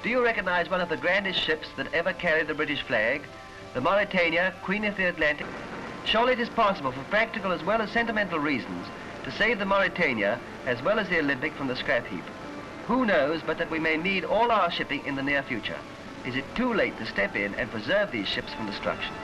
Do you recognize one of the grandest ships that ever carried the British flag? The Mauretania, Queen of the Atlantic. Surely it is possible for practical as well as sentimental reasons to save the Mauretania as well as the Olympic from the scrap heap. Who knows but that we may need all our shipping in the near future? Is it too late to step in and preserve these ships from destruction?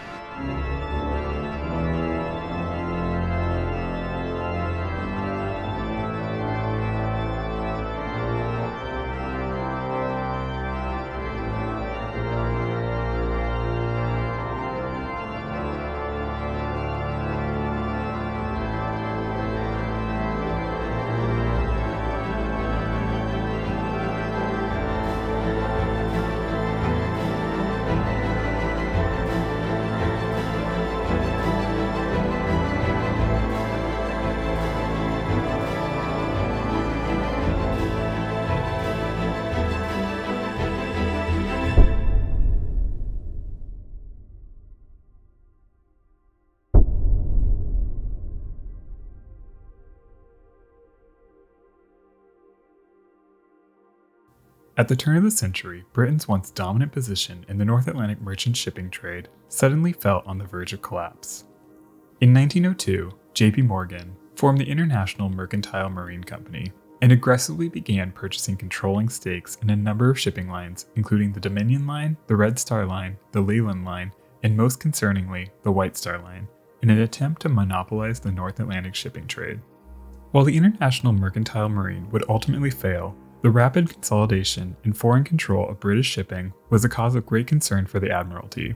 At the turn of the century, Britain's once dominant position in the North Atlantic merchant shipping trade suddenly felt on the verge of collapse. In 1902, J.P. Morgan formed the International Mercantile Marine Company and aggressively began purchasing controlling stakes in a number of shipping lines, including the Dominion Line, the Red Star Line, the Leyland Line, and most concerningly, the White Star Line, in an attempt to monopolize the North Atlantic shipping trade. While the International Mercantile Marine would ultimately fail, the rapid consolidation and foreign control of British shipping was a cause of great concern for the Admiralty.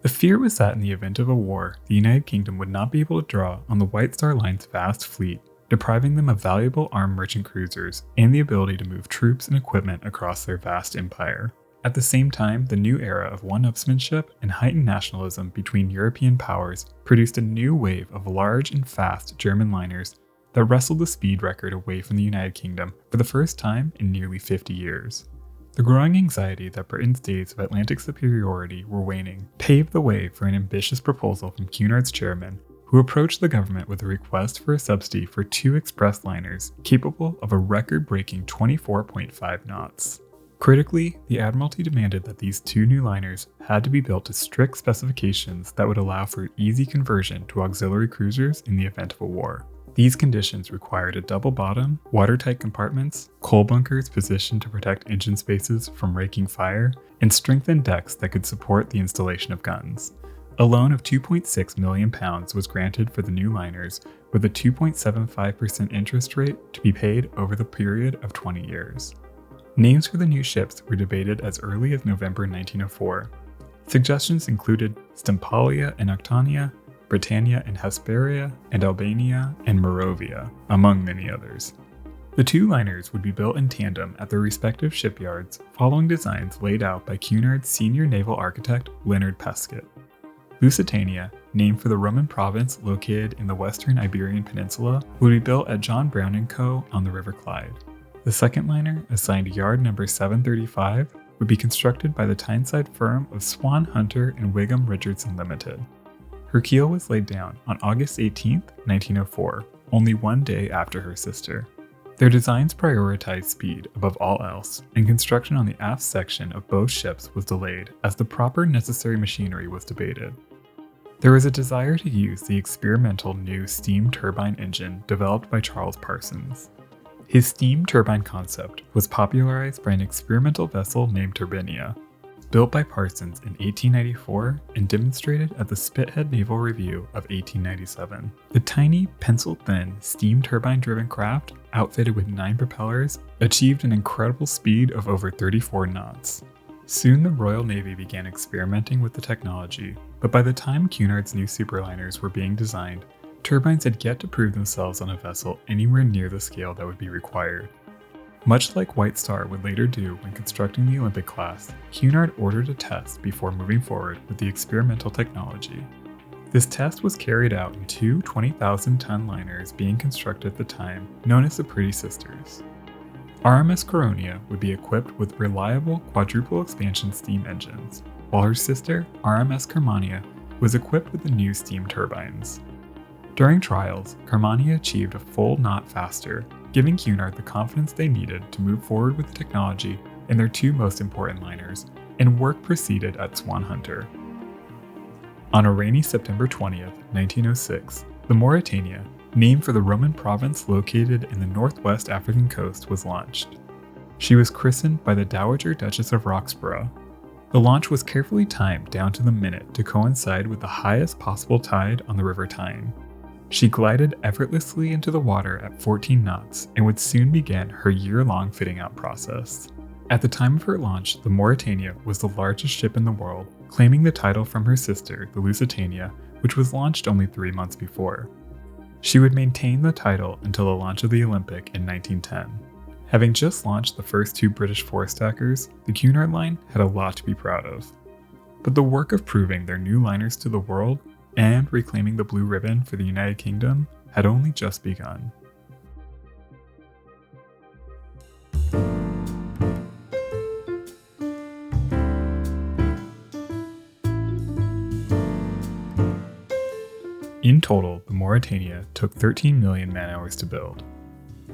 The fear was that in the event of a war, the United Kingdom would not be able to draw on the White Star Line's vast fleet, depriving them of valuable armed merchant cruisers and the ability to move troops and equipment across their vast empire. At the same time, the new era of one-upsmanship and heightened nationalism between European powers produced a new wave of large and fast German liners that wrestled the speed record away from the United Kingdom for the first time in nearly 50 years. The growing anxiety that Britain's days of Atlantic superiority were waning paved the way for an ambitious proposal from Cunard's chairman, who approached the government with a request for a subsidy for 2 express liners capable of a record-breaking 24.5 knots. Critically, the Admiralty demanded that these 2 new liners had to be built to strict specifications that would allow for easy conversion to auxiliary cruisers in the event of a war. These conditions required a double bottom, watertight compartments, coal bunkers positioned to protect engine spaces from raking fire, and strengthened decks that could support the installation of guns. A loan of £2.6 million was granted for the new liners, with a 2.75% interest rate to be paid over the period of 20 years. Names for the new ships were debated as early as November 1904. Suggestions included Stampalia and Octania, Britannia and Hesperia, and Albania and Moravia, among many others. The 2 liners would be built in tandem at their respective shipyards, following designs laid out by Cunard's senior naval architect Leonard Pescott. Lusitania, named for the Roman province located in the western Iberian Peninsula, would be built at John Brown & Co. on the River Clyde. The second liner, assigned yard number 735, would be constructed by the Tyneside firm of Swan Hunter and Wigham Richardson Limited. Her keel was laid down on August 18, 1904, only 1 day after her sister. Their designs prioritized speed above all else, and construction on the aft section of both ships was delayed as the proper necessary machinery was debated. There was a desire to use the experimental new steam turbine engine developed by Charles Parsons. His steam turbine concept was popularized by an experimental vessel named Turbinia, built by Parsons in 1894 and demonstrated at the Spithead Naval Review of 1897. The tiny, pencil-thin, steam turbine-driven craft, outfitted with 9 propellers, achieved an incredible speed of over 34 knots. Soon the Royal Navy began experimenting with the technology, but by the time Cunard's new superliners were being designed, turbines had yet to prove themselves on a vessel anywhere near the scale that would be required. Much like White Star would later do when constructing the Olympic class, Cunard ordered a test before moving forward with the experimental technology. This test was carried out in 2 20,000-ton liners being constructed at the time, known as the Pretty Sisters. RMS Caronia would be equipped with reliable quadruple expansion steam engines, while her sister, RMS Carmania, was equipped with the new steam turbines. During trials, Carmania achieved a full knot faster, giving Cunard the confidence they needed to move forward with the technology and their two most important liners, and work proceeded at Swan Hunter. On a rainy September 20th, 1906, the Mauretania, named for the Roman province located in the northwest African coast, was launched. She was christened by the Dowager Duchess of Roxburgh. The launch was carefully timed down to the minute to coincide with the highest possible tide on the River Tyne. She glided effortlessly into the water at 14 knots and would soon begin her year-long fitting-out process. At the time of her launch, the Mauretania was the largest ship in the world, claiming the title from her sister, the Lusitania, which was launched only 3 months before. She would maintain the title until the launch of the Olympic in 1910. Having just launched the first 2 British four-stackers, the Cunard line had a lot to be proud of. But the work of proving their new liners to the world and reclaiming the blue ribbon for the United Kingdom had only just begun. In total, the Mauretania took 13 million man-hours to build.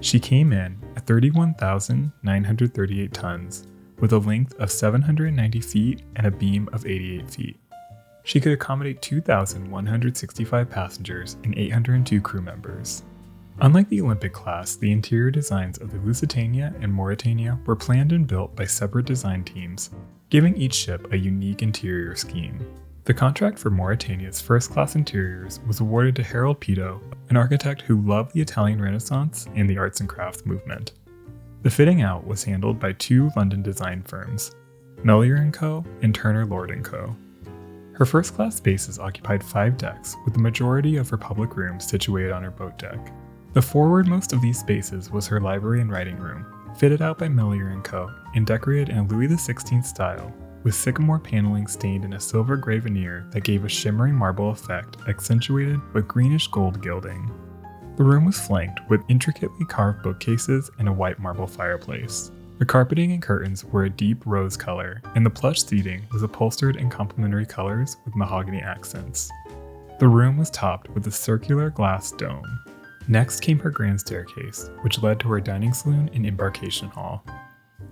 She came in at 31,938 tons, with a length of 790 feet and a beam of 88 feet. She could accommodate 2,165 passengers and 802 crew members. Unlike the Olympic class, the interior designs of the Lusitania and Mauretania were planned and built by separate design teams, giving each ship a unique interior scheme. The contract for Mauretania's first-class interiors was awarded to Harold Peto, an architect who loved the Italian Renaissance and the arts and crafts movement. The fitting out was handled by 2 London design firms, Mellier & Co. and Turner Lord & Co. Her first-class spaces occupied 5 decks, with the majority of her public rooms situated on her boat deck. The forwardmost of these spaces was her library and writing room, fitted out by Mellier & Co. and decorated in a Louis XVI style, with sycamore paneling stained in a silver gray veneer that gave a shimmering marble effect accentuated with greenish gold gilding. The room was flanked with intricately carved bookcases and a white marble fireplace. The carpeting and curtains were a deep rose color, and the plush seating was upholstered in complementary colors with mahogany accents. The room was topped with a circular glass dome. Next came her grand staircase, which led to her dining saloon and embarkation hall.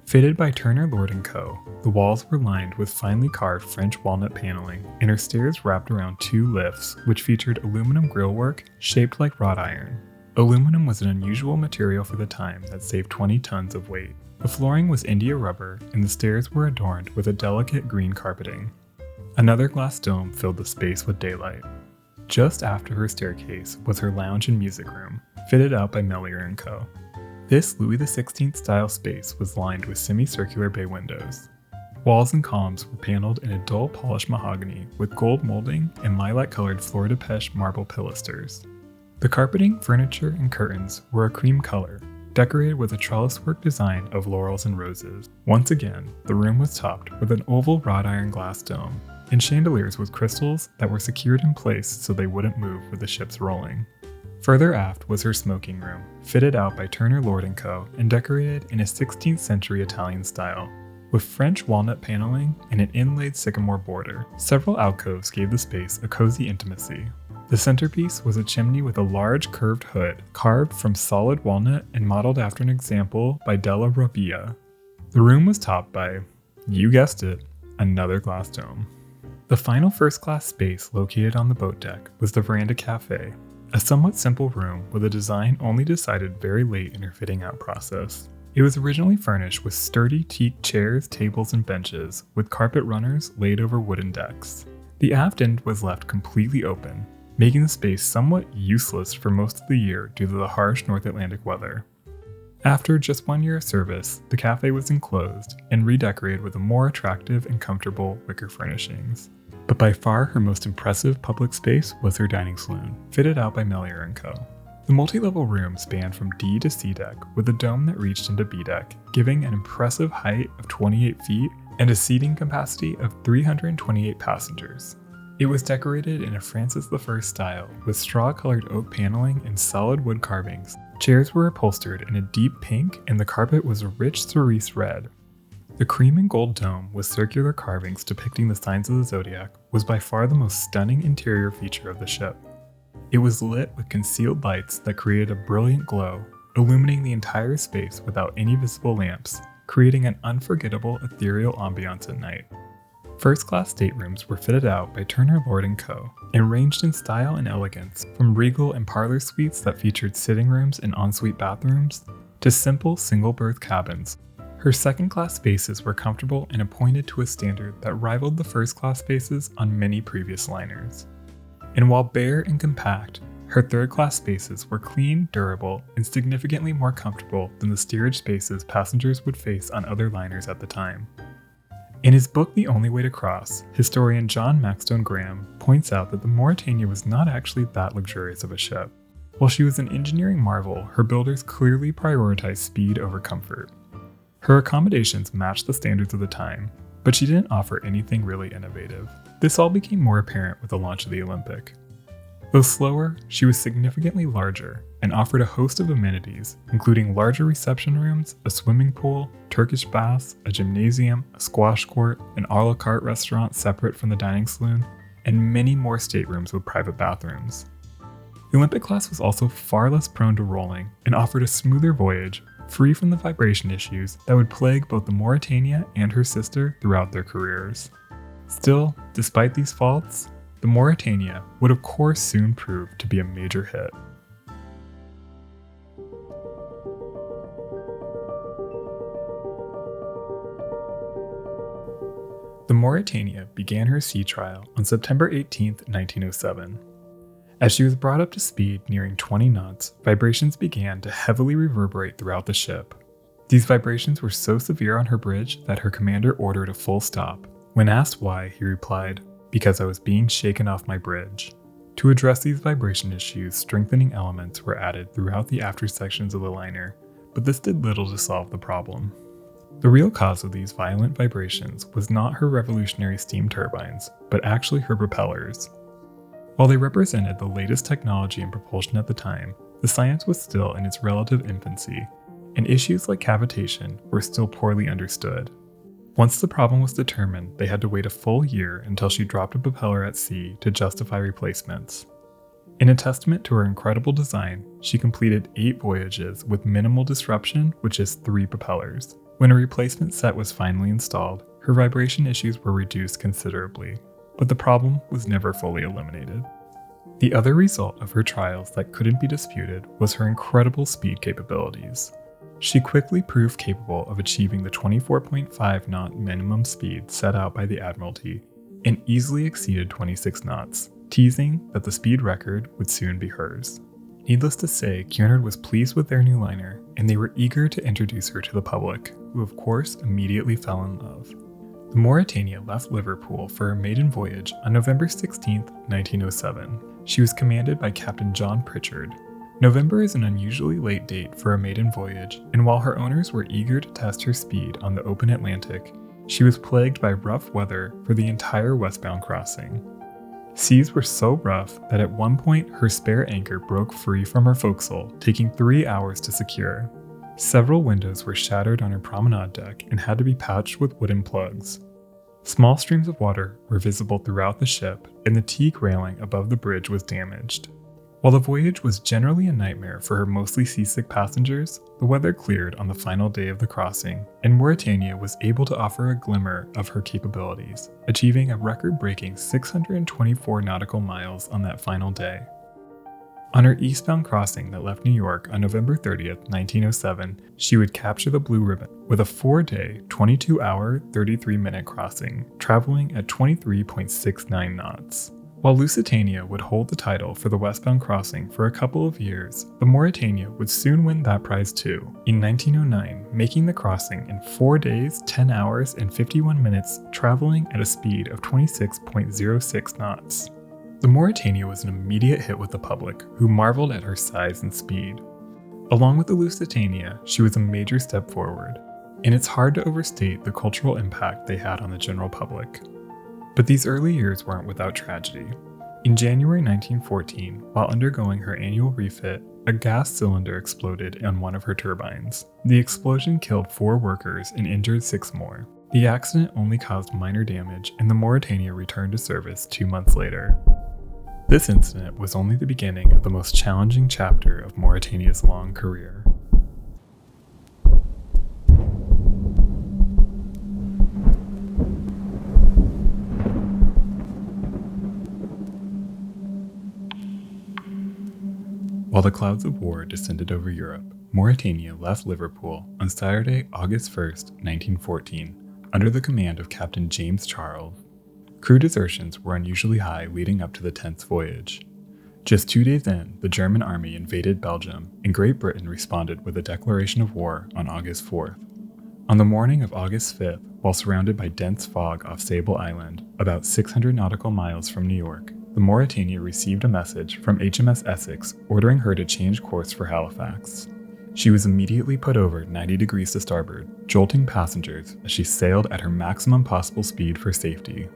Fitted by Turner Lord & Co., the walls were lined with finely carved French walnut paneling, and her stairs wrapped around 2 lifts, which featured aluminum grillwork shaped like wrought iron. Aluminum was an unusual material for the time that saved 20 tons of weight. The flooring was India rubber, and the stairs were adorned with a delicate green carpeting. Another glass dome filled the space with daylight. Just after her staircase was her lounge and music room, fitted out by Mellier & Co. This Louis XVI style space was lined with semicircular bay windows. Walls and columns were paneled in a dull polished mahogany with gold molding and lilac-colored Fleur de Pêche marble pilasters. The carpeting, furniture, and curtains were a cream color, decorated with a trellis-work design of laurels and roses. Once again, the room was topped with an oval wrought iron glass dome, and chandeliers with crystals that were secured in place so they wouldn't move with the ship's rolling. Further aft was her smoking room, fitted out by Turner Lord & Co. and decorated in a 16th century Italian style, with French walnut paneling and an inlaid sycamore border. Several alcoves gave the space a cozy intimacy. The centerpiece was a chimney with a large curved hood, carved from solid walnut and modeled after an example by Della Robbia. The room was topped by, you guessed it, another glass dome. The final first-class space located on the boat deck was the Veranda Cafe, a somewhat simple room with a design only decided very late in her fitting out process. It was originally furnished with sturdy teak chairs, tables, and benches, with carpet runners laid over wooden decks. The aft end was left completely open, making the space somewhat useless for most of the year due to the harsh North Atlantic weather. After just 1 year of service, the cafe was enclosed and redecorated with a more attractive and comfortable wicker furnishings. But by far her most impressive public space was her dining saloon, fitted out by Mellier & Co. The multi-level room spanned from D to C deck with a dome that reached into B deck, giving an impressive height of 28 feet and a seating capacity of 328 passengers. It was decorated in a Francis I style with straw-colored oak paneling and solid wood carvings. Chairs were upholstered in a deep pink and the carpet was a rich cerise red. The cream and gold dome with circular carvings depicting the signs of the zodiac was by far the most stunning interior feature of the ship. It was lit with concealed lights that created a brilliant glow, illuminating the entire space without any visible lamps, creating an unforgettable ethereal ambiance at night. First-class staterooms were fitted out by Turner Lord & Co. and ranged in style and elegance from regal and parlor suites that featured sitting rooms and ensuite bathrooms to simple single-berth cabins. Her second-class spaces were comfortable and appointed to a standard that rivaled the first-class spaces on many previous liners. And while bare and compact, her third-class spaces were clean, durable, and significantly more comfortable than the steerage spaces passengers would face on other liners at the time. In his book The Only Way to Cross, historian John Maxstone Graham points out that the Mauretania was not actually that luxurious of a ship. While she was an engineering marvel, her builders clearly prioritized speed over comfort. Her accommodations matched the standards of the time, but she didn't offer anything really innovative. This all became more apparent with the launch of the Olympic. Though slower, she was significantly larger and offered a host of amenities, including larger reception rooms, a swimming pool, Turkish baths, a gymnasium, a squash court, an a la carte restaurant separate from the dining saloon, and many more staterooms with private bathrooms. The Olympic class was also far less prone to rolling and offered a smoother voyage, free from the vibration issues that would plague both the Mauretania and her sister throughout their careers. Still, despite these faults, the Mauretania would of course soon prove to be a major hit. The Mauretania began her sea trial on September 18, 1907. As she was brought up to speed nearing 20 knots, vibrations began to heavily reverberate throughout the ship. These vibrations were so severe on her bridge that her commander ordered a full stop. When asked why, he replied, "Because I was being shaken off my bridge." To address these vibration issues, strengthening elements were added throughout the after sections of the liner, but this did little to solve the problem. The real cause of these violent vibrations was not her revolutionary steam turbines, but actually her propellers. While they represented the latest technology in propulsion at the time, the science was still in its relative infancy, and issues like cavitation were still poorly understood. Once the problem was determined, they had to wait a full year until she dropped a propeller at sea to justify replacements. In a testament to her incredible design, she completed 8 voyages with minimal disruption with just 3 propellers. When a replacement set was finally installed, her vibration issues were reduced considerably, but the problem was never fully eliminated. The other result of her trials that couldn't be disputed was her incredible speed capabilities. She quickly proved capable of achieving the 24.5 knot minimum speed set out by the Admiralty and easily exceeded 26 knots, teasing that the speed record would soon be hers. Needless to say, Cunard was pleased with their new liner, and they were eager to introduce her to the public, who of course immediately fell in love. The Mauretania left Liverpool for her maiden voyage on November 16, 1907. She was commanded by Captain John Pritchard. November is an unusually late date for a maiden voyage, and while her owners were eager to test her speed on the open Atlantic, she was plagued by rough weather for the entire westbound crossing. Seas were so rough that at one point her spare anchor broke free from her forecastle, taking 3 hours to secure. Several windows were shattered on her promenade deck and had to be patched with wooden plugs. Small streams of water were visible throughout the ship, and the teak railing above the bridge was damaged. While the voyage was generally a nightmare for her mostly seasick passengers, the weather cleared on the final day of the crossing, and Mauretania was able to offer a glimmer of her capabilities, achieving a record-breaking 624 nautical miles on that final day. On her eastbound crossing that left New York on November 30th, 1907, she would capture the Blue Ribbon with a 4-day, 22-hour, 33-minute crossing, traveling at 23.69 knots. While Lusitania would hold the title for the westbound crossing for a couple of years, the Mauretania would soon win that prize too, in 1909, making the crossing in 4 days, 10 hours, and 51 minutes, traveling at a speed of 26.06 knots. The Mauretania was an immediate hit with the public, who marveled at her size and speed. Along with the Lusitania, she was a major step forward, and it's hard to overstate the cultural impact they had on the general public. But these early years weren't without tragedy. In January 1914, while undergoing her annual refit, a gas cylinder exploded on one of her turbines. The explosion killed 4 workers and injured 6 more. The accident only caused minor damage, and the Mauretania returned to service 2 months later. This incident was only the beginning of the most challenging chapter of Mauretania's long career. While the clouds of war descended over Europe, Mauretania left Liverpool on Saturday, August 1, 1914, under the command of Captain James Charles. Crew desertions were unusually high leading up to the tense voyage. Just 2 days in, the German army invaded Belgium, and Great Britain responded with a declaration of war on August 4th. On the morning of August 5th, while surrounded by dense fog off Sable Island, about 600 nautical miles from New York, the Mauretania received a message from HMS Essex ordering her to change course for Halifax. She was immediately put over 90 degrees to starboard, jolting passengers as she sailed at her maximum possible speed for safety.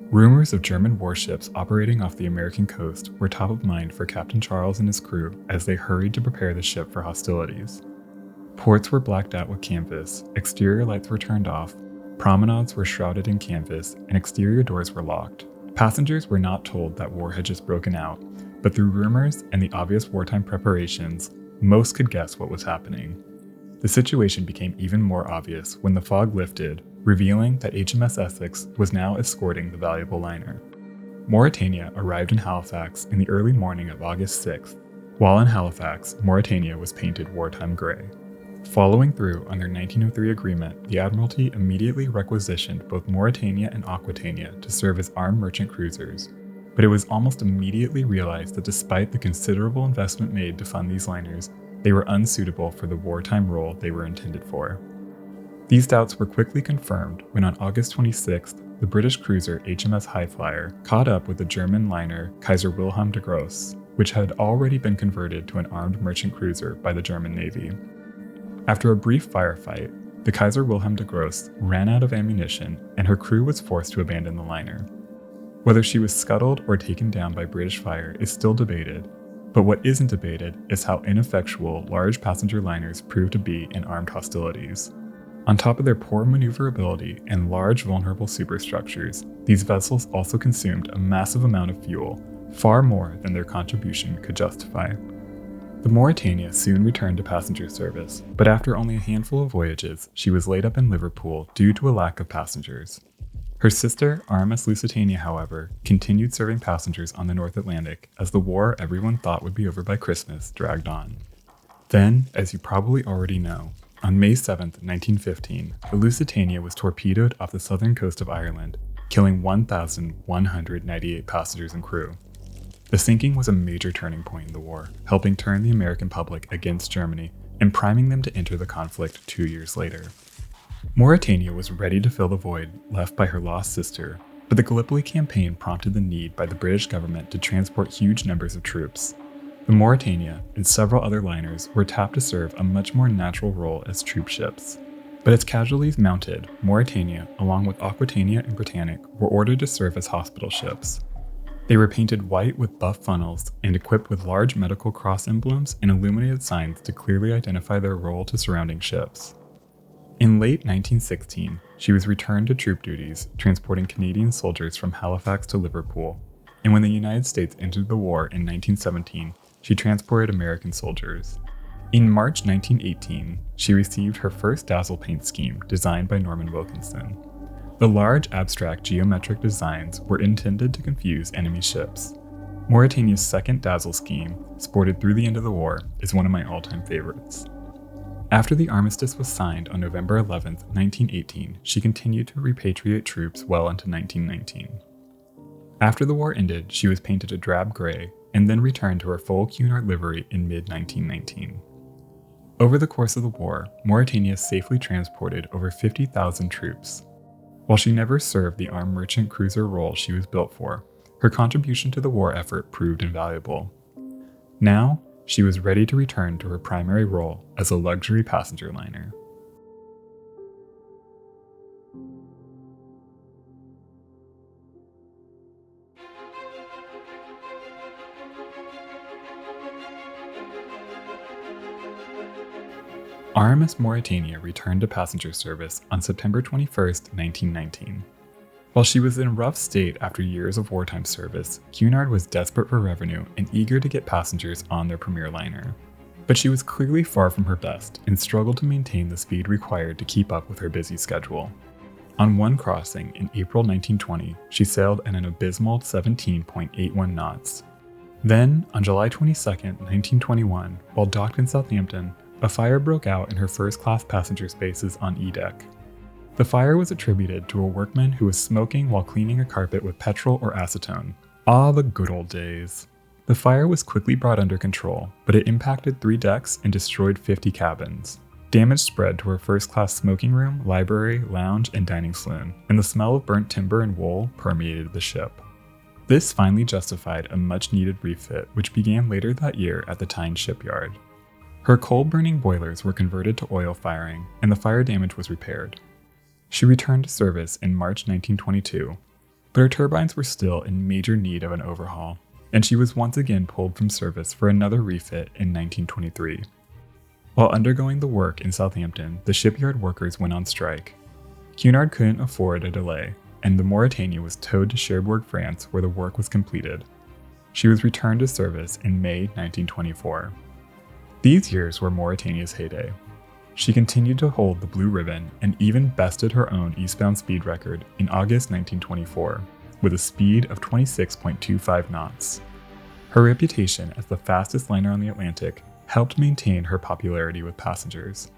Rumors of German warships operating off the American coast were top of mind for Captain Charles and his crew as they hurried to prepare the ship for hostilities. Ports were blacked out with canvas, exterior lights were turned off, promenades were shrouded in canvas, and exterior doors were locked. Passengers were not told that war had just broken out, but through rumors and the obvious wartime preparations, most could guess what was happening. The situation became even more obvious when the fog lifted, revealing that HMS Essex was now escorting the valuable liner. Mauretania arrived in Halifax in the early morning of August 6th. While in Halifax, Mauretania was painted wartime gray. Following through on their 1903 agreement, the Admiralty immediately requisitioned both Mauretania and Aquitania to serve as armed merchant cruisers, but it was almost immediately realized that despite the considerable investment made to fund these liners, they were unsuitable for the wartime role they were intended for. These doubts were quickly confirmed when on August 26th, the British cruiser HMS Highflyer caught up with the German liner Kaiser Wilhelm de Gross, which had already been converted to an armed merchant cruiser by the German Navy. After a brief firefight, the Kaiser Wilhelm de Gross ran out of ammunition and her crew was forced to abandon the liner. Whether she was scuttled or taken down by British fire is still debated, but what isn't debated is how ineffectual large passenger liners proved to be in armed hostilities. On top of their poor maneuverability and large vulnerable superstructures, these vessels also consumed a massive amount of fuel, far more than their contribution could justify. The Mauretania soon returned to passenger service, but after only a handful of voyages, she was laid up in Liverpool due to a lack of passengers. Her sister, RMS Lusitania, however, continued serving passengers on the North Atlantic as the war everyone thought would be over by Christmas dragged on. Then, as you probably already know, on May 7, 1915, the Lusitania was torpedoed off the southern coast of Ireland, killing 1,198 passengers and crew. The sinking was a major turning point in the war, helping turn the American public against Germany and priming them to enter the conflict 2 years later. Mauretania was ready to fill the void left by her lost sister, but the Gallipoli campaign prompted the need by the British government to transport huge numbers of troops. The Mauretania and several other liners were tapped to serve a much more natural role as troop ships. But as casualties mounted, Mauretania, along with Aquitania and Britannic, were ordered to serve as hospital ships. They were painted white with buff funnels and equipped with large medical cross emblems and illuminated signs to clearly identify their role to surrounding ships. In late 1916, she was returned to troop duties, transporting Canadian soldiers from Halifax to Liverpool, and when the United States entered the war in 1917, she transported American soldiers. In March 1918, she received her first dazzle paint scheme designed by Norman Wilkinson. The large abstract geometric designs were intended to confuse enemy ships. Mauretania's second dazzle scheme, sported through the end of the war, is one of my all-time favorites. After the armistice was signed on November 11, 1918, she continued to repatriate troops well into 1919. After the war ended, she was painted a drab gray and then returned to her full Cunard livery in mid-1919. Over the course of the war, Mauretania safely transported over 50,000 troops. While she never served the armed merchant cruiser role she was built for, her contribution to the war effort proved invaluable. Now, she was ready to return to her primary role as a luxury passenger liner. RMS Mauretania returned to passenger service on September 21, 1919. While she was in a rough state after years of wartime service, Cunard was desperate for revenue and eager to get passengers on their premier liner. But she was clearly far from her best and struggled to maintain the speed required to keep up with her busy schedule. On one crossing in April 1920, she sailed at an abysmal 17.81 knots. Then, on July 22, 1921, while docked in Southampton, a fire broke out in her first-class passenger spaces on E-deck. The fire was attributed to a workman who was smoking while cleaning a carpet with petrol or acetone. Ah, the good old days. The fire was quickly brought under control, but it impacted 3 decks and destroyed 50 cabins. Damage spread to her first-class smoking room, library, lounge, and dining saloon, and the smell of burnt timber and wool permeated the ship. This finally justified a much-needed refit, which began later that year at the Tyne shipyard. Her coal-burning boilers were converted to oil firing, and the fire damage was repaired. She returned to service in March 1922, but her turbines were still in major need of an overhaul, and she was once again pulled from service for another refit in 1923. While undergoing the work in Southampton, the shipyard workers went on strike. Cunard couldn't afford a delay, and the Mauretania was towed to Cherbourg, France, where the work was completed. She was returned to service in May 1924. These years were Mauretania's heyday. She continued to hold the blue ribbon and even bested her own eastbound speed record in August 1924, with a speed of 26.25 knots. Her reputation as the fastest liner on the Atlantic helped maintain her popularity with passengers.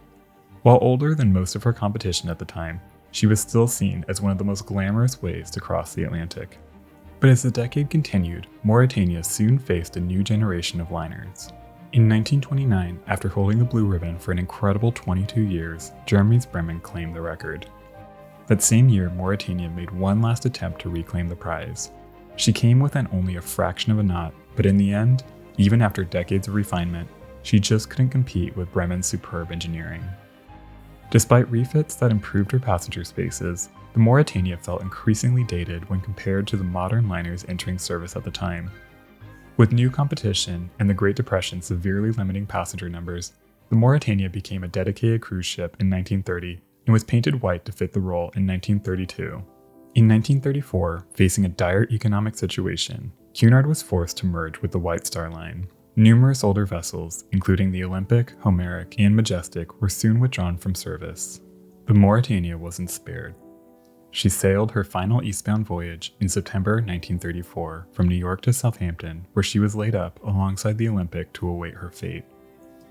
While older than most of her competition at the time, she was still seen as one of the most glamorous ways to cross the Atlantic. But as the decade continued, Mauretania soon faced a new generation of liners. In 1929, after holding the blue ribbon for an incredible 22 years, Germany's Bremen claimed the record. That same year, Mauretania made one last attempt to reclaim the prize. She came within only a fraction of a knot, but in the end, even after decades of refinement, she just couldn't compete with Bremen's superb engineering. Despite refits that improved her passenger spaces, the Mauretania felt increasingly dated when compared to the modern liners entering service at the time. With new competition and the Great Depression severely limiting passenger numbers, the Mauretania became a dedicated cruise ship in 1930 and was painted white to fit the role in 1932. In 1934, facing a dire economic situation, Cunard was forced to merge with the White Star Line. Numerous older vessels, including the Olympic, Homeric, and Majestic, were soon withdrawn from service. The Mauretania wasn't spared. She sailed her final eastbound voyage in September 1934 from New York to Southampton, where she was laid up alongside the Olympic to await her fate.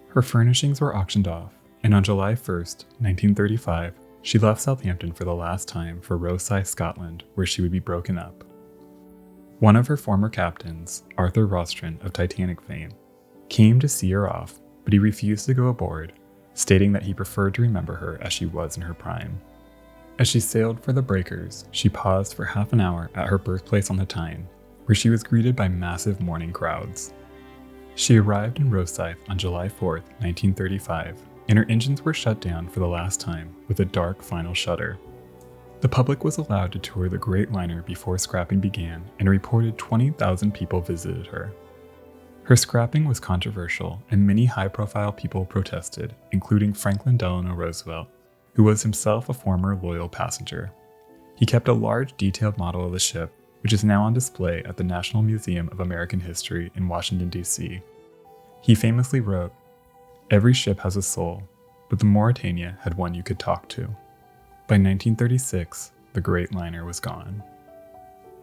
Her furnishings were auctioned off, and on July 1, 1935, she left Southampton for the last time for Rosyth, Scotland, where she would be broken up. One of her former captains, Arthur Rostron of Titanic fame, came to see her off, but he refused to go aboard, stating that he preferred to remember her as she was in her prime. As she sailed for the breakers, she paused for half an hour at her birthplace on the Tyne, where she was greeted by massive mourning crowds. She arrived in Rosyth on July 4, 1935, and her engines were shut down for the last time with a dark final shudder. The public was allowed to tour the great liner before scrapping began, and a reported 20,000 people visited her. Her scrapping was controversial, and many high-profile people protested, including Franklin Delano Roosevelt, who was himself a former loyal passenger. He kept a large detailed model of the ship, which is now on display at the National Museum of American History in Washington, D.C. He famously wrote, "Every ship has a soul, but the Mauretania had one you could talk to." By 1936, the great liner was gone.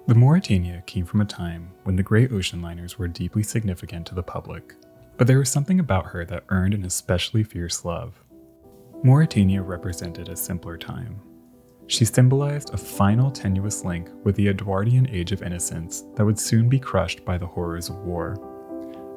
The Mauretania came from a time when the great ocean liners were deeply significant to the public, but there was something about her that earned an especially fierce love. Mauretania represented a simpler time. She symbolized a final tenuous link with the Edwardian age of innocence that would soon be crushed by the horrors of war.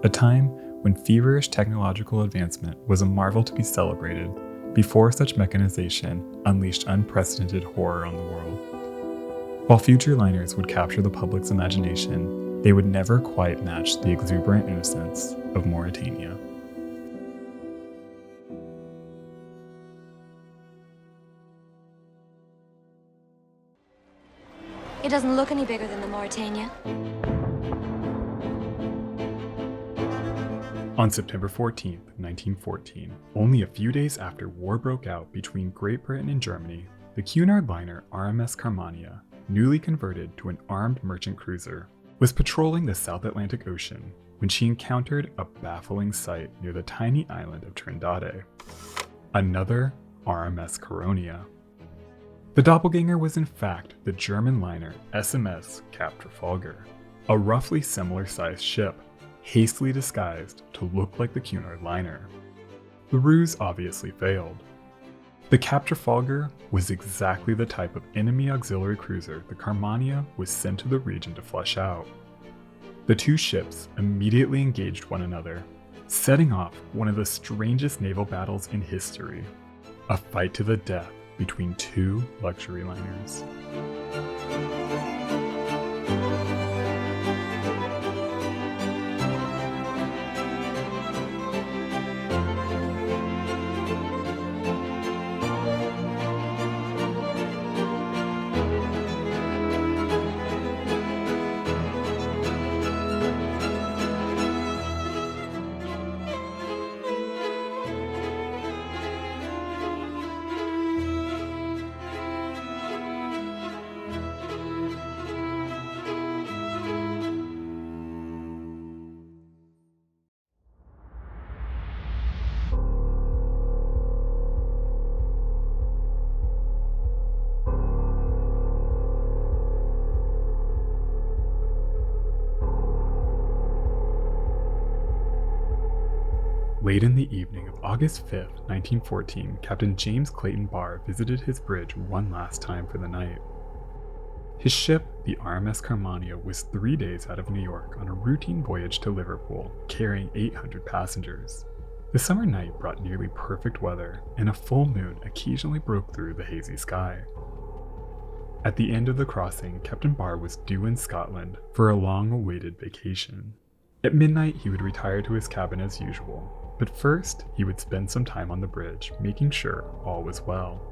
A time when feverish technological advancement was a marvel to be celebrated, before such mechanization unleashed unprecedented horror on the world. While future liners would capture the public's imagination, they would never quite match the exuberant innocence of Mauretania. It doesn't look any bigger than the Mauretania. On September 14, 1914, only a few days after war broke out between Great Britain and Germany, the Cunard liner RMS Carmania, newly converted to an armed merchant cruiser, was patrolling the South Atlantic Ocean when she encountered a baffling sight near the tiny island of Trinidad. Another RMS Caronia. The doppelganger was in fact the German liner SMS Cap Trafalgar, a roughly similar sized ship, hastily disguised to look like the Cunard liner. The ruse obviously failed. The Cap Trafalgar was exactly the type of enemy auxiliary cruiser the Carmania was sent to the region to flush out. The two ships immediately engaged one another, setting off one of the strangest naval battles in history, a fight to the death between two luxury liners. Late in the evening of August 5, 1914, Captain James Clayton Barr visited his bridge one last time for the night. His ship, the RMS Carmania, was 3 days out of New York on a routine voyage to Liverpool, carrying 800 passengers. The summer night brought nearly perfect weather, and a full moon occasionally broke through the hazy sky. At the end of the crossing, Captain Barr was due in Scotland for a long-awaited vacation. At midnight, he would retire to his cabin as usual. But first, he would spend some time on the bridge, making sure all was well.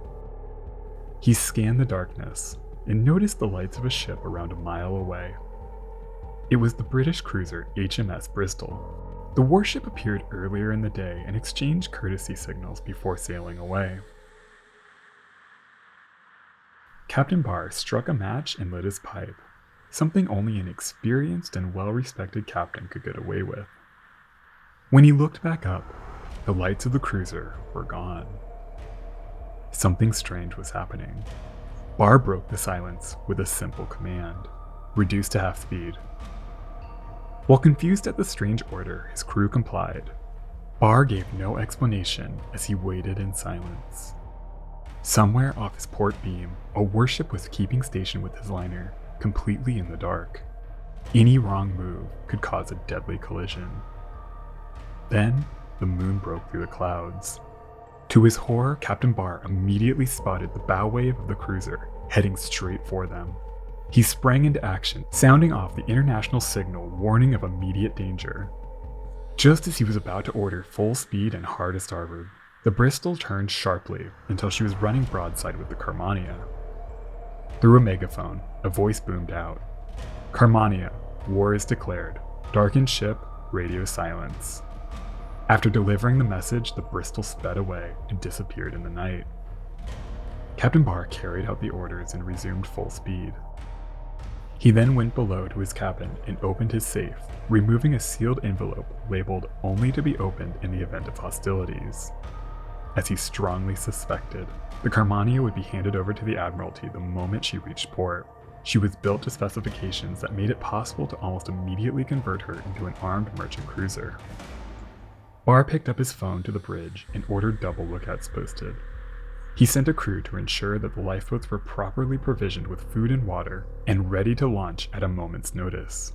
He scanned the darkness and noticed the lights of a ship around a mile away. It was the British cruiser HMS Bristol. The warship appeared earlier in the day and exchanged courtesy signals before sailing away. Captain Barr struck a match and lit his pipe, something only an experienced and well-respected captain could get away with. When he looked back up, the lights of the cruiser were gone. Something strange was happening. Barr broke the silence with a simple command: reduce to half speed. While confused at the strange order, his crew complied. Barr gave no explanation as he waited in silence. Somewhere off his port beam, a warship was keeping station with his liner, completely in the dark. Any wrong move could cause a deadly collision. Then, the moon broke through the clouds. To his horror, Captain Barr immediately spotted the bow wave of the cruiser, heading straight for them. He sprang into action, sounding off the international signal warning of immediate danger. Just as he was about to order full speed and hard to starboard, the Bristol turned sharply until she was running broadside with the Carmania. Through a megaphone, a voice boomed out: "Carmania, war is declared. Darkened ship, radio silence." After delivering the message, the Bristol sped away and disappeared in the night. Captain Barr carried out the orders and resumed full speed. He then went below to his cabin and opened his safe, removing a sealed envelope labeled only to be opened in the event of hostilities. As he strongly suspected, the Carmania would be handed over to the Admiralty the moment she reached port. She was built to specifications that made it possible to almost immediately convert her into an armed merchant cruiser. Barr picked up his phone to the bridge and ordered double lookouts posted. He sent a crew to ensure that the lifeboats were properly provisioned with food and water and ready to launch at a moment's notice.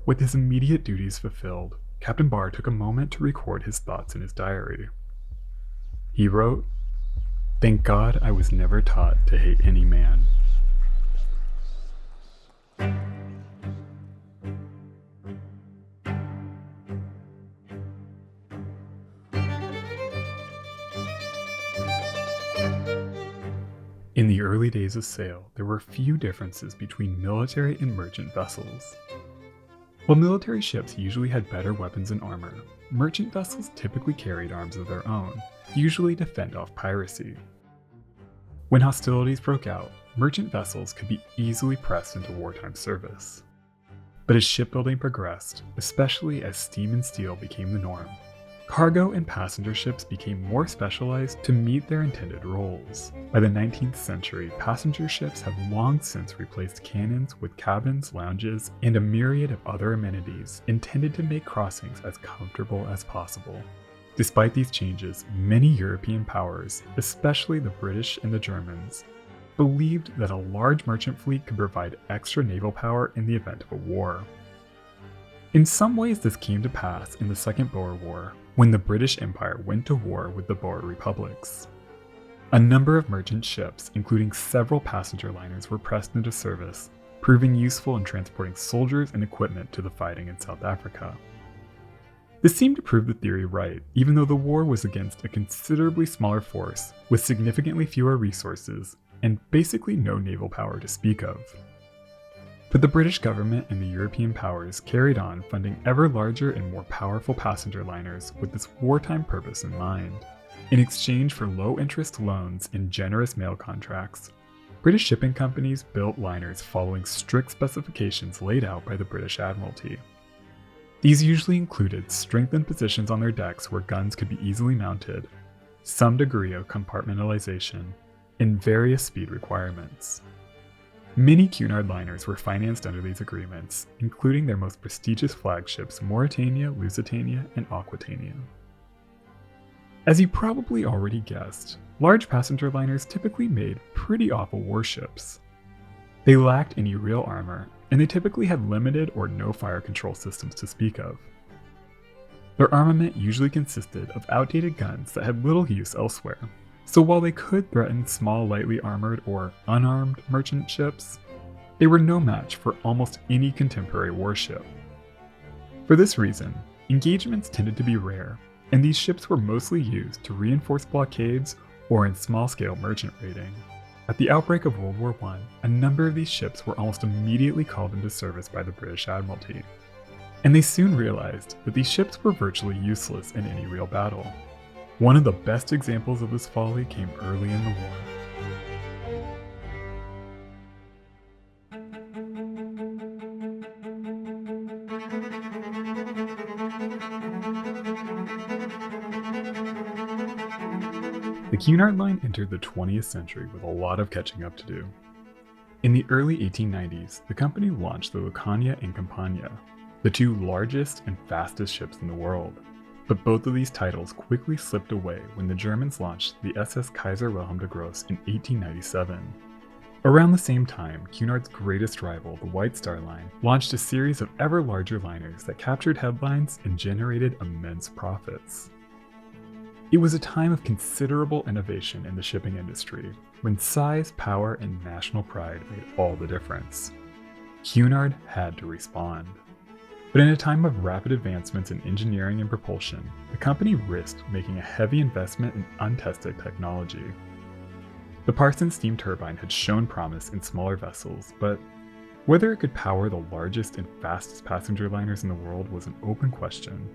With his immediate duties fulfilled, Captain Barr took a moment to record his thoughts in his diary. He wrote, "Thank God I was never taught to hate any man." In the early days of sail, there were few differences between military and merchant vessels. While military ships usually had better weapons and armor, merchant vessels typically carried arms of their own, usually to fend off piracy. When hostilities broke out, merchant vessels could be easily pressed into wartime service. But as shipbuilding progressed, especially as steam and steel became the norm, Cargo and passenger ships became more specialized to meet their intended roles. By the 19th century, passenger ships have long since replaced cannons with cabins, lounges, and a myriad of other amenities intended to make crossings as comfortable as possible. Despite these changes, many European powers, especially the British and the Germans, believed that a large merchant fleet could provide extra naval power in the event of a war. In some ways, this came to pass in the Second Boer War, when the British Empire went to war with the Boer republics. A number of merchant ships, including several passenger liners, were pressed into service, proving useful in transporting soldiers and equipment to the fighting in South Africa. This seemed to prove the theory right, even though the war was against a considerably smaller force with significantly fewer resources and basically no naval power to speak of. But the British government and the European powers carried on funding ever larger and more powerful passenger liners with this wartime purpose in mind. In exchange for low-interest loans and generous mail contracts, British shipping companies built liners following strict specifications laid out by the British Admiralty. These usually included strengthened positions on their decks where guns could be easily mounted, some degree of compartmentalization, and various speed requirements. Many Cunard liners were financed under these agreements, including their most prestigious flagships Mauretania, Lusitania, and Aquitania. As you probably already guessed, large passenger liners typically made pretty awful warships. They lacked any real armor, and they typically had limited or no fire control systems to speak of. Their armament usually consisted of outdated guns that had little use elsewhere. So while they could threaten small lightly armored or unarmed merchant ships, they were no match for almost any contemporary warship. For this reason, engagements tended to be rare, and these ships were mostly used to reinforce blockades or in small-scale merchant raiding. At the outbreak of World War I, a number of these ships were almost immediately called into service by the British Admiralty, and they soon realized that these ships were virtually useless in any real battle. One of the best examples of this folly came early in the war. The Cunard line entered the 20th century with a lot of catching up to do. In the early 1890s, the company launched the Lucania and Campania, the two largest and fastest ships in the world. But both of these titles quickly slipped away when the Germans launched the SS Kaiser Wilhelm der Grosse in 1897. Around the same time, Cunard's greatest rival, the White Star Line, launched a series of ever larger liners that captured headlines and generated immense profits. It was a time of considerable innovation in the shipping industry, when size, power, and national pride made all the difference. Cunard had to respond. But in a time of rapid advancements in engineering and propulsion, the company risked making a heavy investment in untested technology. The Parsons steam turbine had shown promise in smaller vessels, but whether it could power the largest and fastest passenger liners in the world was an open question.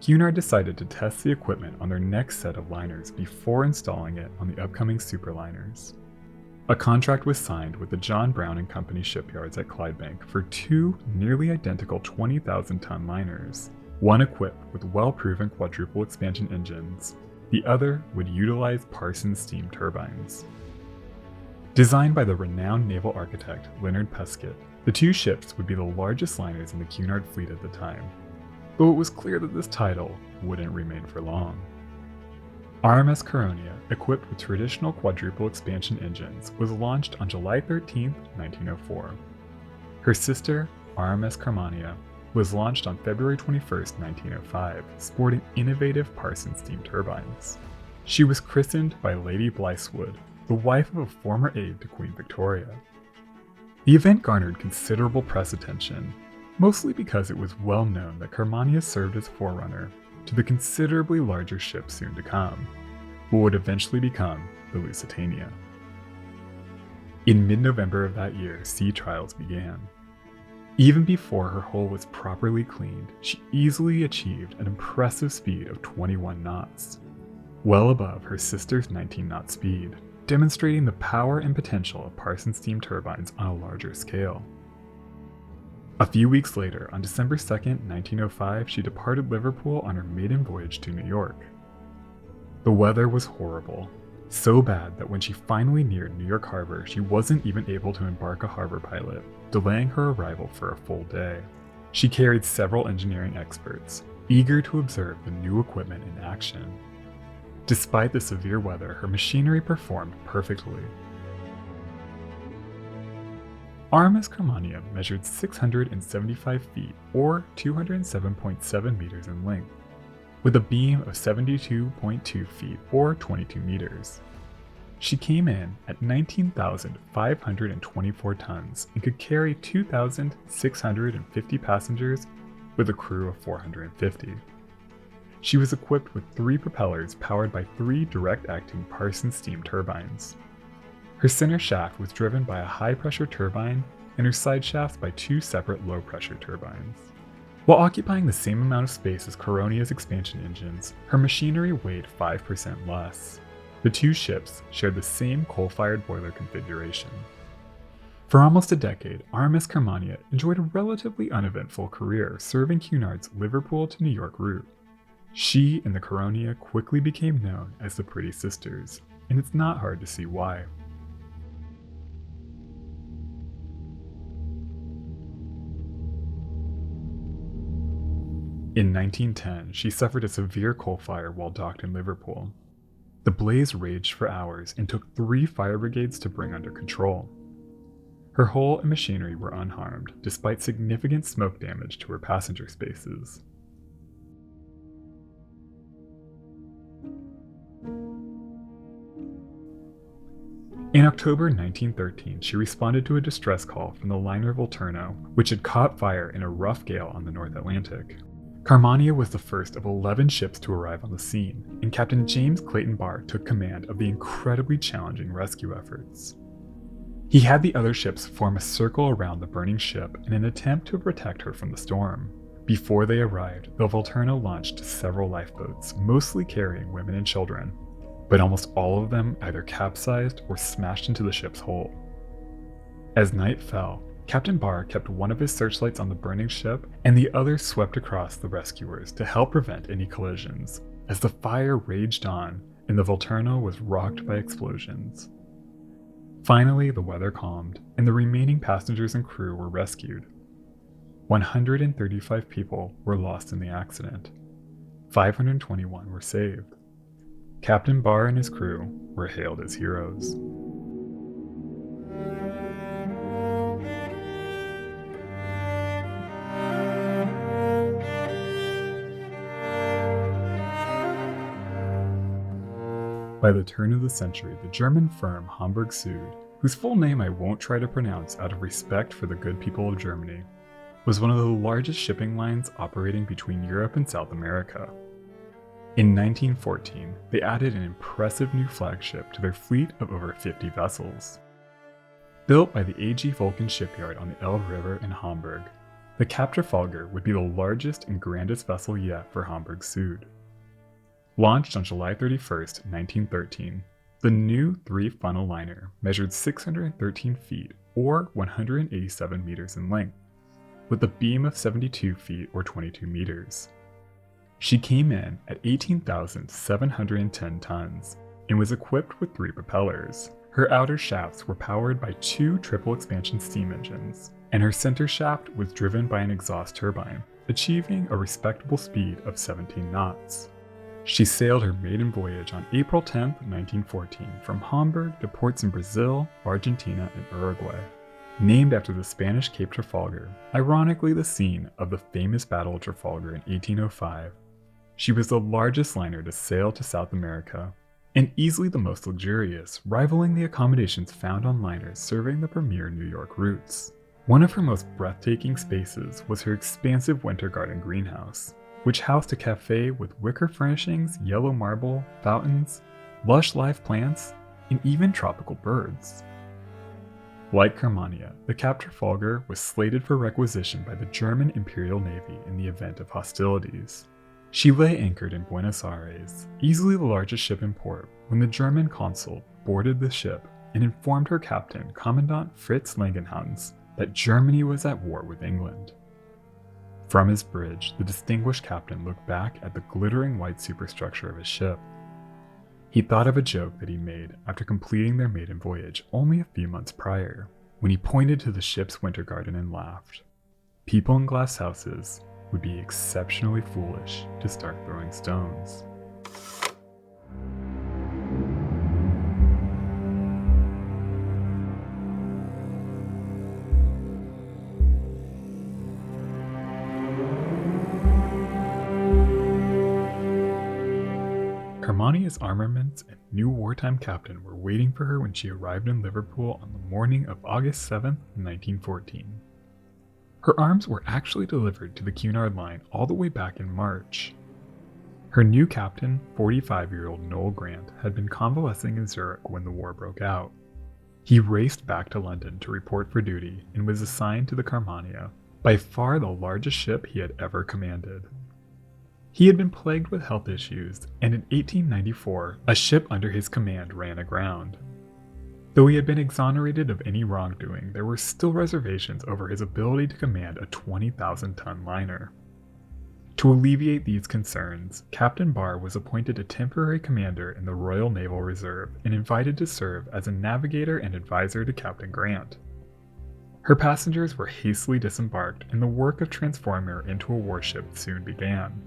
Cunard decided to test the equipment on their next set of liners before installing it on the upcoming superliners. A contract was signed with the John Brown & Company shipyards at Clydebank for two nearly identical 20,000-ton liners, one equipped with well-proven quadruple expansion engines, the other would utilize Parsons steam turbines. Designed by the renowned naval architect Leonard Pescott, the two ships would be the largest liners in the Cunard fleet at the time, though it was clear that this title wouldn't remain for long. RMS Caronia, equipped with traditional quadruple expansion engines, was launched on July 13, 1904. Her sister, RMS Carmania, was launched on February 21, 1905, sporting innovative Parsons steam turbines. She was christened by Lady Blythswood, the wife of a former aide to Queen Victoria. The event garnered considerable press attention, mostly because it was well known that Carmania served as forerunner to the considerably larger ship soon to come, what would eventually become the Lusitania. In mid-November of that year, sea trials began. Even before her hull was properly cleaned, she easily achieved an impressive speed of 21 knots, well above her sister's 19-knot speed, demonstrating the power and potential of Parsons steam turbines on a larger scale. A few weeks later, on December 2nd, 1905, she departed Liverpool on her maiden voyage to New York. The weather was horrible, so bad that when she finally neared New York Harbor, she wasn't even able to embark a harbor pilot, delaying her arrival for a full day. She carried several engineering experts, eager to observe the new equipment in action. Despite the severe weather, her machinery performed perfectly. RMS Carmania measured 675 feet, or 207.7 meters in length, with a beam of 72.2 feet, or 22 meters. She came in at 19,524 tons and could carry 2,650 passengers with a crew of 450. She was equipped with 3 propellers powered by 3 direct-acting Parsons steam turbines. Her center shaft was driven by a high-pressure turbine and her side shafts by 2 separate low-pressure turbines. While occupying the same amount of space as Caronia's expansion engines, her machinery weighed 5% less. The 2 ships shared the same coal-fired boiler configuration. For almost a decade, RMS Carmania enjoyed a relatively uneventful career serving Cunard's Liverpool to New York route. She and the Caronia quickly became known as the Pretty Sisters, and it's not hard to see why. In 1910, she suffered a severe coal fire while docked in Liverpool. The blaze raged for hours and took 3 fire brigades to bring under control. Her hull and machinery were unharmed, despite significant smoke damage to her passenger spaces. In October 1913, she responded to a distress call from the liner Volturno, which had caught fire in a rough gale on the North Atlantic. Carmania was the first of 11 ships to arrive on the scene, and Captain James Clayton Barr took command of the incredibly challenging rescue efforts. He had the other ships form a circle around the burning ship in an attempt to protect her from the storm. Before they arrived, the Volturno launched several lifeboats, mostly carrying women and children, but almost all of them either capsized or smashed into the ship's hull. As night fell, Captain Barr kept one of his searchlights on the burning ship, and the other swept across the rescuers to help prevent any collisions, as the fire raged on and the Volturno was rocked by explosions. Finally, the weather calmed, and the remaining passengers and crew were rescued. 135 people were lost in the accident. 521 were saved. Captain Barr and his crew were hailed as heroes. By the turn of the century, the German firm Hamburg Süd, whose full name I won't try to pronounce out of respect for the good people of Germany, was one of the largest shipping lines operating between Europe and South America. In 1914, they added an impressive new flagship to their fleet of over 50 vessels. Built by the A.G. Vulcan shipyard on the Elbe River in Hamburg, the Cap Trafalgar would be the largest and grandest vessel yet for Hamburg Süd. Launched on July 31, 1913, the new 3-funnel liner measured 613 feet, or 187 meters in length, with a beam of 72 feet, or 22 meters. She came in at 18,710 tons and was equipped with 3 propellers. Her outer shafts were powered by 2 triple expansion steam engines, and her center shaft was driven by an exhaust turbine, achieving a respectable speed of 17 knots. She sailed her maiden voyage on April 10, 1914, from Hamburg to ports in Brazil, Argentina, and Uruguay. Named after the Spanish Cape Trafalgar, ironically the scene of the famous Battle of Trafalgar in 1805, she was the largest liner to sail to South America, and easily the most luxurious, rivaling the accommodations found on liners serving the premier New York routes. One of her most breathtaking spaces was her expansive winter garden greenhouse, which housed a cafe with wicker furnishings, yellow marble, fountains, lush live plants, and even tropical birds. Like Carmania, the Cap Trafalgar was slated for requisition by the German Imperial Navy in the event of hostilities. She lay anchored in Buenos Aires, easily the largest ship in port, when the German consul boarded the ship and informed her captain, Commandant Fritz Langenhans, that Germany was at war with England. From his bridge, the distinguished captain looked back at the glittering white superstructure of his ship. He thought of a joke that he made after completing their maiden voyage only a few months prior, when he pointed to the ship's winter garden and laughed. People in glass houses would be exceptionally foolish to start throwing stones. Carmania's armaments and new wartime captain were waiting for her when she arrived in Liverpool on the morning of August 7, 1914. Her arms were actually delivered to the Cunard line all the way back in March. Her new captain, 45-year-old Noel Grant, had been convalescing in Zurich when the war broke out. He raced back to London to report for duty and was assigned to the Carmania, by far the largest ship he had ever commanded. He had been plagued with health issues, and in 1894, a ship under his command ran aground. Though he had been exonerated of any wrongdoing, there were still reservations over his ability to command a 20,000-ton liner. To alleviate these concerns, Captain Barr was appointed a temporary commander in the Royal Naval Reserve and invited to serve as a navigator and advisor to Captain Grant. Her passengers were hastily disembarked, and the work of transforming her into a warship soon began.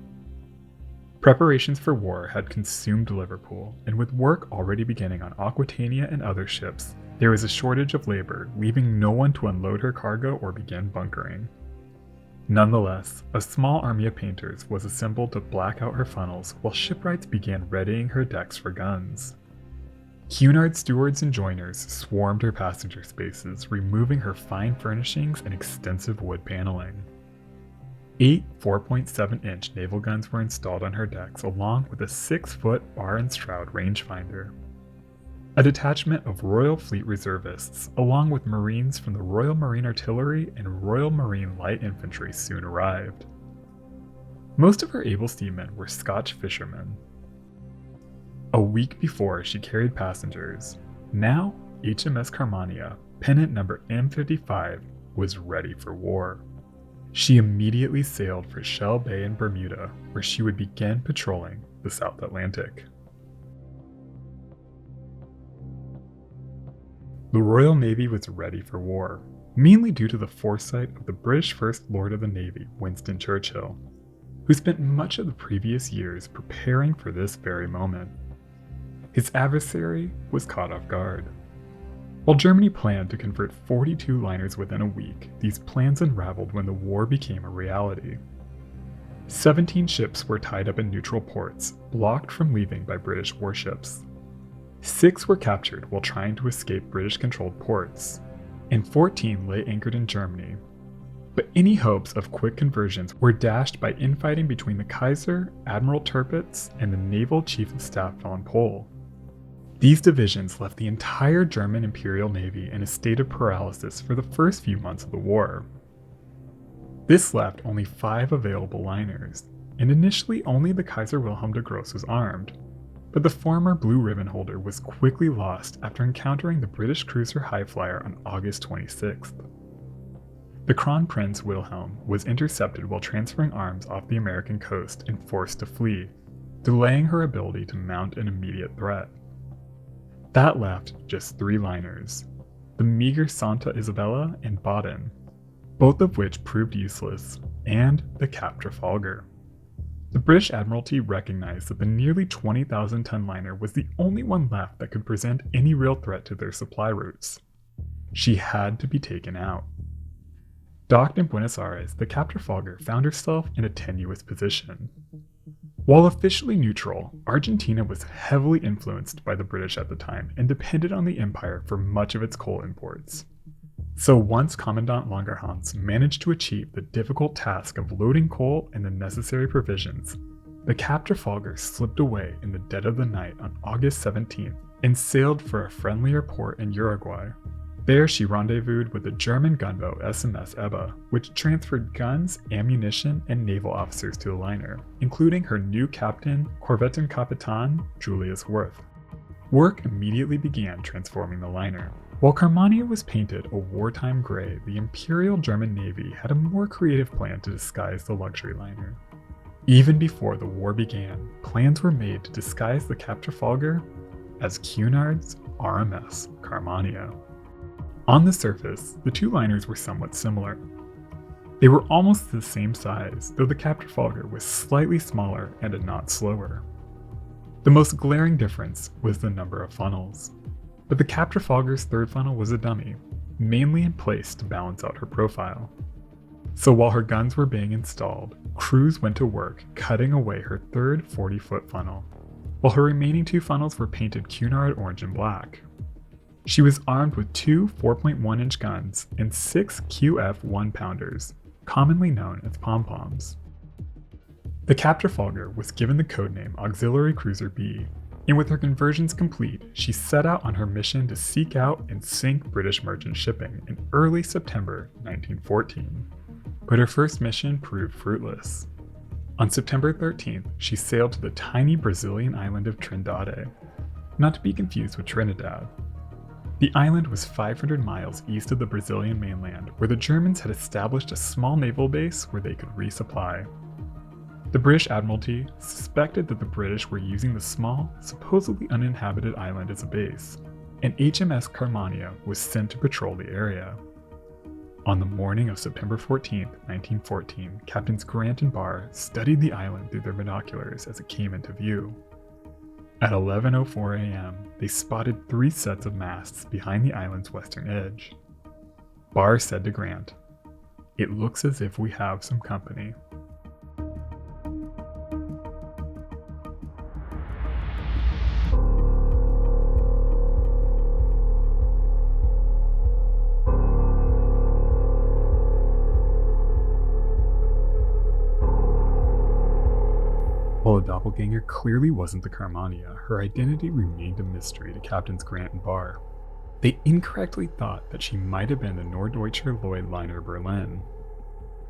Preparations for war had consumed Liverpool, and with work already beginning on Aquitania and other ships, there was a shortage of labor, leaving no one to unload her cargo or begin bunkering. Nonetheless, a small army of painters was assembled to black out her funnels while shipwrights began readying her decks for guns. Cunard stewards and joiners swarmed her passenger spaces, removing her fine furnishings and extensive wood paneling. 8 4.7-inch naval guns were installed on her decks, along with a 6-foot bar and shroud rangefinder. A detachment of Royal Fleet Reservists, along with Marines from the Royal Marine Artillery and Royal Marine Light Infantry, soon arrived. Most of her able seamen were Scotch fishermen. A week before, she carried passengers. Now, HMS Carmania, pennant number M55, was ready for war. She immediately sailed for Shell Bay in Bermuda, where she would begin patrolling the South Atlantic. The Royal Navy was ready for war, mainly due to the foresight of the British First Lord of the Navy, Winston Churchill, who spent much of the previous years preparing for this very moment. His adversary was caught off guard. While Germany planned to convert 42 liners within a week, these plans unraveled when the war became a reality. 17 ships were tied up in neutral ports, blocked from leaving by British warships. 6 were captured while trying to escape British-controlled ports, and 14 lay anchored in Germany. But any hopes of quick conversions were dashed by infighting between the Kaiser, Admiral Tirpitz, and the Naval Chief of Staff von Pohl. These divisions left the entire German Imperial Navy in a state of paralysis for the first few months of the war. This left only 5 available liners, and initially only the Kaiser Wilhelm de Gross was armed, but the former blue ribbon holder was quickly lost after encountering the British cruiser Highflyer on August 26th. The Kronprinz Wilhelm was intercepted while transferring arms off the American coast and forced to flee, delaying her ability to mount an immediate threat. That left just 3 liners, the meager Santa Isabella and Baden, both of which proved useless, and the Cap Trafalgar. The British Admiralty recognized that the nearly 20,000-ton liner was the only one left that could present any real threat to their supply routes. She had to be taken out. Docked in Buenos Aires, the Cap Trafalgar found herself in a tenuous position. While officially neutral, Argentina was heavily influenced by the British at the time and depended on the empire for much of its coal imports. So once Commandant Langerhans managed to achieve the difficult task of loading coal and the necessary provisions, the Cap Trafalgar slipped away in the dead of the night on August 17th and sailed for a friendlier port in Uruguay. There she rendezvoused with the German gunboat SMS Ebba, which transferred guns, ammunition, and naval officers to the liner, including her new captain, Korvettenkapitan Julius Wirth. Work immediately began transforming the liner. While Carmania was painted a wartime gray, the Imperial German Navy had a more creative plan to disguise the luxury liner. Even before the war began, plans were made to disguise the Cap Trafalgar as Cunard's RMS Carmania. On the surface, the two liners were somewhat similar. They were almost the same size, though the Cap Trafalgar was slightly smaller and a knot slower. The most glaring difference was the number of funnels. But the Cap Trafalgar's third funnel was a dummy, mainly in place to balance out her profile. So while her guns were being installed, crews went to work cutting away her third 40-foot funnel, while her remaining two funnels were painted Cunard orange and black. She was armed with two 4.1-inch guns and 6 QF 1-pounders, commonly known as pom-poms. The Cap Trafalgar was given the codename Auxiliary Cruiser B, and with her conversions complete, she set out on her mission to seek out and sink British merchant shipping in early September 1914. But her first mission proved fruitless. On September 13th, she sailed to the tiny Brazilian island of Trindade, not to be confused with Trinidad. The island was 500 miles east of the Brazilian mainland, where the Germans had established a small naval base where they could resupply. The British Admiralty suspected that the British were using the small, supposedly uninhabited island as a base, and HMS Carmania was sent to patrol the area. On the morning of September 14, 1914, Captains Grant and Barr studied the island through their binoculars as it came into view. At 11:04 a.m., they spotted 3 sets of masts behind the island's western edge. Barr said to Grant, "It looks as if we have some company." While the doppelganger clearly wasn't the Carmania, her identity remained a mystery to Captains Grant and Barr. They incorrectly thought that she might have been the Norddeutscher Lloyd liner Berlin.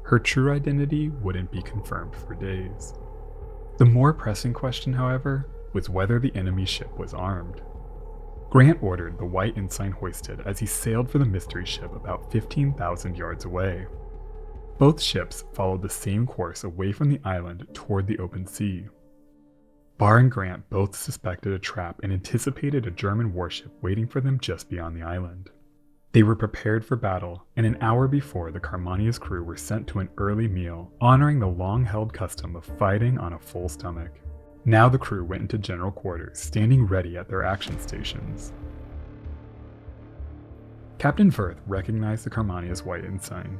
Her true identity wouldn't be confirmed for days. The more pressing question, however, was whether the enemy ship was armed. Grant ordered the white ensign hoisted as he sailed for the mystery ship about 15,000 yards away. Both ships followed the same course away from the island toward the open sea. Barr and Grant both suspected a trap and anticipated a German warship waiting for them just beyond the island. They were prepared for battle, and an hour before, the Carmania's crew were sent to an early meal, honoring the long-held custom of fighting on a full stomach. Now the crew went into general quarters, standing ready at their action stations. Captain Wirth recognized the Carmania's white ensign.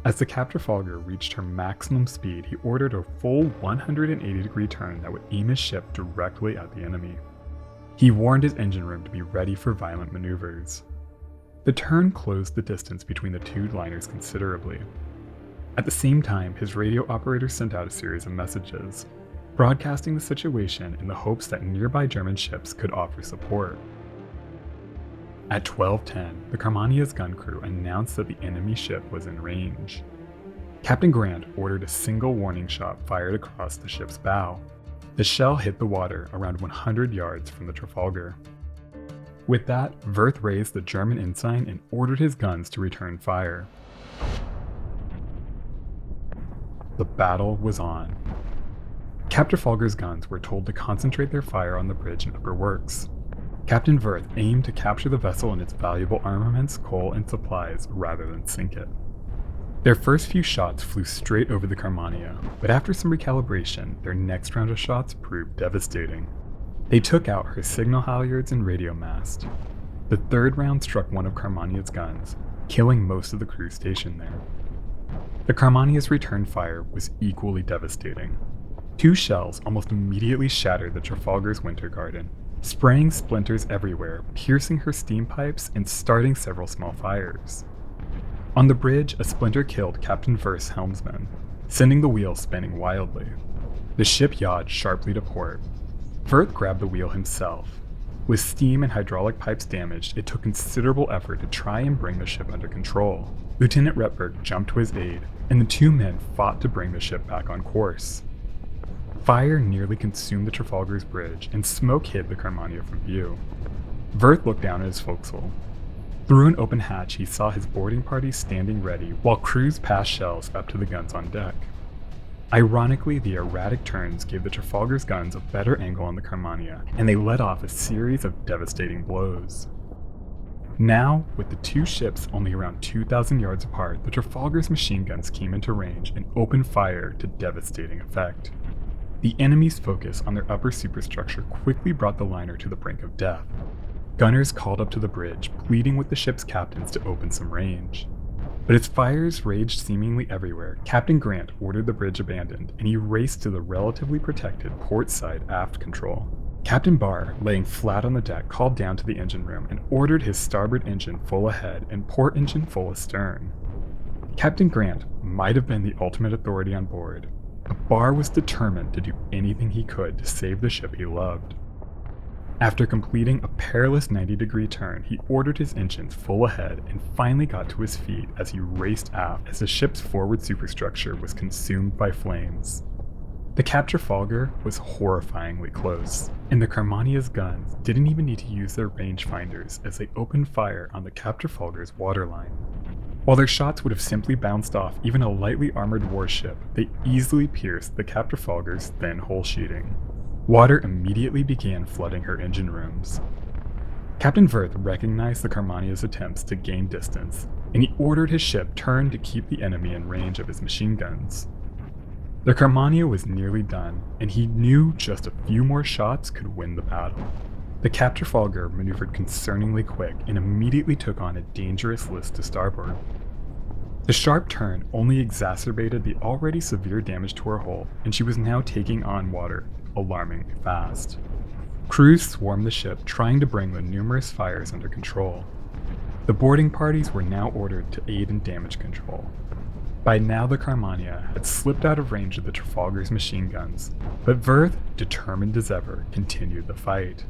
As the Cap Trafalgar reached her maximum speed, he ordered a full 180-degree turn that would aim his ship directly at the enemy. He warned his engine room to be ready for violent maneuvers. The turn closed the distance between the two liners considerably. At the same time, his radio operator sent out a series of messages, broadcasting the situation in the hopes that nearby German ships could offer support. At 12:10, the Carmania's gun crew announced that the enemy ship was in range. Captain Grant ordered a single warning shot fired across the ship's bow. The shell hit the water around 100 yards from the Trafalgar. With that, Wirth raised the German ensign and ordered his guns to return fire. The battle was on. Cap Trafalgar's guns were told to concentrate their fire on the bridge and upper works. Captain Wirth aimed to capture the vessel and its valuable armaments, coal, and supplies rather than sink it. Their first few shots flew straight over the Carmania, but after some recalibration, their next round of shots proved devastating. They took out her signal halyards and radio mast. The third round struck one of Carmania's guns, killing most of the crew stationed there. The Carmania's return fire was equally devastating. 2 shells almost immediately shattered the Trafalgar's winter garden, spraying splinters everywhere, piercing her steam pipes and starting several small fires. On the bridge, a splinter killed Captain Wirth's helmsman, sending the wheel spinning wildly. The ship yawed sharply to port. Wirth grabbed the wheel himself. With steam and hydraulic pipes damaged, it took considerable effort to try and bring the ship under control. Lieutenant Retberg jumped to his aid, and the 2 men fought to bring the ship back on course. Fire nearly consumed the Trafalgar's bridge, and smoke hid the Carmania from view. Wirth looked down at his forecastle. Through an open hatch, he saw his boarding party standing ready while crews passed shells up to the guns on deck. Ironically, the erratic turns gave the Trafalgar's guns a better angle on the Carmania, and they let off a series of devastating blows. Now, with the two ships only around 2,000 yards apart, the Trafalgar's machine guns came into range and opened fire to devastating effect. The enemy's focus on their upper superstructure quickly brought the liner to the brink of death. Gunners called up to the bridge, pleading with the ship's captains to open some range. But as fires raged seemingly everywhere, Captain Grant ordered the bridge abandoned, and he raced to the relatively protected port side aft control. Captain Barr, laying flat on the deck, called down to the engine room and ordered his starboard engine full ahead and port engine full astern. Captain Grant might have been the ultimate authority on board, but Barr was determined to do anything he could to save the ship he loved. After completing a perilous 90-degree turn, he ordered his engines full ahead and finally got to his feet as he raced aft as the ship's forward superstructure was consumed by flames. The Cap Trafalgar was horrifyingly close, and the Carmania's guns didn't even need to use their rangefinders as they opened fire on the Cap Trafalgar's waterline. While their shots would have simply bounced off even a lightly armored warship, they easily pierced the Cap Trafalgar's thin hull sheeting. Water immediately began flooding her engine rooms. Captain Wirth recognized the Carmania's attempts to gain distance, and he ordered his ship turned to keep the enemy in range of his machine guns. The Carmania was nearly done, and he knew just a few more shots could win the battle. The Cap Trafalgar maneuvered concerningly quick and immediately took on a dangerous list to starboard. The sharp turn only exacerbated the already severe damage to her hull, and she was now taking on water alarmingly fast. Crews swarmed the ship, trying to bring the numerous fires under control. The boarding parties were now ordered to aid in damage control. By now the Carmania had slipped out of range of the Trafalgar's machine guns, but Wirth, determined as ever, continued the fight.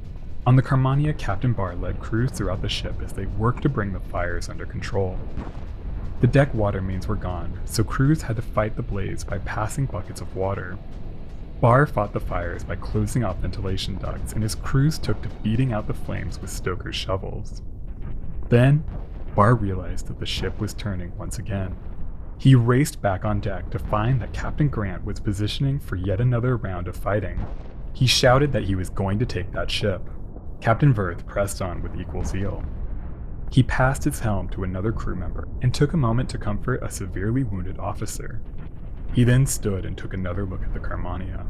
On the Carmania, Captain Barr led crews throughout the ship as they worked to bring the fires under control. The deck water mains were gone, so crews had to fight the blaze by passing buckets of water. Barr fought the fires by closing off ventilation ducts, and his crews took to beating out the flames with stokers' shovels. Then, Barr realized that the ship was turning once again. He raced back on deck to find that Captain Grant was positioning for yet another round of fighting. He shouted that he was going to take that ship. Captain Wirth pressed on with equal zeal. He passed his helm to another crew member and took a moment to comfort a severely wounded officer. He then stood and took another look at the Carmania.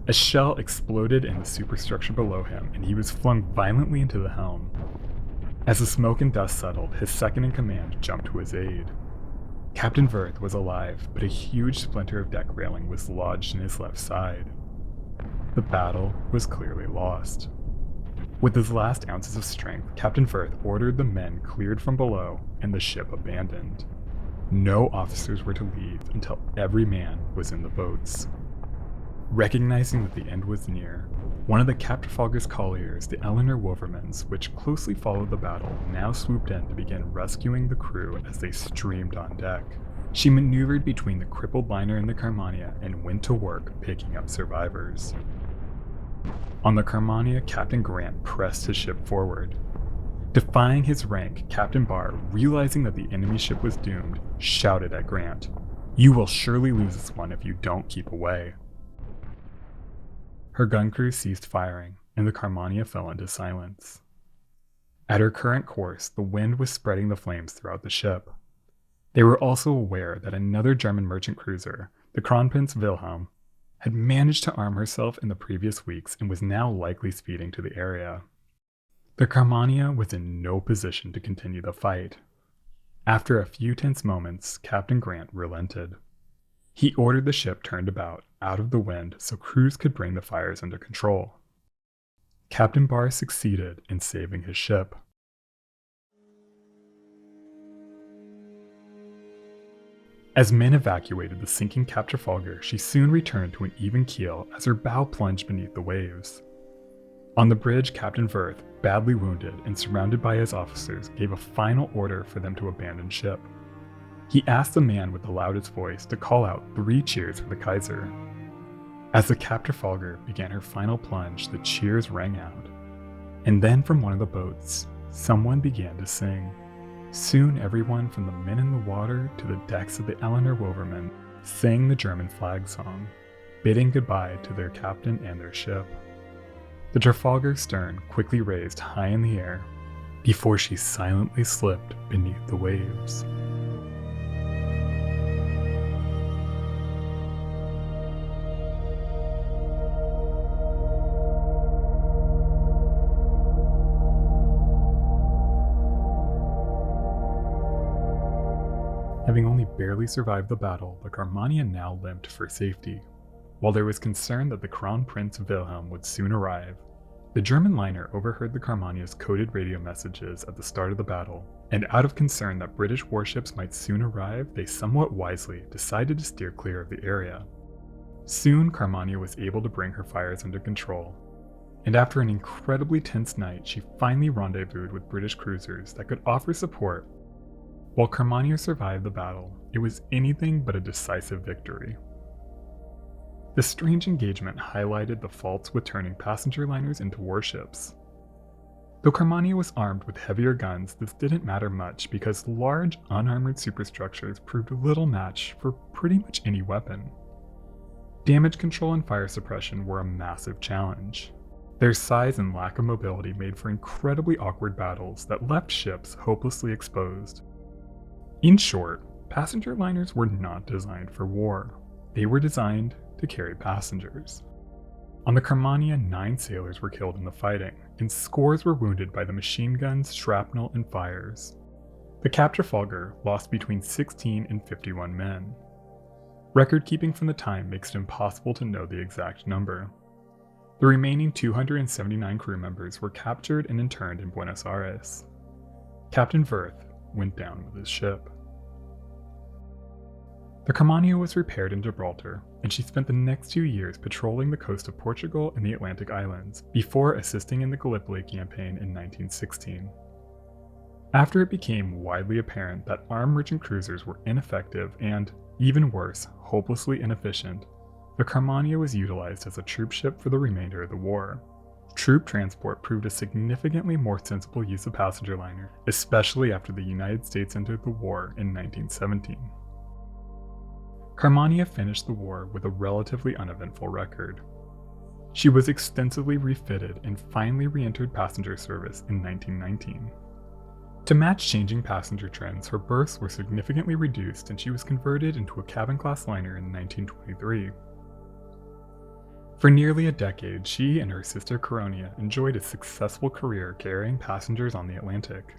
A shell exploded in the superstructure below him, and he was flung violently into the helm. As the smoke and dust settled, his second-in-command jumped to his aid. Captain Wirth was alive, but a huge splinter of deck railing was lodged in his left side. The battle was clearly lost. With his last ounces of strength, Captain Wirth ordered the men cleared from below and the ship abandoned. No officers were to leave until every man was in the boats. Recognizing that the end was near, one of the Cap Trafalgar's colliers, the Eleanor Wouvermans, which closely followed the battle, now swooped in to begin rescuing the crew as they streamed on deck. She maneuvered between the crippled liner and the Carmania and went to work picking up survivors. On the Carmania, Captain Grant pressed his ship forward. Defying his rank, Captain Barr, realizing that the enemy ship was doomed, shouted at Grant, "You will surely lose this one if you don't keep away." Her gun crew ceased firing, and the Carmania fell into silence. At her current course, the wind was spreading the flames throughout the ship. They were also aware that another German merchant cruiser, the Kronprinz Wilhelm, had managed to arm herself in the previous weeks and was now likely speeding to the area. The Carmania was in no position to continue the fight. After a few tense moments, Captain Grant relented. He ordered the ship turned about, out of the wind, so crews could bring the fires under control. Captain Barr succeeded in saving his ship. As men evacuated the sinking Cap Trafalgar, she soon returned to an even keel as her bow plunged beneath the waves. On the bridge, Captain Wirth, badly wounded and surrounded by his officers, gave a final order for them to abandon ship. He asked the man with the loudest voice to call out 3 cheers for the Kaiser. As the Cap Trafalgar began her final plunge, the cheers rang out. And then from one of the boats, someone began to sing. Soon everyone from the men in the water to the decks of the Eleanor Wouverman sang the German flag song, bidding goodbye to their captain and their ship. The Trafalgar's stern quickly raised high in the air before she silently slipped beneath the waves. Having only barely survived the battle, the Carmania now limped for safety. While there was concern that the Crown Prince Wilhelm would soon arrive, the German liner overheard the Carmania's coded radio messages at the start of the battle, and out of concern that British warships might soon arrive, they somewhat wisely decided to steer clear of the area. Soon, Carmania was able to bring her fires under control, and after an incredibly tense night, she finally rendezvoused with British cruisers that could offer support. While Carmania survived the battle, it was anything but a decisive victory. The strange engagement highlighted the faults with turning passenger liners into warships. Though Carmania was armed with heavier guns, this didn't matter much because large, unarmored superstructures proved little match for pretty much any weapon. Damage control and fire suppression were a massive challenge. Their size and lack of mobility made for incredibly awkward battles that left ships hopelessly exposed. In short, passenger liners were not designed for war. They were designed to carry passengers. On the Carmania, 9 sailors were killed in the fighting, and scores were wounded by the machine guns, shrapnel, and fires. The Cap Trafalgar lost between 16 and 51 men. Record keeping from the time makes it impossible to know the exact number. The remaining 279 crew members were captured and interned in Buenos Aires. Captain Wirth went down with his ship. The Carmania was repaired in Gibraltar, and she spent the next 2 years patrolling the coast of Portugal and the Atlantic Islands, before assisting in the Gallipoli campaign in 1916. After it became widely apparent that armed merchant cruisers were ineffective and, even worse, hopelessly inefficient, the Carmania was utilized as a troop ship for the remainder of the war. Troop transport proved a significantly more sensible use of passenger liner, especially after the United States entered the war in 1917. Carmania finished the war with a relatively uneventful record. She was extensively refitted and finally re-entered passenger service in 1919. To match changing passenger trends, her berths were significantly reduced and she was converted into a cabin-class liner in 1923. For nearly a decade, she and her sister Caronia enjoyed a successful career carrying passengers on the Atlantic.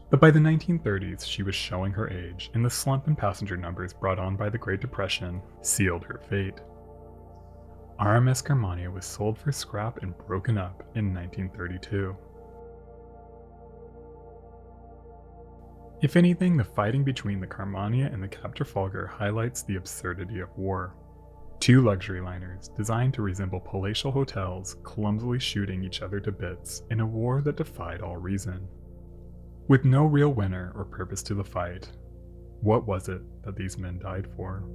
But by the 1930s, she was showing her age, and the slump in passenger numbers brought on by the Great Depression sealed her fate. RMS Carmania was sold for scrap and broken up in 1932. If anything, the fighting between the Carmania and the Cap Trafalgar highlights the absurdity of war. 2 luxury liners, designed to resemble palatial hotels, clumsily shooting each other to bits in a war that defied all reason. With no real winner or purpose to the fight, what was it that these men died for?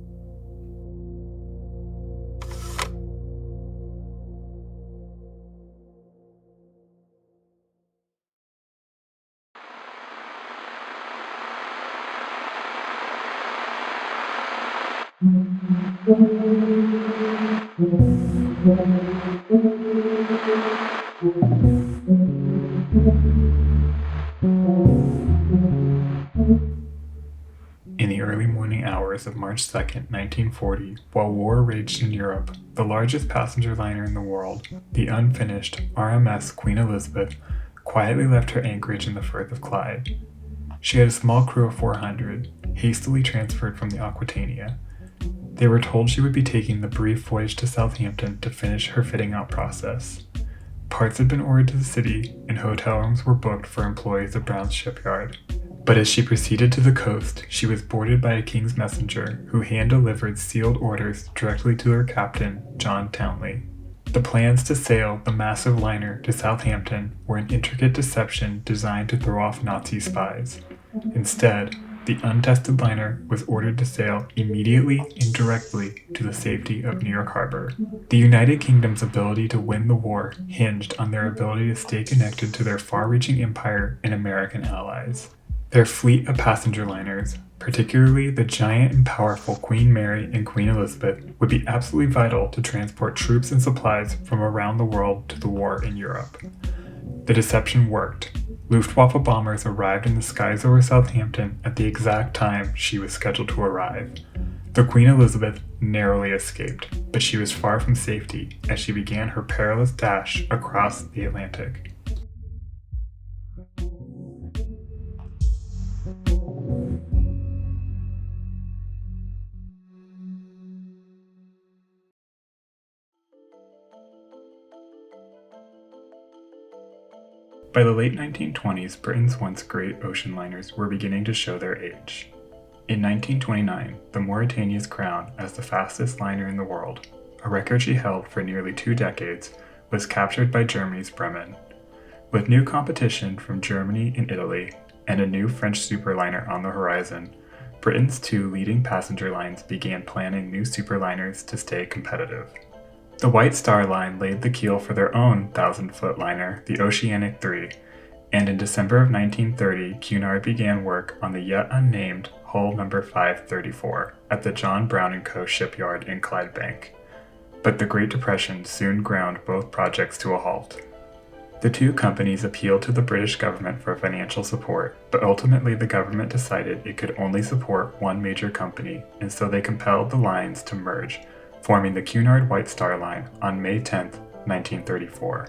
In the early morning hours of March 2nd, 1940, while war raged in Europe, the largest passenger liner in the world, the unfinished RMS Queen Elizabeth, quietly left her anchorage in the Firth of Clyde. She had a small crew of 400, hastily transferred from the Aquitania. They were told she would be taking the brief voyage to Southampton to finish her fitting out process. Parts had been ordered to the city, and hotel rooms were booked for employees of Brown's shipyard. But as she proceeded to the coast, she was boarded by a king's messenger who hand-delivered sealed orders directly to her captain, John Townley. The plans to sail the massive liner to Southampton were an intricate deception designed to throw off Nazi spies. Instead, the untested liner was ordered to sail immediately and directly to the safety of New York Harbor. The United Kingdom's ability to win the war hinged on their ability to stay connected to their far-reaching empire and American allies. Their fleet of passenger liners, particularly the giant and powerful Queen Mary and Queen Elizabeth, would be absolutely vital to transport troops and supplies from around the world to the war in Europe. The deception worked. Luftwaffe bombers arrived in the skies over Southampton at the exact time she was scheduled to arrive. The Queen Elizabeth narrowly escaped, but she was far from safety as she began her perilous dash across the Atlantic. By the late 1920s, Britain's once great ocean liners were beginning to show their age. In 1929, the Mauretania's crown as the fastest liner in the world, a record she held for nearly 2 decades, was captured by Germany's Bremen. With new competition from Germany and Italy, and a new French superliner on the horizon, Britain's 2 leading passenger lines began planning new superliners to stay competitive. The White Star Line laid the keel for their own 1,000-foot liner, the Oceanic III, and in December of 1930, Cunard began work on the yet unnamed hull number 534 at the John Brown & Co. shipyard in Clydebank. But the Great Depression soon ground both projects to a halt. The 2 companies appealed to the British government for financial support, but ultimately the government decided it could only support one major company, and so they compelled the lines to merge, forming the Cunard White Star Line on May 10, 1934.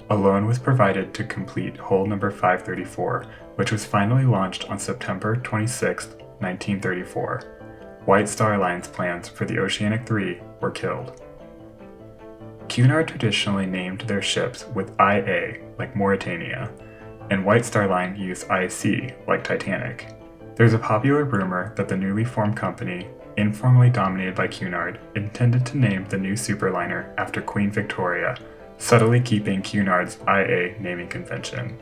A loan was provided to complete hull number 534, which was finally launched on September 26, 1934. White Star Line's plans for the Oceanic III were killed. Cunard traditionally named their ships with IA, like Mauretania, and White Star Line used IC, like Titanic. There's a popular rumor that the newly formed company, informally dominated by Cunard, intended to name the new superliner after Queen Victoria, subtly keeping Cunard's IA naming convention.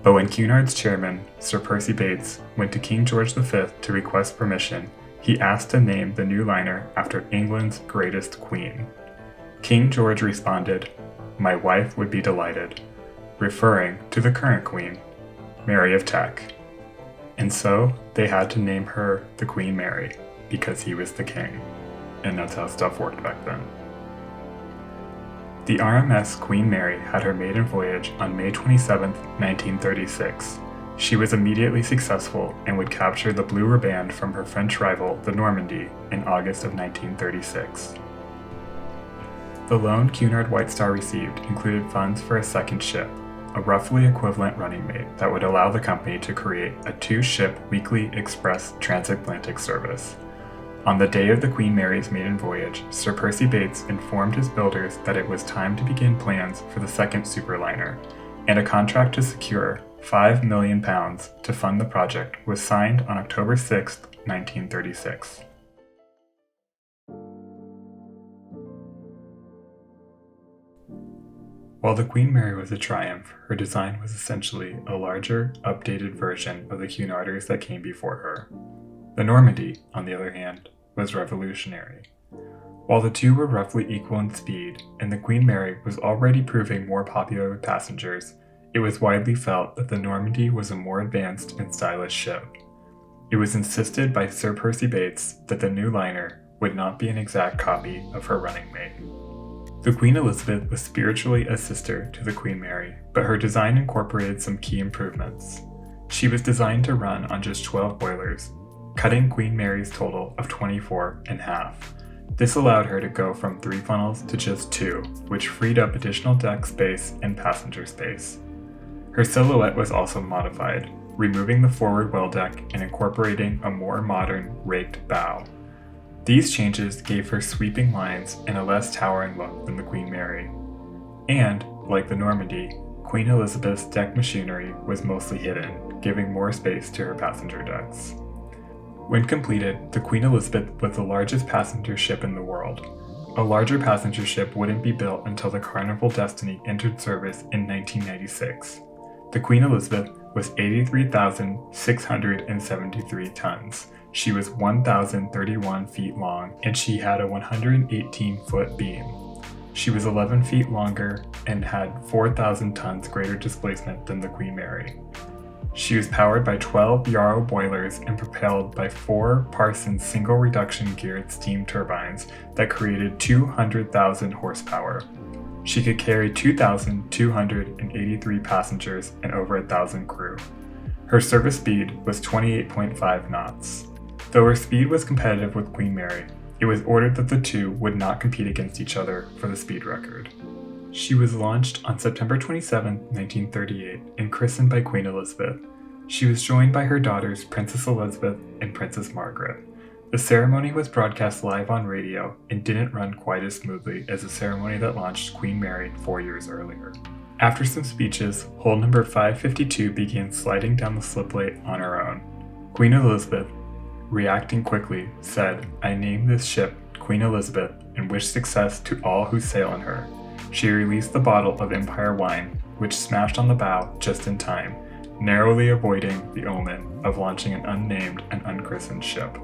But when Cunard's chairman, Sir Percy Bates, went to King George V to request permission, he asked to name the new liner after England's greatest queen. King George responded, "My wife would be delighted," referring to the current queen, Mary of Teck. And so they had to name her the Queen Mary, because he was the king. And that's how stuff worked back then. The RMS Queen Mary had her maiden voyage on May 27, 1936. She was immediately successful and would capture the blue riband from her French rival, the Normandy, in August of 1936. The loan Cunard White Star received included funds for a second ship, a roughly equivalent running mate that would allow the company to create a 2-ship weekly express transatlantic service. On the day of the Queen Mary's maiden voyage, Sir Percy Bates informed his builders that it was time to begin plans for the second superliner, and a contract to secure £5 million to fund the project was signed on October 6, 1936. While the Queen Mary was a triumph, her design was essentially a larger, updated version of the Cunarders that came before her. The Normandy, on the other hand, was revolutionary. While the two were roughly equal in speed, and the Queen Mary was already proving more popular with passengers, it was widely felt that the Normandy was a more advanced and stylish ship. It was insisted by Sir Percy Bates that the new liner would not be an exact copy of her running mate. The Queen Elizabeth was spiritually a sister to the Queen Mary, but her design incorporated some key improvements. She was designed to run on just 12 boilers, cutting Queen Mary's total of 24 in half. This allowed her to go from 3 funnels to just 2, which freed up additional deck space and passenger space. Her silhouette was also modified, removing the forward well deck and incorporating a more modern raked bow. These changes gave her sweeping lines and a less towering look than the Queen Mary. And, like the Normandy, Queen Elizabeth's deck machinery was mostly hidden, giving more space to her passenger decks. When completed, the Queen Elizabeth was the largest passenger ship in the world. A larger passenger ship wouldn't be built until the Carnival Destiny entered service in 1996. The Queen Elizabeth was 83,673 tons. She was 1,031 feet long, and she had a 118-foot beam. She was 11 feet longer and had 4,000 tons greater displacement than the Queen Mary. She was powered by 12 Yarrow boilers and propelled by 4 Parsons single reduction geared steam turbines that created 200,000 horsepower. She could carry 2,283 passengers and over 1,000 crew. Her service speed was 28.5 knots. Though her speed was competitive with Queen Mary, it was ordered that the two would not compete against each other for the speed record. She was launched on September 27, 1938, and christened by Queen Elizabeth. She was joined by her daughters Princess Elizabeth and Princess Margaret. The ceremony was broadcast live on radio and didn't run quite as smoothly as the ceremony that launched Queen Mary 4 years earlier. After some speeches, hole number 552 began sliding down the slipplate on her own. Queen Elizabeth, reacting quickly, said, "I name this ship Queen Elizabeth and wish success to all who sail in her." She released the bottle of Empire wine, which smashed on the bow just in time, narrowly avoiding the omen of launching an unnamed and unchristened ship.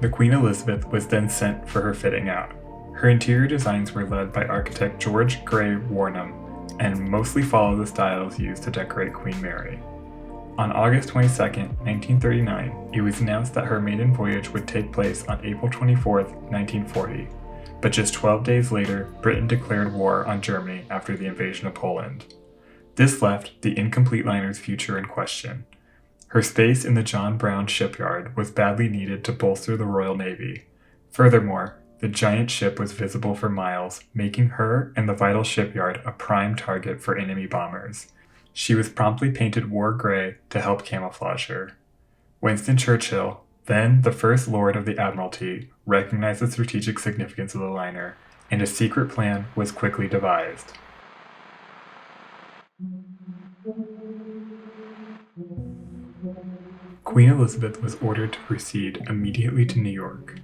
The Queen Elizabeth was then sent for her fitting out. Her interior designs were led by architect George Gray Warnham and mostly follow the styles used to decorate Queen Mary. On August 22, 1939, it was announced that her maiden voyage would take place on April 24, 1940, but just 12 days later, Britain declared war on Germany after the invasion of Poland. This left the incomplete liner's future in question. Her space in the John Brown shipyard was badly needed to bolster the Royal Navy. Furthermore, the giant ship was visible for miles, making her and the vital shipyard a prime target for enemy bombers. She was promptly painted war gray to help camouflage her. Winston Churchill, then the First Lord of the Admiralty, recognized the strategic significance of the liner, and a secret plan was quickly devised. Queen Elizabeth was ordered to proceed immediately to New York.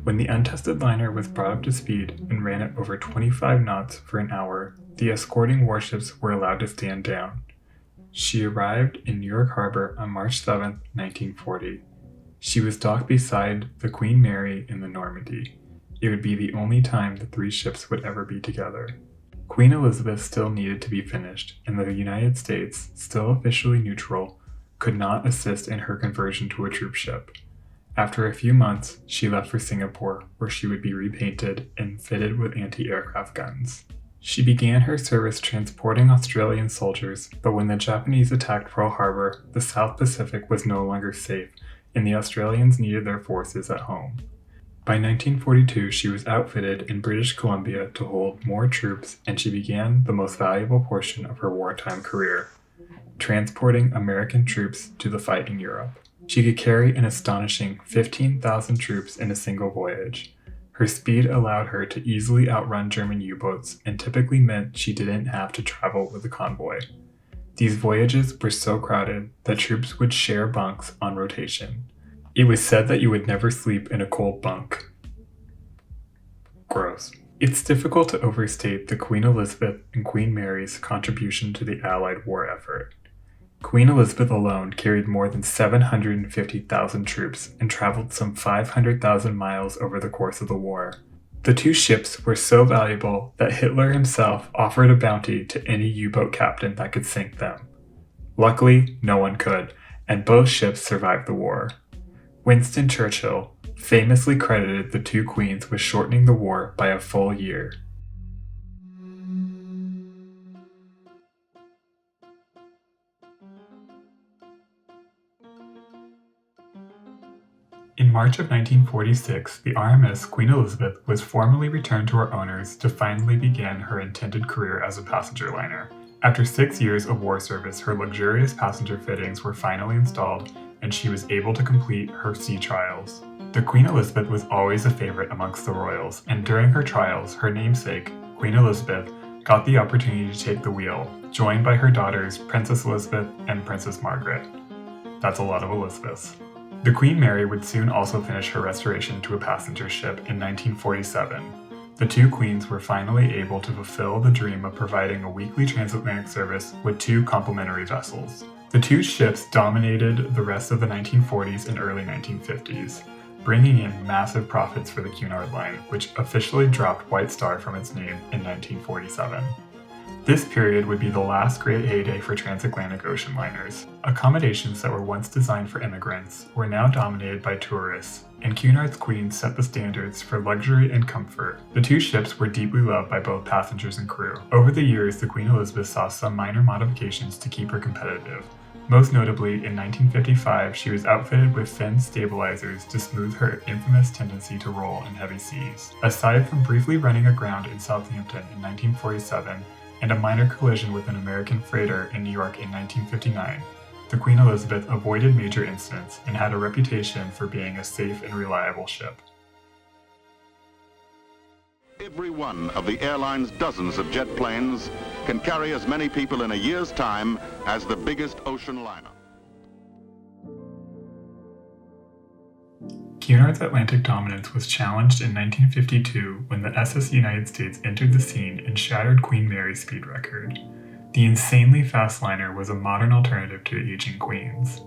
When the untested liner was brought up to speed and ran at over 25 knots for an hour, the escorting warships were allowed to stand down. She arrived in New York Harbor on March 7, 1940. She was docked beside the Queen Mary in the Normandy. It would be the only time the three ships would ever be together. Queen Elizabeth still needed to be finished, and the United States, still officially neutral, could not assist in her conversion to a troop ship. After a few months, she left for Singapore, where she would be repainted and fitted with anti-aircraft guns. She began her service transporting Australian soldiers, but when the Japanese attacked Pearl Harbor, the South Pacific was no longer safe, and the Australians needed their forces at home. By 1942, she was outfitted in British Columbia to hold more troops, and she began the most valuable portion of her wartime career, transporting American troops to the fight in Europe. She could carry an astonishing 15,000 troops in a single voyage. Her speed allowed her to easily outrun German U-boats and typically meant she didn't have to travel with a convoy. These voyages were so crowded that troops would share bunks on rotation. It was said that you would never sleep in a cold bunk. Gross. It's difficult to overstate the Queen Elizabeth and Queen Mary's contribution to the Allied war effort. Queen Elizabeth alone carried more than 750,000 troops and traveled some 500,000 miles over the course of the war. The two ships were so valuable that Hitler himself offered a bounty to any U-boat captain that could sink them. Luckily, no one could, and both ships survived the war. Winston Churchill famously credited the two queens with shortening the war by a full year. In March of 1946, the RMS Queen Elizabeth was formally returned to her owners to finally begin her intended career as a passenger liner. After 6 years of war service, her luxurious passenger fittings were finally installed, and she was able to complete her sea trials. The Queen Elizabeth was always a favorite amongst the royals, and during her trials, her namesake, Queen Elizabeth, got the opportunity to take the wheel, joined by her daughters Princess Elizabeth and Princess Margaret. That's a lot of Elizabeths. The Queen Mary would soon also finish her restoration to a passenger ship in 1947. The two queens were finally able to fulfill the dream of providing a weekly transatlantic service with two complementary vessels. The two ships dominated the rest of the 1940s and early 1950s, bringing in massive profits for the Cunard line, which officially dropped White Star from its name in 1947. This period would be the last great heyday for transatlantic ocean liners. Accommodations that were once designed for immigrants were now dominated by tourists, and Cunard's Queen set the standards for luxury and comfort. The two ships were deeply loved by both passengers and crew. Over the years, the Queen Elizabeth saw some minor modifications to keep her competitive. Most notably, in 1955, she was outfitted with fin stabilizers to smooth her infamous tendency to roll in heavy seas. Aside from briefly running aground in Southampton in 1947, and a minor collision with an American freighter in New York in 1959, the Queen Elizabeth avoided major incidents and had a reputation for being a safe and reliable ship. Every one of the airline's dozens of jet planes can carry as many people in a year's time as the biggest ocean liner. Cunard's Atlantic dominance was challenged in 1952 when the SS United States entered the scene and shattered Queen Mary's speed record. The insanely fast liner was a modern alternative to aging Queens.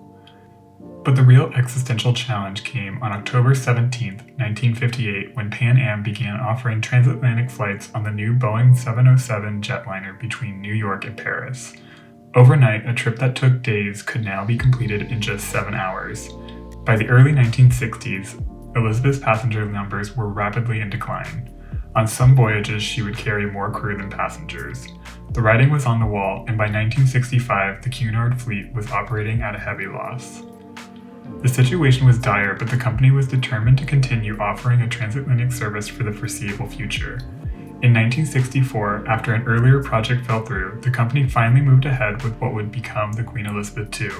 But the real existential challenge came on October 17, 1958, when Pan Am began offering transatlantic flights on the new Boeing 707 jetliner between New York and Paris. Overnight, a trip that took days could now be completed in just 7 hours. By the early 1960s, Elizabeth's passenger numbers were rapidly in decline. On some voyages, she would carry more crew than passengers. The writing was on the wall, and by 1965, the Cunard fleet was operating at a heavy loss. The situation was dire, but the company was determined to continue offering a transatlantic service for the foreseeable future. In 1964, after an earlier project fell through, the company finally moved ahead with what would become the Queen Elizabeth II,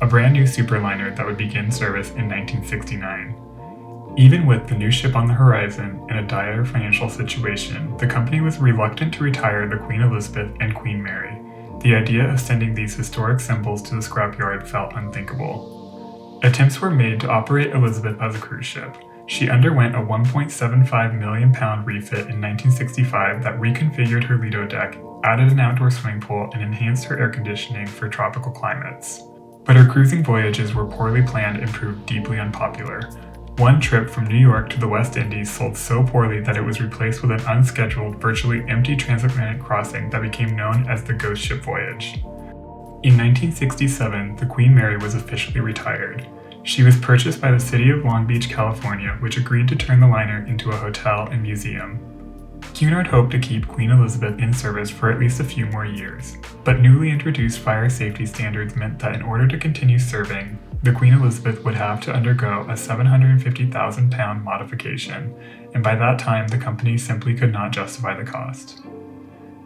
a brand new superliner that would begin service in 1969. Even with the new ship on the horizon and a dire financial situation, the company was reluctant to retire the Queen Elizabeth and Queen Mary. The idea of sending these historic symbols to the scrapyard felt unthinkable. Attempts were made to operate Elizabeth as a cruise ship. She underwent a £1.75 million refit in 1965 that reconfigured her Lido deck, added an outdoor swimming pool, and enhanced her air conditioning for tropical climates. But her cruising voyages were poorly planned and proved deeply unpopular. One trip from New York to the West Indies sold so poorly that it was replaced with an unscheduled, virtually empty transatlantic crossing that became known as the Ghost Ship Voyage. In 1967, the Queen Mary was officially retired. She was purchased by the city of Long Beach, California, which agreed to turn the liner into a hotel and museum. Cunard hoped to keep Queen Elizabeth in service for at least a few more years, but newly introduced fire safety standards meant that in order to continue serving, the Queen Elizabeth would have to undergo a £750,000 modification, and by that time the company simply could not justify the cost.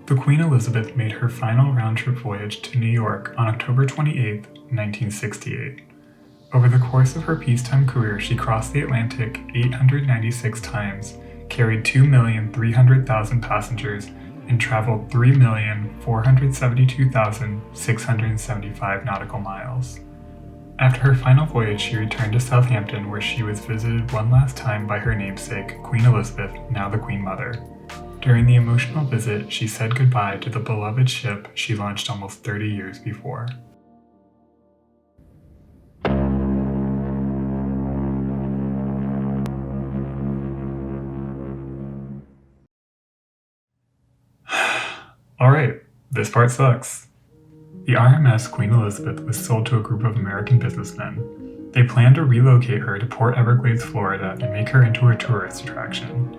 The Queen Elizabeth made her final round-trip voyage to New York on October 28, 1968. Over the course of her peacetime career, she crossed the Atlantic 896 times, carried 2,300,000 passengers, and traveled 3,472,675 nautical miles. After her final voyage, she returned to Southampton, where she was visited one last time by her namesake, Queen Elizabeth, now the Queen Mother. During the emotional visit, she said goodbye to the beloved ship she launched almost 30 years before. Alright, this part sucks. The RMS Queen Elizabeth was sold to a group of American businessmen. They planned to relocate her to Port Everglades, Florida, and make her into a tourist attraction.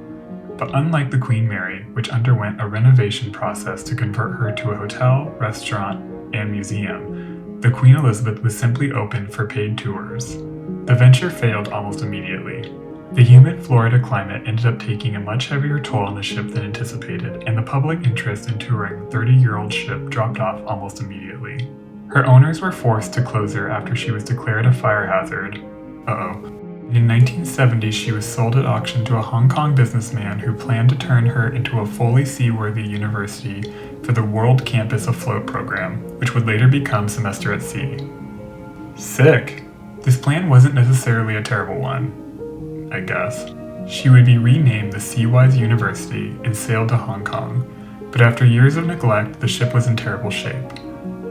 But unlike the Queen Mary, which underwent a renovation process to convert her to a hotel, restaurant, and museum, the Queen Elizabeth was simply open for paid tours. The venture failed almost immediately. The humid Florida climate ended up taking a much heavier toll on the ship than anticipated, and the public interest in touring the 30-year-old ship dropped off almost immediately. Her owners were forced to close her after she was declared a fire hazard. In 1970, she was sold at auction to a Hong Kong businessman who planned to turn her into a fully seaworthy university for the World Campus Afloat program, which would later become Semester at Sea. Sick! This plan wasn't necessarily a terrible one, I guess. She would be renamed the Seawise University and sailed to Hong Kong, but after years of neglect, the ship was in terrible shape.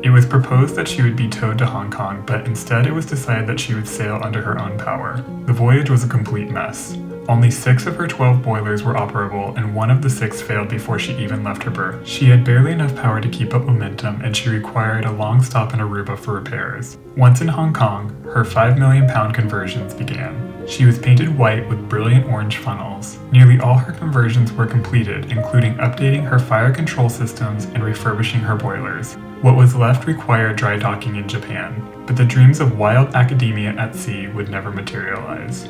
It was proposed that she would be towed to Hong Kong, but instead it was decided that she would sail under her own power. The voyage was a complete mess. Only 6 of her 12 boilers were operable, and 1 of the 6 failed before she even left her berth. She had barely enough power to keep up momentum, and she required a long stop in Aruba for repairs. Once in Hong Kong, her £5 million conversions began. She was painted white with brilliant orange funnels. Nearly all her conversions were completed, including updating her fire control systems and refurbishing her boilers. What was left required dry docking in Japan, but the dreams of wild academia at sea would never materialize.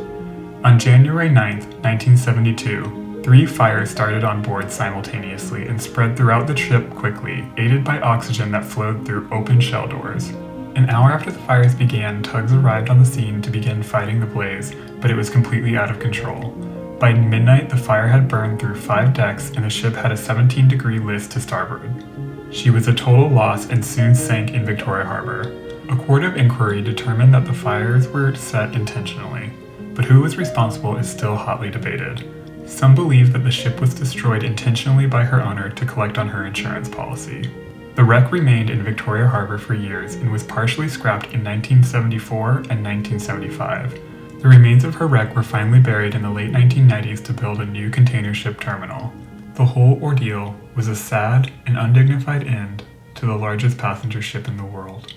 On January 9, 1972, 3 fires started on board simultaneously and spread throughout the ship quickly, aided by oxygen that flowed through open shell doors. An hour after the fires began, tugs arrived on the scene to begin fighting the blaze, but it was completely out of control. By midnight, the fire had burned through 5 decks and the ship had a 17-degree list to starboard. She was a total loss and soon sank in Victoria Harbor. A court of inquiry determined that the fires were set intentionally, but who was responsible is still hotly debated. Some believe that the ship was destroyed intentionally by her owner to collect on her insurance policy. The wreck remained in Victoria Harbor for years and was partially scrapped in 1974 and 1975. The remains of her wreck were finally buried in the late 1990s to build a new container ship terminal. The whole ordeal was a sad and undignified end to the largest passenger ship in the world.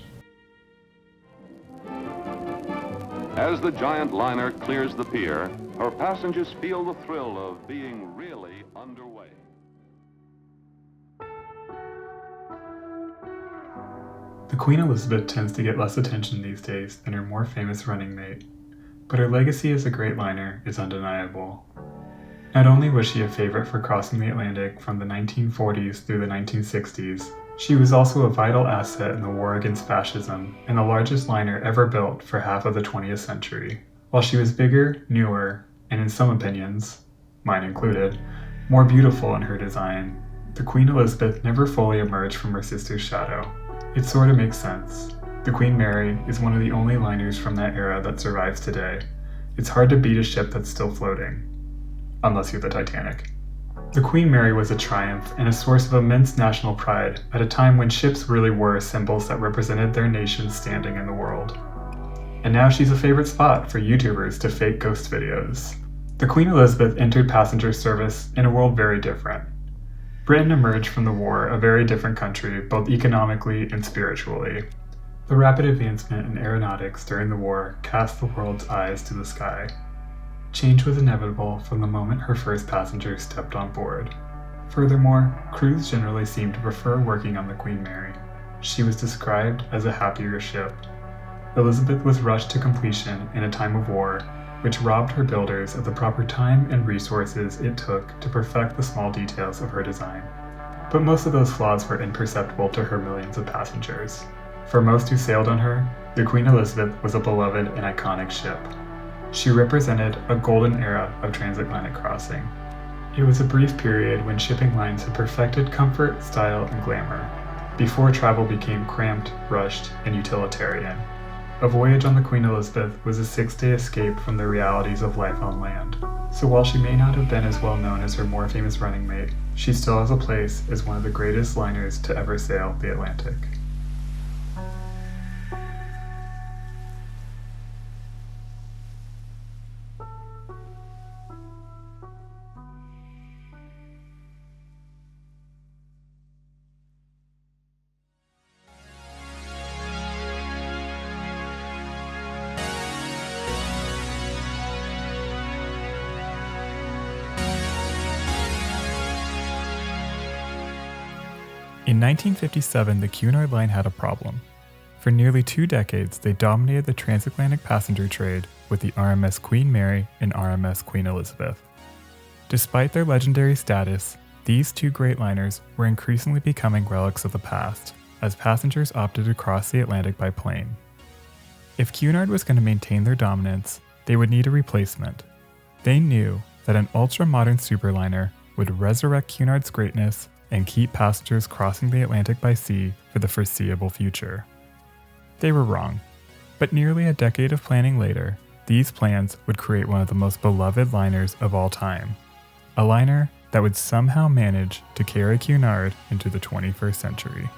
As the giant liner clears the pier, her passengers feel the thrill of being really underway. The Queen Elizabeth tends to get less attention these days than her more famous running mate, but her legacy as a great liner is undeniable. Not only was she a favorite for crossing the Atlantic from the 1940s through the 1960s, she was also a vital asset in the war against fascism and the largest liner ever built for half of the 20th century. While she was bigger, newer, and in some opinions, mine included, more beautiful in her design, the Queen Elizabeth never fully emerged from her sister's shadow. It sort of makes sense. The Queen Mary is one of the only liners from that era that survives today. It's hard to beat a ship that's still floating. Unless you're the Titanic. The Queen Mary was a triumph and a source of immense national pride at a time when ships really were symbols that represented their nation's standing in the world. And now she's a favorite spot for YouTubers to fake ghost videos. The Queen Elizabeth entered passenger service in a world very different. Britain emerged from the war a very different country, both economically and spiritually. The rapid advancement in aeronautics during the war cast the world's eyes to the sky. Change was inevitable from the moment her first passenger stepped on board. Furthermore, crews generally seemed to prefer working on the Queen Mary. She was described as a happier ship. Elizabeth was rushed to completion in a time of war, which robbed her builders of the proper time and resources it took to perfect the small details of her design. But most of those flaws were imperceptible to her millions of passengers. For most who sailed on her, the Queen Elizabeth was a beloved and iconic ship. She represented a golden era of transatlantic crossing. It was a brief period when shipping lines had perfected comfort, style, and glamour, before travel became cramped, rushed, and utilitarian. A voyage on the Queen Elizabeth was a 6-day escape from the realities of life on land. So while she may not have been as well known as her more famous running mate, she still has a place as one of the greatest liners to ever sail the Atlantic. In 1957, the Cunard line had a problem. For nearly 2 decades, they dominated the transatlantic passenger trade with the RMS Queen Mary and RMS Queen Elizabeth. Despite their legendary status, these 2 great liners were increasingly becoming relics of the past, as passengers opted to cross the Atlantic by plane. If Cunard was going to maintain their dominance, they would need a replacement. They knew that an ultra-modern superliner would resurrect Cunard's greatness and keep passengers crossing the Atlantic by sea for the foreseeable future. They were wrong, but nearly a decade of planning later, these plans would create one of the most beloved liners of all time, a liner that would somehow manage to carry Cunard into the 21st century.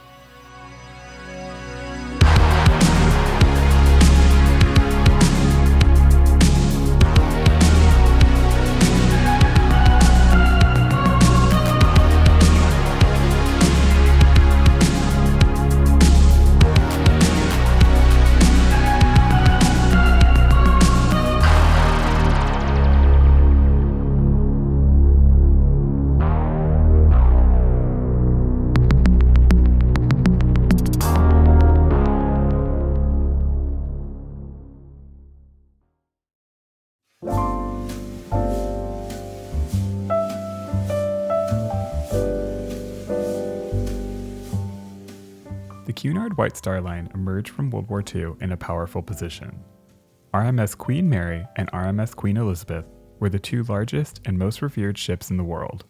Cunard White Star Line emerged from World War II in a powerful position. RMS Queen Mary and RMS Queen Elizabeth were the two largest and most revered ships in the world.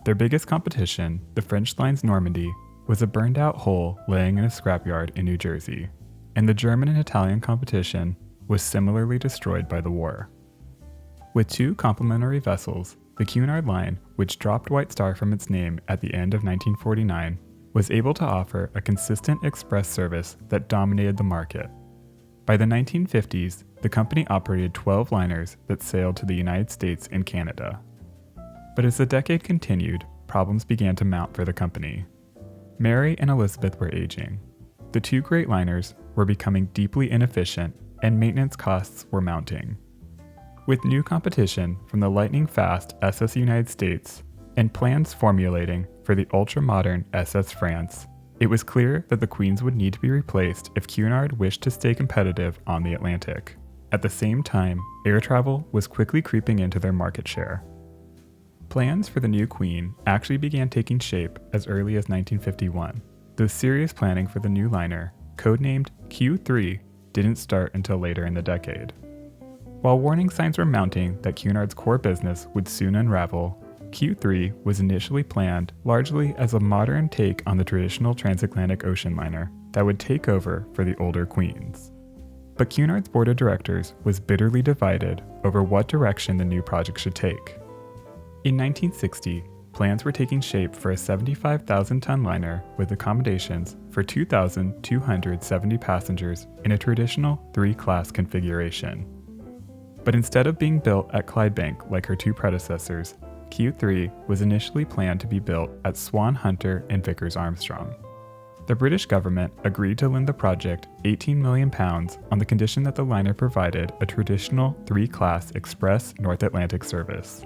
Their biggest competition, the French line's Normandy, was a burned-out hull laying in a scrapyard in New Jersey, and the German and Italian competition was similarly destroyed by the war. With two complementary vessels, the Cunard Line, which dropped White Star from its name at the end of 1949, was able to offer a consistent express service that dominated the market. By the 1950s, the company operated 12 liners that sailed to the United States and Canada. But as the decade continued, problems began to mount for the company. Mary and Elizabeth were aging. The two great liners were becoming deeply inefficient, and maintenance costs were mounting. With new competition from the lightning-fast SS United States and plans formulating for the ultra-modern SS France, it was clear that the Queens would need to be replaced if Cunard wished to stay competitive on the Atlantic. At the same time, air travel was quickly creeping into their market share. Plans for the new Queen actually began taking shape as early as 1951, though serious planning for the new liner, codenamed Q3, didn't start until later in the decade. While warning signs were mounting that Cunard's core business would soon unravel, Q3 was initially planned largely as a modern take on the traditional transatlantic ocean liner that would take over for the older Queens. But Cunard's board of directors was bitterly divided over what direction the new project should take. In 1960, plans were taking shape for a 75,000-ton liner with accommodations for 2,270 passengers in a traditional three-class configuration. But instead of being built at Clydebank like her two predecessors, Q3 was initially planned to be built at Swan Hunter and Vickers Armstrong. The British government agreed to lend the project £18 million on the condition that the liner provided a traditional three-class express North Atlantic service.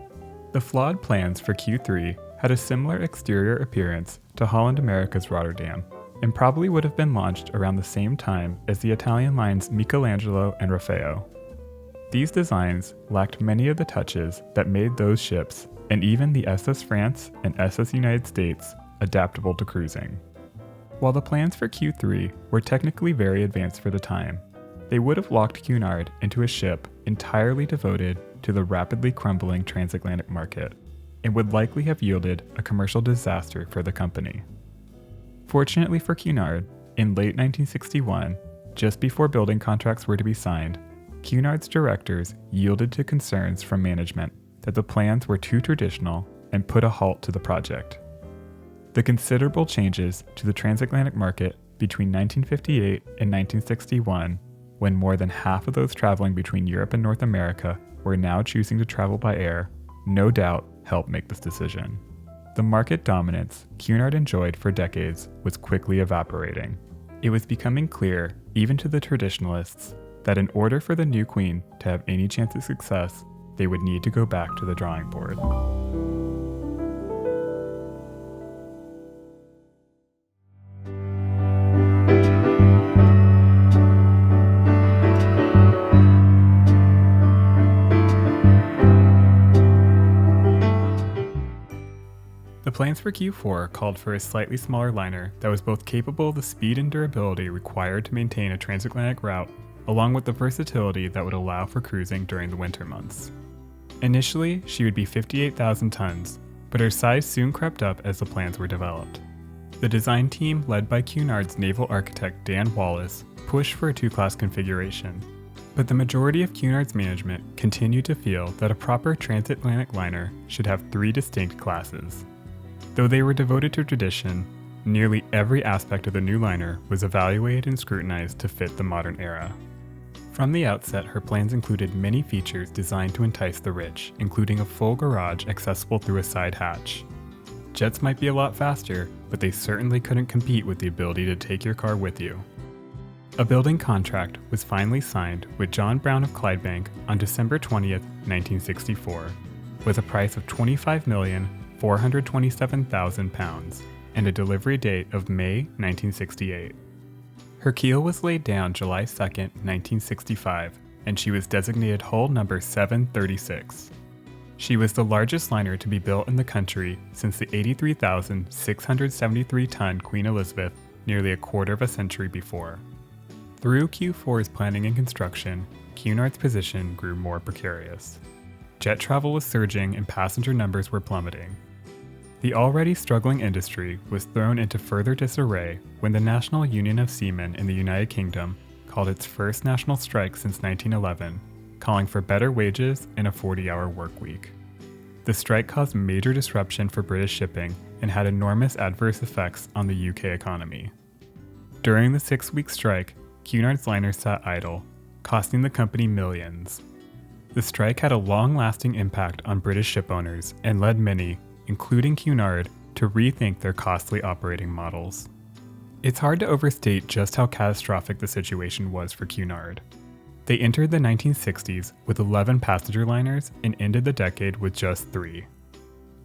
The flawed plans for Q3 had a similar exterior appearance to Holland America's Rotterdam, and probably would have been launched around the same time as the Italian lines Michelangelo and Raffaello. These designs lacked many of the touches that made those ships, and even the SS France and SS United States, adaptable to cruising. While the plans for Q3 were technically very advanced for the time, they would have locked Cunard into a ship entirely devoted to the rapidly crumbling transatlantic market, and would likely have yielded a commercial disaster for the company. Fortunately for Cunard, in late 1961, just before building contracts were to be signed, Cunard's directors yielded to concerns from management that the plans were too traditional and put a halt to the project. The considerable changes to the transatlantic market between 1958 and 1961, when more than half of those traveling between Europe and North America were now choosing to travel by air, no doubt helped make this decision. The market dominance Cunard enjoyed for decades was quickly evaporating. It was becoming clear, even to the traditionalists, that in order for the new Queen to have any chance of success, they would need to go back to the drawing board. The plans for Q4 called for a slightly smaller liner that was both capable of the speed and durability required to maintain a transatlantic route, along with the versatility that would allow for cruising during the winter months. Initially, she would be 58,000 tons, but her size soon crept up as the plans were developed. The design team, led by Cunard's naval architect Dan Wallace, pushed for a two-class configuration, but the majority of Cunard's management continued to feel that a proper transatlantic liner should have three distinct classes. Though they were devoted to tradition, nearly every aspect of the new liner was evaluated and scrutinized to fit the modern era. From the outset, her plans included many features designed to entice the rich, including a full garage accessible through a side hatch. Jets might be a lot faster, but they certainly couldn't compete with the ability to take your car with you. A building contract was finally signed with John Brown of Clydebank on December 20th, 1964, with a price of £25,427,000 and a delivery date of May 1968. Her keel was laid down July 2nd, 1965, and she was designated hull number 736. She was the largest liner to be built in the country since the 83,673-ton Queen Elizabeth nearly a quarter of a century before. Through Q4's planning and construction, Cunard's position grew more precarious. Jet travel was surging and passenger numbers were plummeting. The already struggling industry was thrown into further disarray when the National Union of Seamen in the United Kingdom called its first national strike since 1911, calling for better wages and a 40-hour work week. The strike caused major disruption for British shipping and had enormous adverse effects on the UK economy. During the 6-week strike, Cunard's liners sat idle, costing the company millions. The strike had a long-lasting impact on British shipowners and led many, including Cunard, to rethink their costly operating models. It's hard to overstate just how catastrophic the situation was for Cunard. They entered the 1960s with 11 passenger liners and ended the decade with just 3.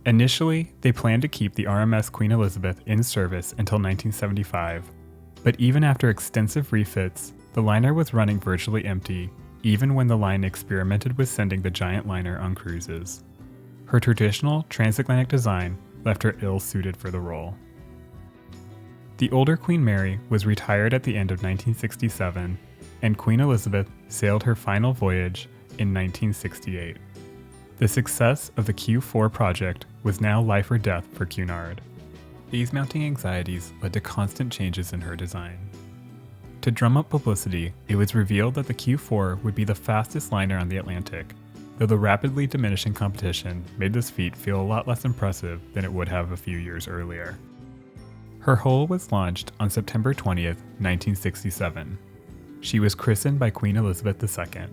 Initially, they planned to keep the RMS Queen Elizabeth in service until 1975, but even after extensive refits, the liner was running virtually empty, even when the line experimented with sending the giant liner on cruises. Her traditional transatlantic design left her ill-suited for the role. The older Queen Mary was retired at the end of 1967, and Queen Elizabeth sailed her final voyage in 1968. The success of the Q4 project was now life or death for Cunard. These mounting anxieties led to constant changes in her design. To drum up publicity, it was revealed that the Q4 would be the fastest liner on the Atlantic, though the rapidly diminishing competition made this feat feel a lot less impressive than it would have a few years earlier. Her hull was launched on September 20th, 1967. She was christened by Queen Elizabeth II.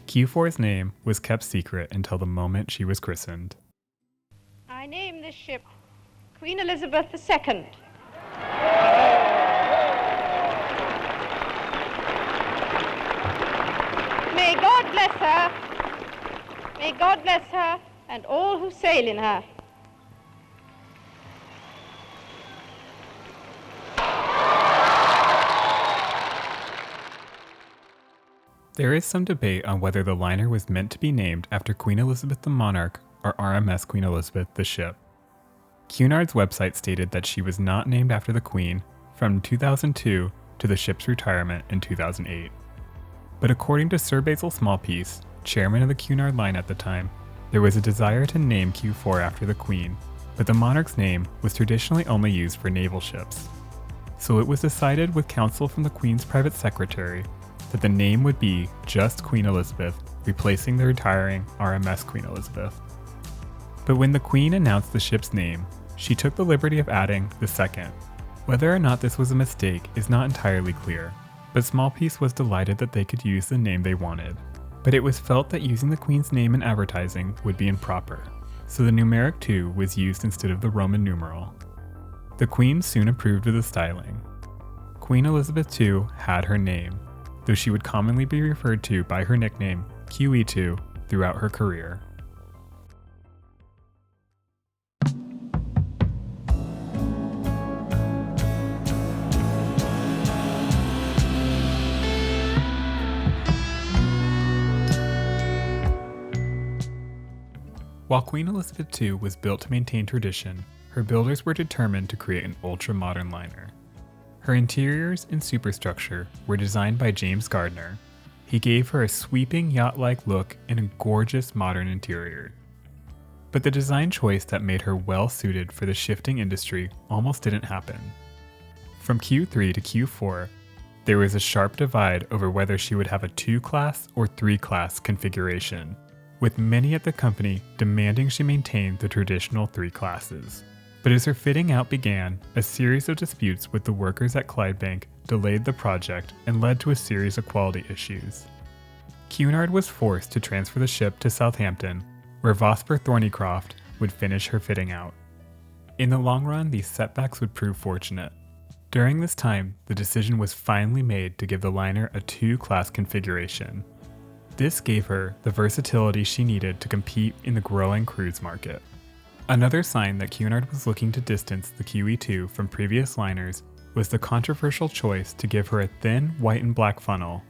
Q4's name was kept secret until the moment she was christened. I name this ship Queen Elizabeth II. May God bless her. May God bless her and all who sail in her. There is some debate on whether the liner was meant to be named after Queen Elizabeth the monarch or RMS Queen Elizabeth the ship. Cunard's website stated that she was not named after the Queen from 2002 to the ship's retirement in 2008. But according to Sir Basil Smallpiece, chairman of the Cunard line at the time, there was a desire to name Q4 after the Queen, but the monarch's name was traditionally only used for naval ships. So it was decided with counsel from the Queen's private secretary that the name would be just Queen Elizabeth, replacing the retiring RMS Queen Elizabeth. But when the Queen announced the ship's name, she took the liberty of adding the second. Whether or not this was a mistake is not entirely clear, but Smallpiece was delighted that they could use the name they wanted. But it was felt that using the Queen's name in advertising would be improper, so the numeric 2 was used instead of the Roman numeral. The Queen soon approved of the styling. Queen Elizabeth II had her name, though she would commonly be referred to by her nickname QE2 throughout her career. While Queen Elizabeth II was built to maintain tradition, her builders were determined to create an ultra-modern liner. Her interiors and superstructure were designed by James Gardner. He gave her a sweeping yacht-like look and a gorgeous modern interior. But the design choice that made her well-suited for the shifting industry almost didn't happen. From Q3 to Q4, there was a sharp divide over whether she would have a 2-class or 3-class configuration, with many at the company demanding she maintain the traditional 3 classes. But as her fitting out began, a series of disputes with the workers at Clydebank delayed the project and led to a series of quality issues. Cunard was forced to transfer the ship to Southampton, where Vosper Thornycroft would finish her fitting out. In the long run, these setbacks would prove fortunate. During this time, the decision was finally made to give the liner a 2-class configuration. This gave her the versatility she needed to compete in the growing cruise market. Another sign that Cunard was looking to distance the QE2 from previous liners was the controversial choice to give her a thin white and black funnel,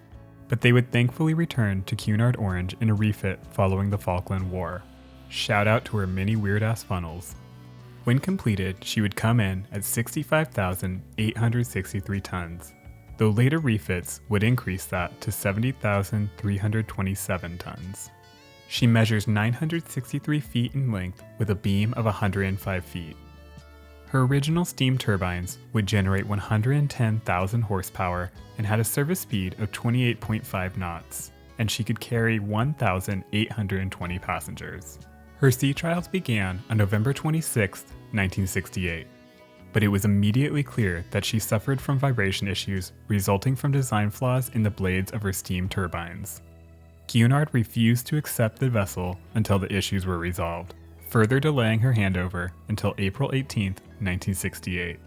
but they would thankfully return to Cunard Orange in a refit following the Falkland War. Shout out to her many weird-ass funnels. When completed, she would come in at 65,863 tons, though later refits would increase that to 70,327 tons. She measures 963 feet in length with a beam of 105 feet. Her original steam turbines would generate 110,000 horsepower and had a service speed of 28.5 knots, and she could carry 1,820 passengers. Her sea trials began on November 26, 1968, but it was immediately clear that she suffered from vibration issues resulting from design flaws in the blades of her steam turbines. Cunard refused to accept the vessel until the issues were resolved, further delaying her handover until April 18, 1968.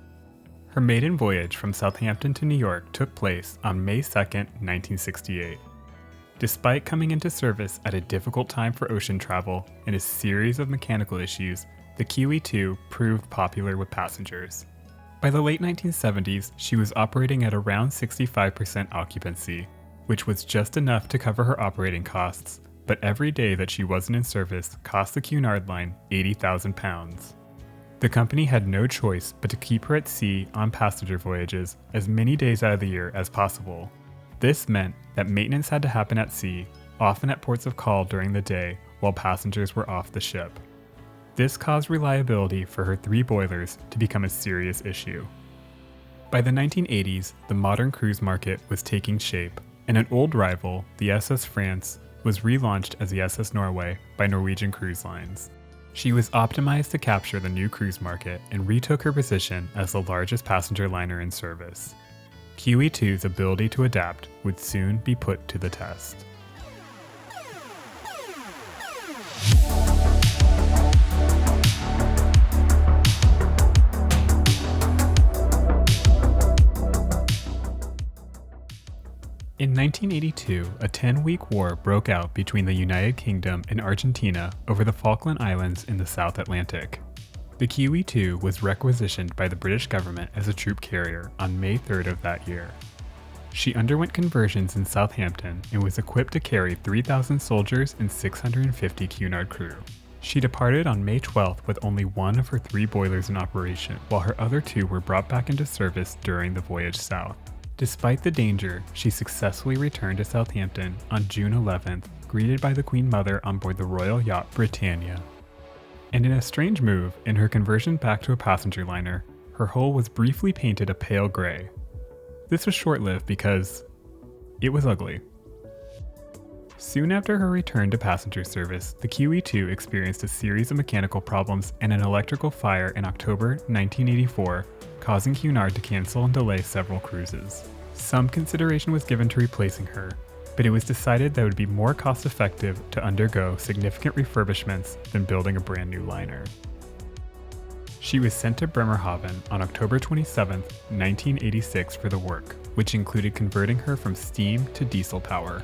Her maiden voyage from Southampton to New York took place on May 2, 1968. Despite coming into service at a difficult time for ocean travel and a series of mechanical issues, the QE2 proved popular with passengers. By the late 1970s, she was operating at around 65% occupancy, which was just enough to cover her operating costs, but every day that she wasn't in service cost the Cunard line £80,000. The company had no choice but to keep her at sea on passenger voyages as many days out of the year as possible. This meant that maintenance had to happen at sea, often at ports of call during the day while passengers were off the ship. This caused reliability for her 3 boilers to become a serious issue. By the 1980s, the modern cruise market was taking shape, and an old rival, the SS France, was relaunched as the SS Norway by Norwegian Cruise Lines. She was optimized to capture the new cruise market and retook her position as the largest passenger liner in service. QE2's ability to adapt would soon be put to the test. In 1982, a 10-week war broke out between the United Kingdom and Argentina over the Falkland Islands in the South Atlantic. The QE2 was requisitioned by the British government as a troop carrier on May 3rd of that year. She underwent conversions in Southampton and was equipped to carry 3,000 soldiers and 650 Cunard crew. She departed on May 12th with only 1 of her 3 boilers in operation, while her other 2 were brought back into service during the voyage south. Despite the danger, she successfully returned to Southampton on June 11th, greeted by the Queen Mother on board the royal yacht Britannia. And in a strange move, in her conversion back to a passenger liner, her hull was briefly painted a pale gray. This was short-lived because it was ugly. Soon after her return to passenger service, the QE2 experienced a series of mechanical problems and an electrical fire in October 1984, causing Cunard to cancel and delay several cruises. Some consideration was given to replacing her, but it was decided that it would be more cost-effective to undergo significant refurbishments than building a brand new liner. She was sent to Bremerhaven on October 27, 1986 for the work, which included converting her from steam to diesel power.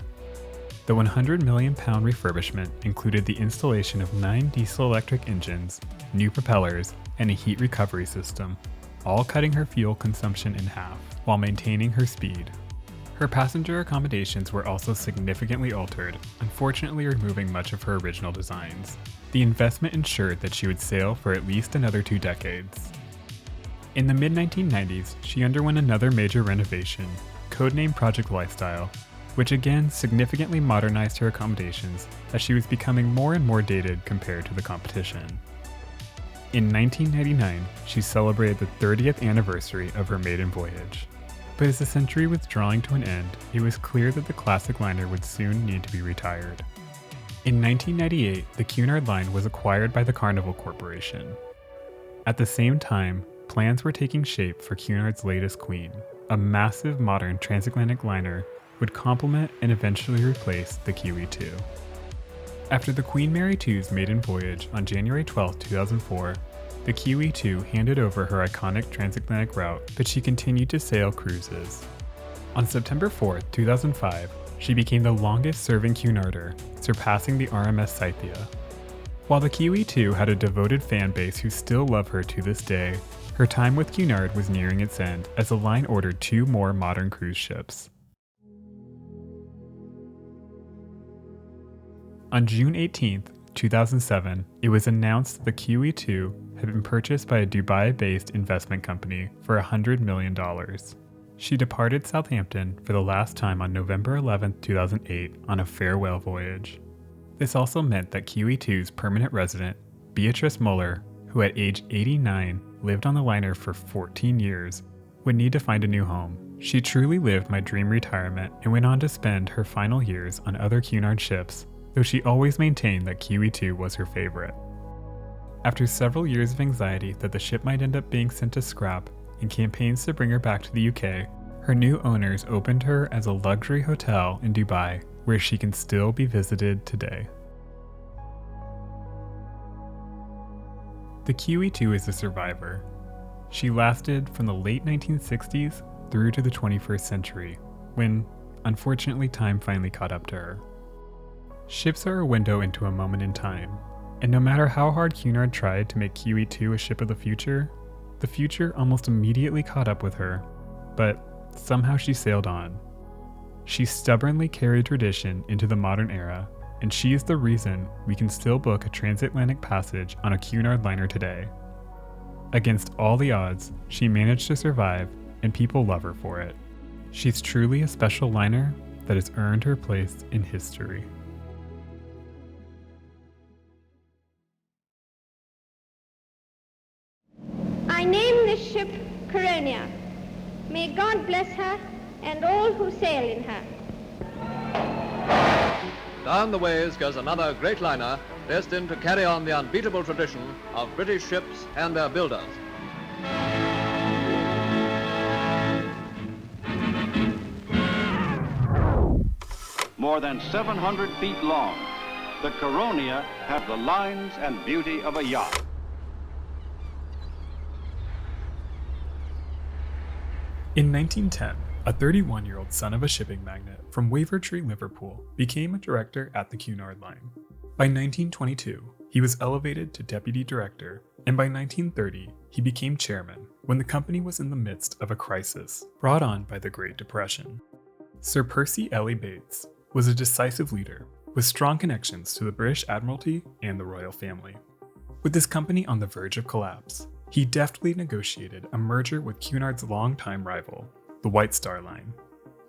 The £100 million refurbishment included the installation of 9 diesel-electric engines, new propellers, and a heat recovery system, all cutting her fuel consumption in half, while maintaining her speed. Her passenger accommodations were also significantly altered, unfortunately removing much of her original designs. The investment ensured that she would sail for at least another 2 decades. In the mid-1990s, she underwent another major renovation, codenamed Project Lifestyle, which again significantly modernized her accommodations as she was becoming more and more dated compared to the competition. In 1999, she celebrated the 30th anniversary of her maiden voyage. But as the century was drawing to an end, it was clear that the classic liner would soon need to be retired. In 1998, the Cunard line was acquired by the Carnival Corporation. At the same time, plans were taking shape for Cunard's latest queen, a massive modern transatlantic liner would complement and eventually replace the QE2. After the Queen Mary II's maiden voyage on January 12, 2004, the QE2 handed over her iconic transatlantic route, but she continued to sail cruises. On September 4, 2005, she became the longest-serving Cunarder, surpassing the RMS Scythia. While the QE2 had a devoted fan base who still love her to this day, her time with Cunard was nearing its end as the line ordered 2 more modern cruise ships. On June 18, 2007, it was announced the QE2 had been purchased by a Dubai-based investment company for $100 million. She departed Southampton for the last time on November 11, 2008 on a farewell voyage. This also meant that QE2's permanent resident, Beatrice Muller, who at age 89 lived on the liner for 14 years, would need to find a new home. She truly lived my dream retirement and went on to spend her final years on other Cunard ships, though she always maintained that QE2 was her favorite. After several years of anxiety that the ship might end up being sent to scrap and campaigns to bring her back to the UK, her new owners opened her as a luxury hotel in Dubai, where she can still be visited today. The QE2 is a survivor. She lasted from the late 1960s through to the 21st century, when, unfortunately, time finally caught up to her. Ships are a window into a moment in time, and no matter how hard Cunard tried to make QE2 a ship of the future almost immediately caught up with her, but somehow she sailed on. She stubbornly carried tradition into the modern era, and she is the reason we can still book a transatlantic passage on a Cunard liner today. Against all the odds, she managed to survive, and people love her for it. She's truly a special liner that has earned her place in history. I name this ship Caronia. May God bless her and all who sail in her. Down the ways goes another great liner destined to carry on the unbeatable tradition of British ships and their builders. More than 700 feet long, the Caronia has the lines and beauty of a yacht. In 1910, a 31-year-old son of a shipping magnate from Wavertree, Liverpool, became a director at the Cunard Line. By 1922, he was elevated to deputy director, and by 1930, he became chairman when the company was in the midst of a crisis brought on by the Great Depression. Sir Percy Ellie Bates was a decisive leader with strong connections to the British Admiralty and the royal family. With his company on the verge of collapse, he deftly negotiated a merger with Cunard's longtime rival, the White Star Line.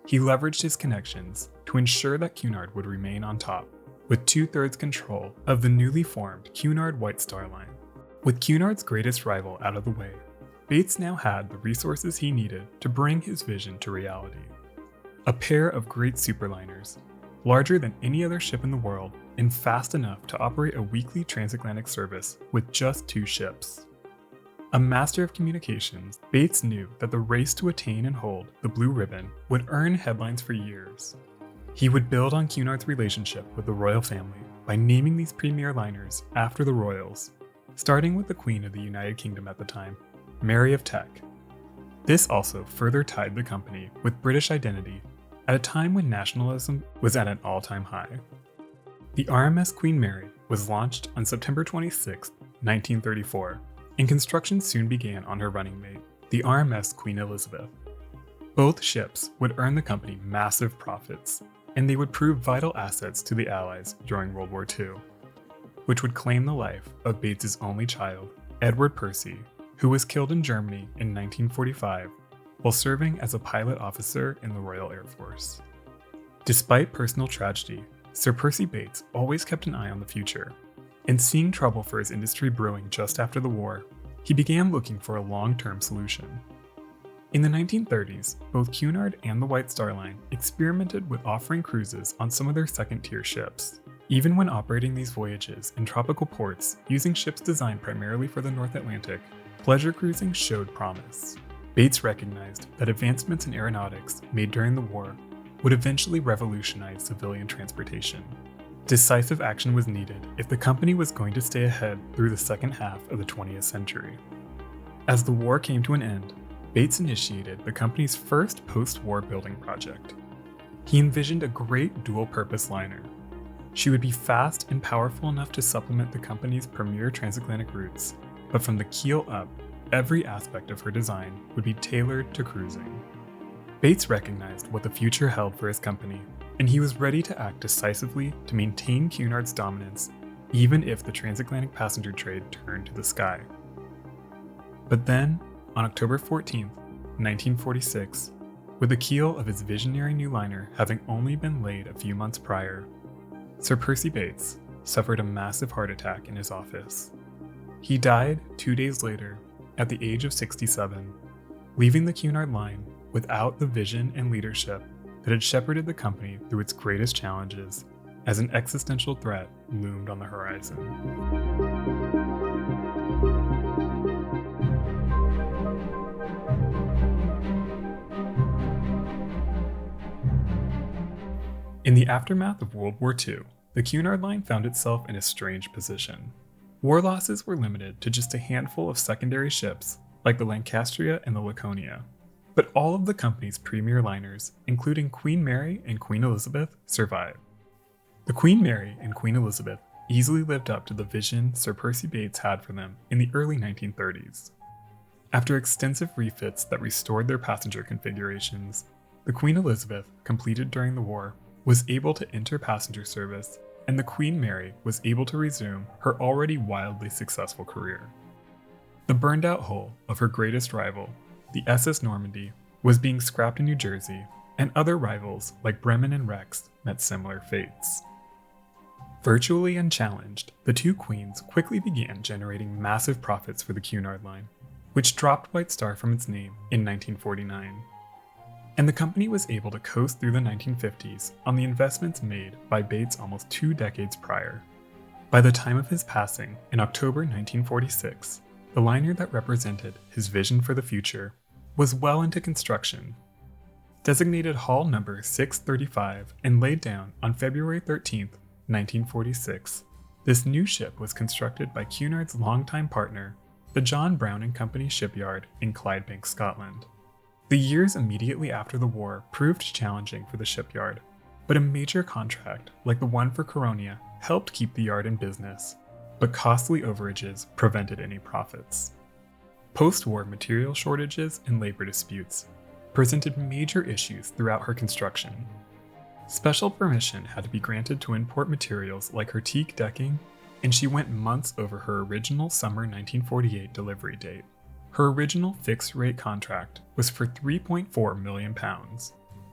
He leveraged his connections to ensure that Cunard would remain on top, with 2/3 control of the newly formed Cunard White Star Line. With Cunard's greatest rival out of the way, Bates now had the resources he needed to bring his vision to reality. A pair of great superliners, larger than any other ship in the world and fast enough to operate a weekly transatlantic service with just 2 ships. A master of communications, Bates knew that the race to attain and hold the blue ribbon would earn headlines for years. He would build on Cunard's relationship with the royal family by naming these premier liners after the royals, starting with the Queen of the United Kingdom at the time, Mary of Teck. This also further tied the company with British identity at a time when nationalism was at an all-time high. The RMS Queen Mary was launched on September 26, 1934, and construction soon began on her running mate, the RMS Queen Elizabeth. Both ships would earn the company massive profits, and they would prove vital assets to the Allies during World War II, which would claim the life of Bates's only child, Edward Percy, who was killed in Germany in 1945 while serving as a pilot officer in the Royal Air Force. Despite personal tragedy, Sir Percy Bates always kept an eye on the future, and seeing trouble for his industry brewing just after the war, he began looking for a long-term solution. In the 1930s, both Cunard and the White Star Line experimented with offering cruises on some of their second-tier ships. Even when operating these voyages in tropical ports using ships designed primarily for the North Atlantic, pleasure cruising showed promise. Bates recognized that advancements in aeronautics made during the war would eventually revolutionize civilian transportation. Decisive action was needed if the company was going to stay ahead through the second half of the 20th century. As the war came to an end, Bates initiated the company's first post-war building project. He envisioned a great dual-purpose liner. She would be fast and powerful enough to supplement the company's premier transatlantic routes, but from the keel up, every aspect of her design would be tailored to cruising. Bates recognized what the future held for his company, and he was ready to act decisively to maintain Cunard's dominance, even if the transatlantic passenger trade turned to the sky. But then, on October 14, 1946, with the keel of his visionary new liner having only been laid a few months prior, Sir Percy Bates suffered a massive heart attack in his office. He died 2 days later at the age of 67, leaving the Cunard line without the vision and leadership that had shepherded the company through its greatest challenges as an existential threat loomed on the horizon. In the aftermath of World War II, the Cunard line found itself in a strange position. War losses were limited to just a handful of secondary ships like the Lancastria and the Laconia, but all of the company's premier liners, including Queen Mary and Queen Elizabeth, survived. The Queen Mary and Queen Elizabeth easily lived up to the vision Sir Percy Bates had for them in the early 1930s. After extensive refits that restored their passenger configurations, the Queen Elizabeth, completed during the war, was able to enter passenger service, and the Queen Mary was able to resume her already wildly successful career. The burned-out hull of her greatest rival, the SS Normandy, was being scrapped in New Jersey, and other rivals like Bremen and Rex met similar fates. Virtually unchallenged, the two queens quickly began generating massive profits for the Cunard line, which dropped White Star from its name in 1949. And the company was able to coast through the 1950s on the investments made by Bates almost 2 decades prior. By the time of his passing in October 1946, the liner that represented his vision for the future was well into construction. Designated hull number 635 and laid down on February 13, 1946, this new ship was constructed by Cunard's longtime partner, the John Brown and Company shipyard in Clydebank, Scotland. The years immediately after the war proved challenging for the shipyard, but a major contract like the one for Caronia helped keep the yard in business, but costly overages prevented any profits. Post-war material shortages and labor disputes presented major issues throughout her construction. Special permission had to be granted to import materials like her teak decking, and she went months over her original summer 1948 delivery date. Her original fixed-rate contract was for £3.4 million,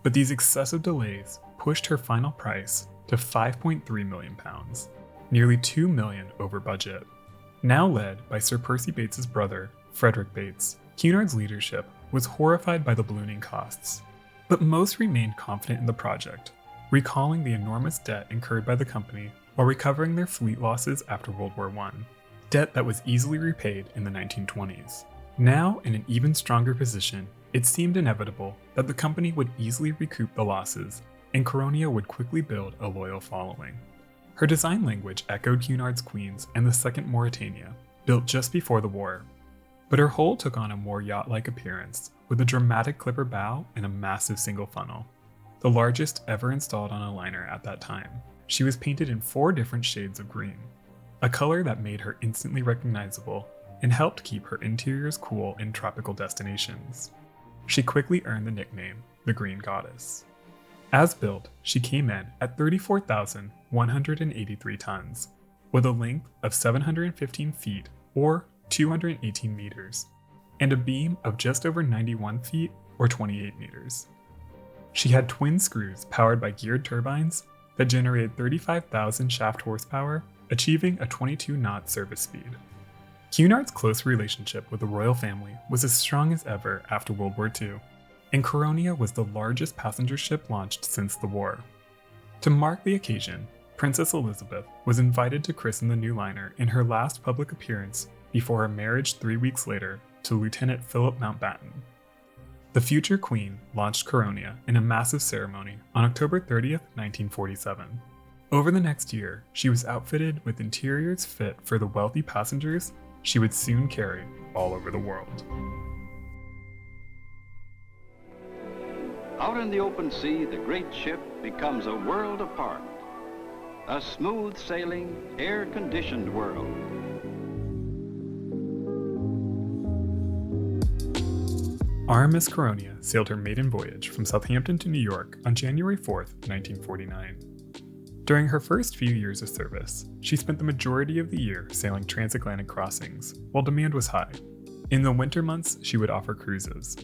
but these excessive delays pushed her final price to £5.3 million, nearly $2 million over budget. Now led by Sir Percy Bates's brother, Frederick Bates, Cunard's leadership was horrified by the ballooning costs, but most remained confident in the project, recalling the enormous debt incurred by the company while recovering their fleet losses after World War I, debt that was easily repaid in the 1920s. Now in an even stronger position, it seemed inevitable that the company would easily recoup the losses, and Caronia would quickly build a loyal following. Her design language echoed Cunard's Queens and the second Mauretania, built just before the war, but her hull took on a more yacht-like appearance, with a dramatic clipper bow and a massive single funnel, the largest ever installed on a liner at that time. She was painted in 4 different shades of green, a color that made her instantly recognizable and helped keep her interiors cool in tropical destinations. She quickly earned the nickname, the Green Goddess. As built, she came in at 34,183 tons, with a length of 715 feet or 218 meters, and a beam of just over 91 feet or 28 meters. She had twin screws powered by geared turbines that generated 35,000 shaft horsepower, achieving a 22-knot service speed. Cunard's close relationship with the royal family was as strong as ever after World War II, and Caronia was the largest passenger ship launched since the war. To mark the occasion, Princess Elizabeth was invited to christen the new liner in her last public appearance before her marriage 3 weeks later to Lieutenant Philip Mountbatten. The future queen launched Caronia in a massive ceremony on October 30th, 1947. Over the next year, she was outfitted with interiors fit for the wealthy passengers she would soon carry all over the world. Out in the open sea, the great ship becomes a world apart. A smooth-sailing, air-conditioned world. RMS Caronia sailed her maiden voyage from Southampton to New York on January 4th, 1949. During her first few years of service, she spent the majority of the year sailing transatlantic crossings, while demand was high, In the winter months, she would offer cruises.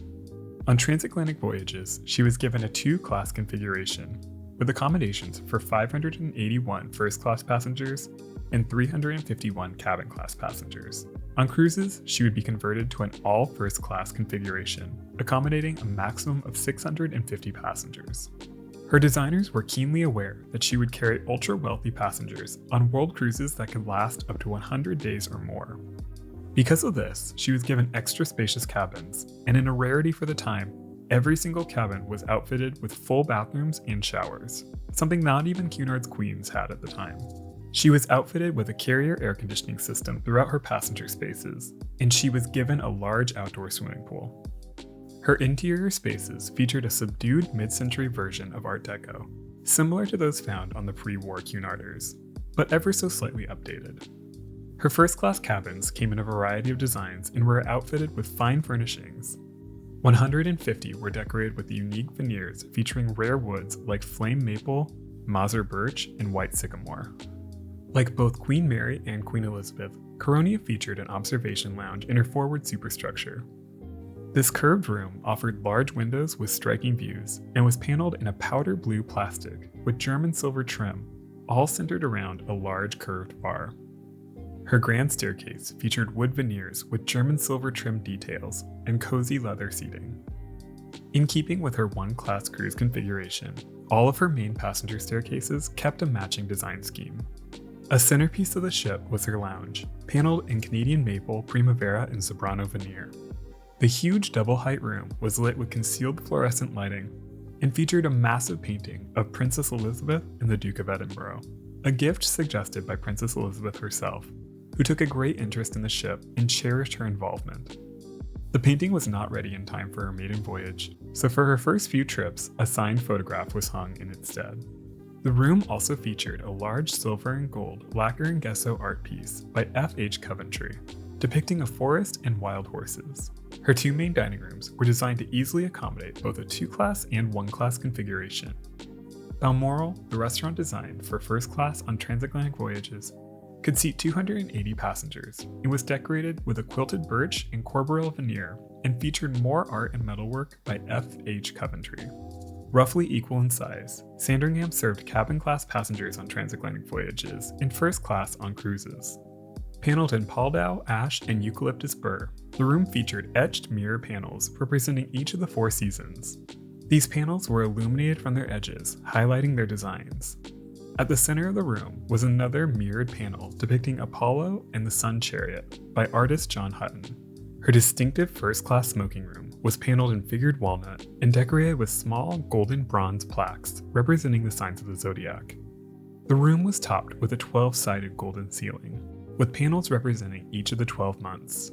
On transatlantic voyages, she was given a 2-class configuration, with accommodations for 581 first-class passengers and 351 cabin-class passengers. On cruises, she would be converted to an all first-class configuration, accommodating a maximum of 650 passengers. Her designers were keenly aware that she would carry ultra-wealthy passengers on world cruises that could last up to 100 days or more. Because of this, she was given extra spacious cabins, and in a rarity for the time, every single cabin was outfitted with full bathrooms and showers, something not even Cunard's queens had at the time. She was outfitted with a carrier air conditioning system throughout her passenger spaces, and she was given a large outdoor swimming pool. Her interior spaces featured a subdued mid-century version of Art Deco, similar to those found on the pre-war Cunarders, but ever so slightly updated. Her first-class cabins came in a variety of designs and were outfitted with fine furnishings. 150 were decorated with unique veneers featuring rare woods like flame maple, Mazur birch, and white sycamore. Like both Queen Mary and Queen Elizabeth, Caronia featured an observation lounge in her forward superstructure. This curved room offered large windows with striking views and was paneled in a powder blue plastic with German silver trim, all centered around a large curved bar. Her grand staircase featured wood veneers with German silver trim details and cozy leather seating. In keeping with her 1-class cruise configuration, all of her main passenger staircases kept a matching design scheme. A centerpiece of the ship was her lounge, paneled in Canadian maple, Primavera, and Soprano veneer. The huge double-height room was lit with concealed fluorescent lighting and featured a massive painting of Princess Elizabeth and the Duke of Edinburgh, a gift suggested by Princess Elizabeth herself, who took a great interest in the ship and cherished her involvement. The painting was not ready in time for her maiden voyage, so for her first few trips, a signed photograph was hung in its stead. The room also featured a large silver and gold lacquer and gesso art piece by F.H. Coventry, depicting a forest and wild horses. Her 2 main dining rooms were designed to easily accommodate both a 2-class and 1-class configuration. Balmoral, the restaurant designed for first class on transatlantic voyages, could seat 280 passengers and was decorated with a quilted birch and corbel veneer and featured more art and metalwork by F.H. Coventry. Roughly equal in size, Sandringham served cabin-class passengers on transatlantic voyages and first class on cruises. Paneled in Paldau, ash, and eucalyptus burr, the room featured etched mirror panels representing each of the 4 seasons. These panels were illuminated from their edges, highlighting their designs. At the center of the room was another mirrored panel depicting Apollo and the Sun Chariot by artist John Hutton. Her distinctive first-class smoking room was paneled in figured walnut and decorated with small golden bronze plaques representing the signs of the zodiac. The room was topped with a 12-sided golden ceiling, with panels representing each of the 12 months.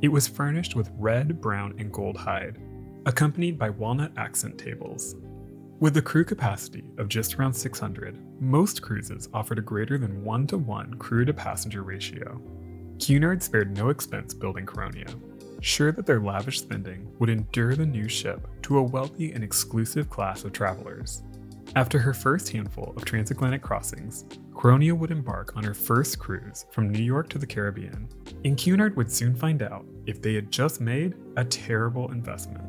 It was furnished with red, brown, and gold hide, accompanied by walnut accent tables. With a crew capacity of just around 600, most cruises offered a greater than 1-to-1 crew-to-passenger ratio. Cunard spared no expense building Caronia, sure that their lavish spending would endure the new ship to a wealthy and exclusive class of travelers. After her first handful of transatlantic crossings, Caronia would embark on her first cruise from New York to the Caribbean, and Cunard would soon find out if they had just made a terrible investment.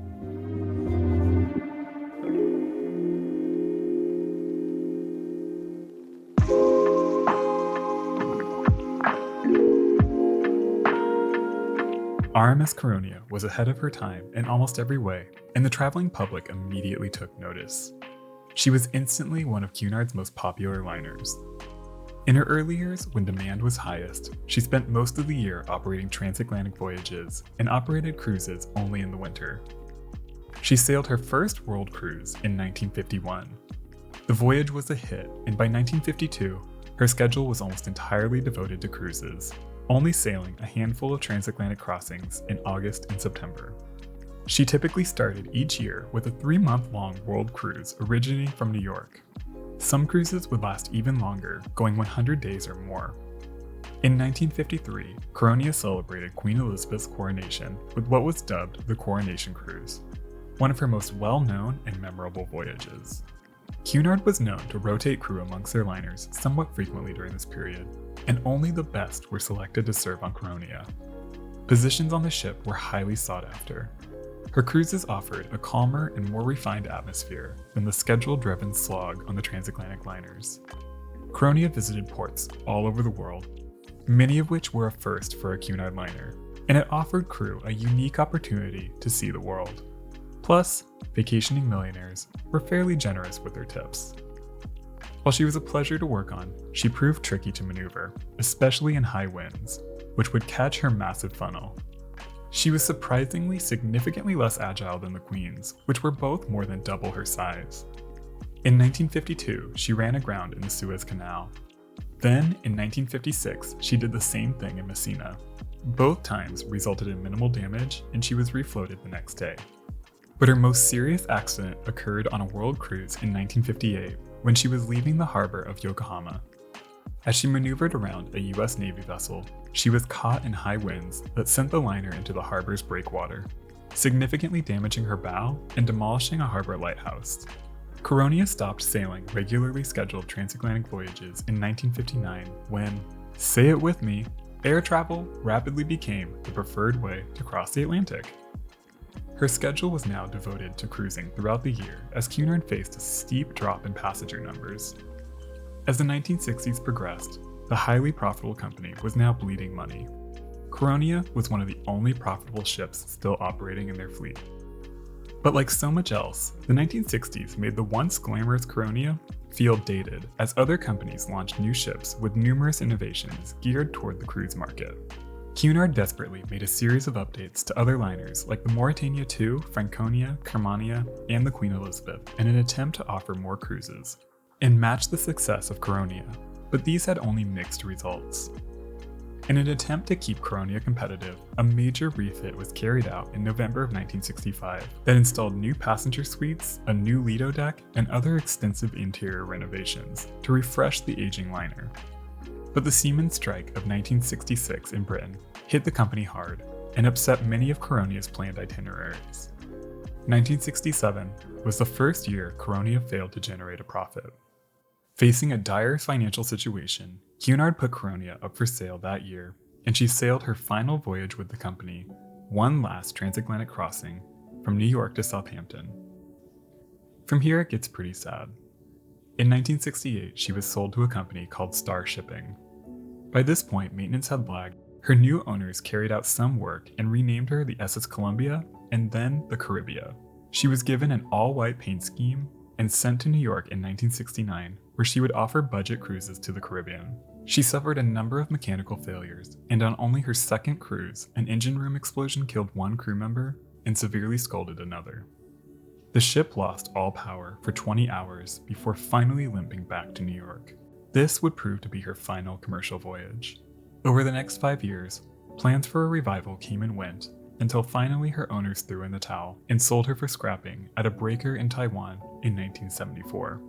RMS Caronia was ahead of her time in almost every way, and the traveling public immediately took notice. She was instantly one of Cunard's most popular liners. In her early years, when demand was highest, she spent most of the year operating transatlantic voyages and operated cruises only in the winter. She sailed her first world cruise in 1951. The voyage was a hit, and by 1952, her schedule was almost entirely devoted to cruises, only sailing a handful of transatlantic crossings in August and September. She typically started each year with a 3-month-long world cruise originating from New York. Some cruises would last even longer, going 100 days or more. In 1953, Caronia celebrated Queen Elizabeth's coronation with what was dubbed the Coronation Cruise, one of her most well-known and memorable voyages. Cunard was known to rotate crew amongst their liners somewhat frequently during this period, and only the best were selected to serve on Caronia. Positions on the ship were highly sought after. Her cruises offered a calmer and more refined atmosphere than the schedule-driven slog on the transatlantic liners. Caronia visited ports all over the world, many of which were a first for a Cunard liner, and it offered crew a unique opportunity to see the world. Plus, vacationing millionaires were fairly generous with their tips. While she was a pleasure to work on, she proved tricky to maneuver, especially in high winds, which would catch her massive funnel. She was surprisingly significantly less agile than the Queens, which were both more than double her size. In 1952, she ran aground in the Suez Canal. Then, in 1956, she did the same thing in Messina. Both times resulted in minimal damage, and she was refloated the next day. But her most serious accident occurred on a world cruise in 1958, when she was leaving the harbor of Yokohama. As she maneuvered around a US Navy vessel, she was caught in high winds that sent the liner into the harbor's breakwater, significantly damaging her bow and demolishing a harbor lighthouse. Caronia stopped sailing regularly scheduled transatlantic voyages in 1959 when, say it with me, air travel rapidly became the preferred way to cross the Atlantic. Her schedule was now devoted to cruising throughout the year as Cunard faced a steep drop in passenger numbers. As the 1960s progressed, the highly profitable company was now bleeding money. Caronia was one of the only profitable ships still operating in their fleet. But like so much else, the 1960s made the once glamorous Caronia feel dated as other companies launched new ships with numerous innovations geared toward the cruise market. Cunard desperately made a series of updates to other liners like the Mauretania II, Franconia, Carmania, and the Queen Elizabeth in an attempt to offer more cruises and match the success of Caronia, but these had only mixed results. In an attempt to keep Caronia competitive, a major refit was carried out in November of 1965 that installed new passenger suites, a new Lido deck, and other extensive interior renovations to refresh the aging liner. But the seamen's strike of 1966 in Britain hit the company hard and upset many of Caronia's planned itineraries. 1967 was the first year Caronia failed to generate a profit. Facing a dire financial situation, Cunard put Caronia up for sale that year, and she sailed her final voyage with the company, one last transatlantic crossing, from New York to Southampton. From here it gets pretty sad. In 1968, she was sold to a company called Star Shipping. By this point, maintenance had lagged. Her new owners carried out some work and renamed her the SS Columbia and then the Caribia. She was given an all-white paint scheme and sent to New York in 1969, where she would offer budget cruises to the Caribbean. She suffered a number of mechanical failures, and on only her second cruise, an engine room explosion killed one crew member and severely scalded another. The ship lost all power for 20 hours before finally limping back to New York. This would prove to be her final commercial voyage. Over the next 5 years, plans for a revival came and went, until finally her owners threw in the towel and sold her for scrapping at a breaker in Taiwan in 1974.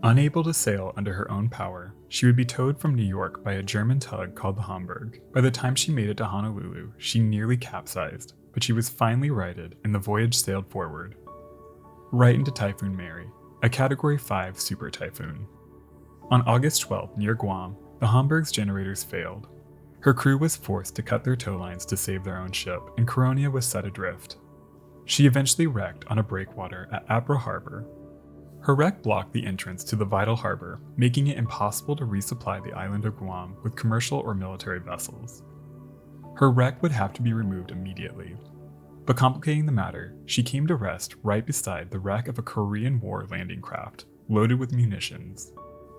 Unable to sail under her own power, she would be towed from New York by a German tug called the Hamburg. By the time she made it to Honolulu, she nearly capsized, but she was finally righted and the voyage sailed forward, right into Typhoon Mary, a Category 5 super typhoon. On August 12th, near Guam, the Hamburg's generators failed. Her crew was forced to cut their tow lines to save their own ship, and Caronia was set adrift. She eventually wrecked on a breakwater at Apra Harbor. Her wreck blocked the entrance to the vital harbor, making it impossible to resupply the island of Guam with commercial or military vessels. Her wreck would have to be removed immediately. But complicating the matter, she came to rest right beside the wreck of a Korean War landing craft, loaded with munitions.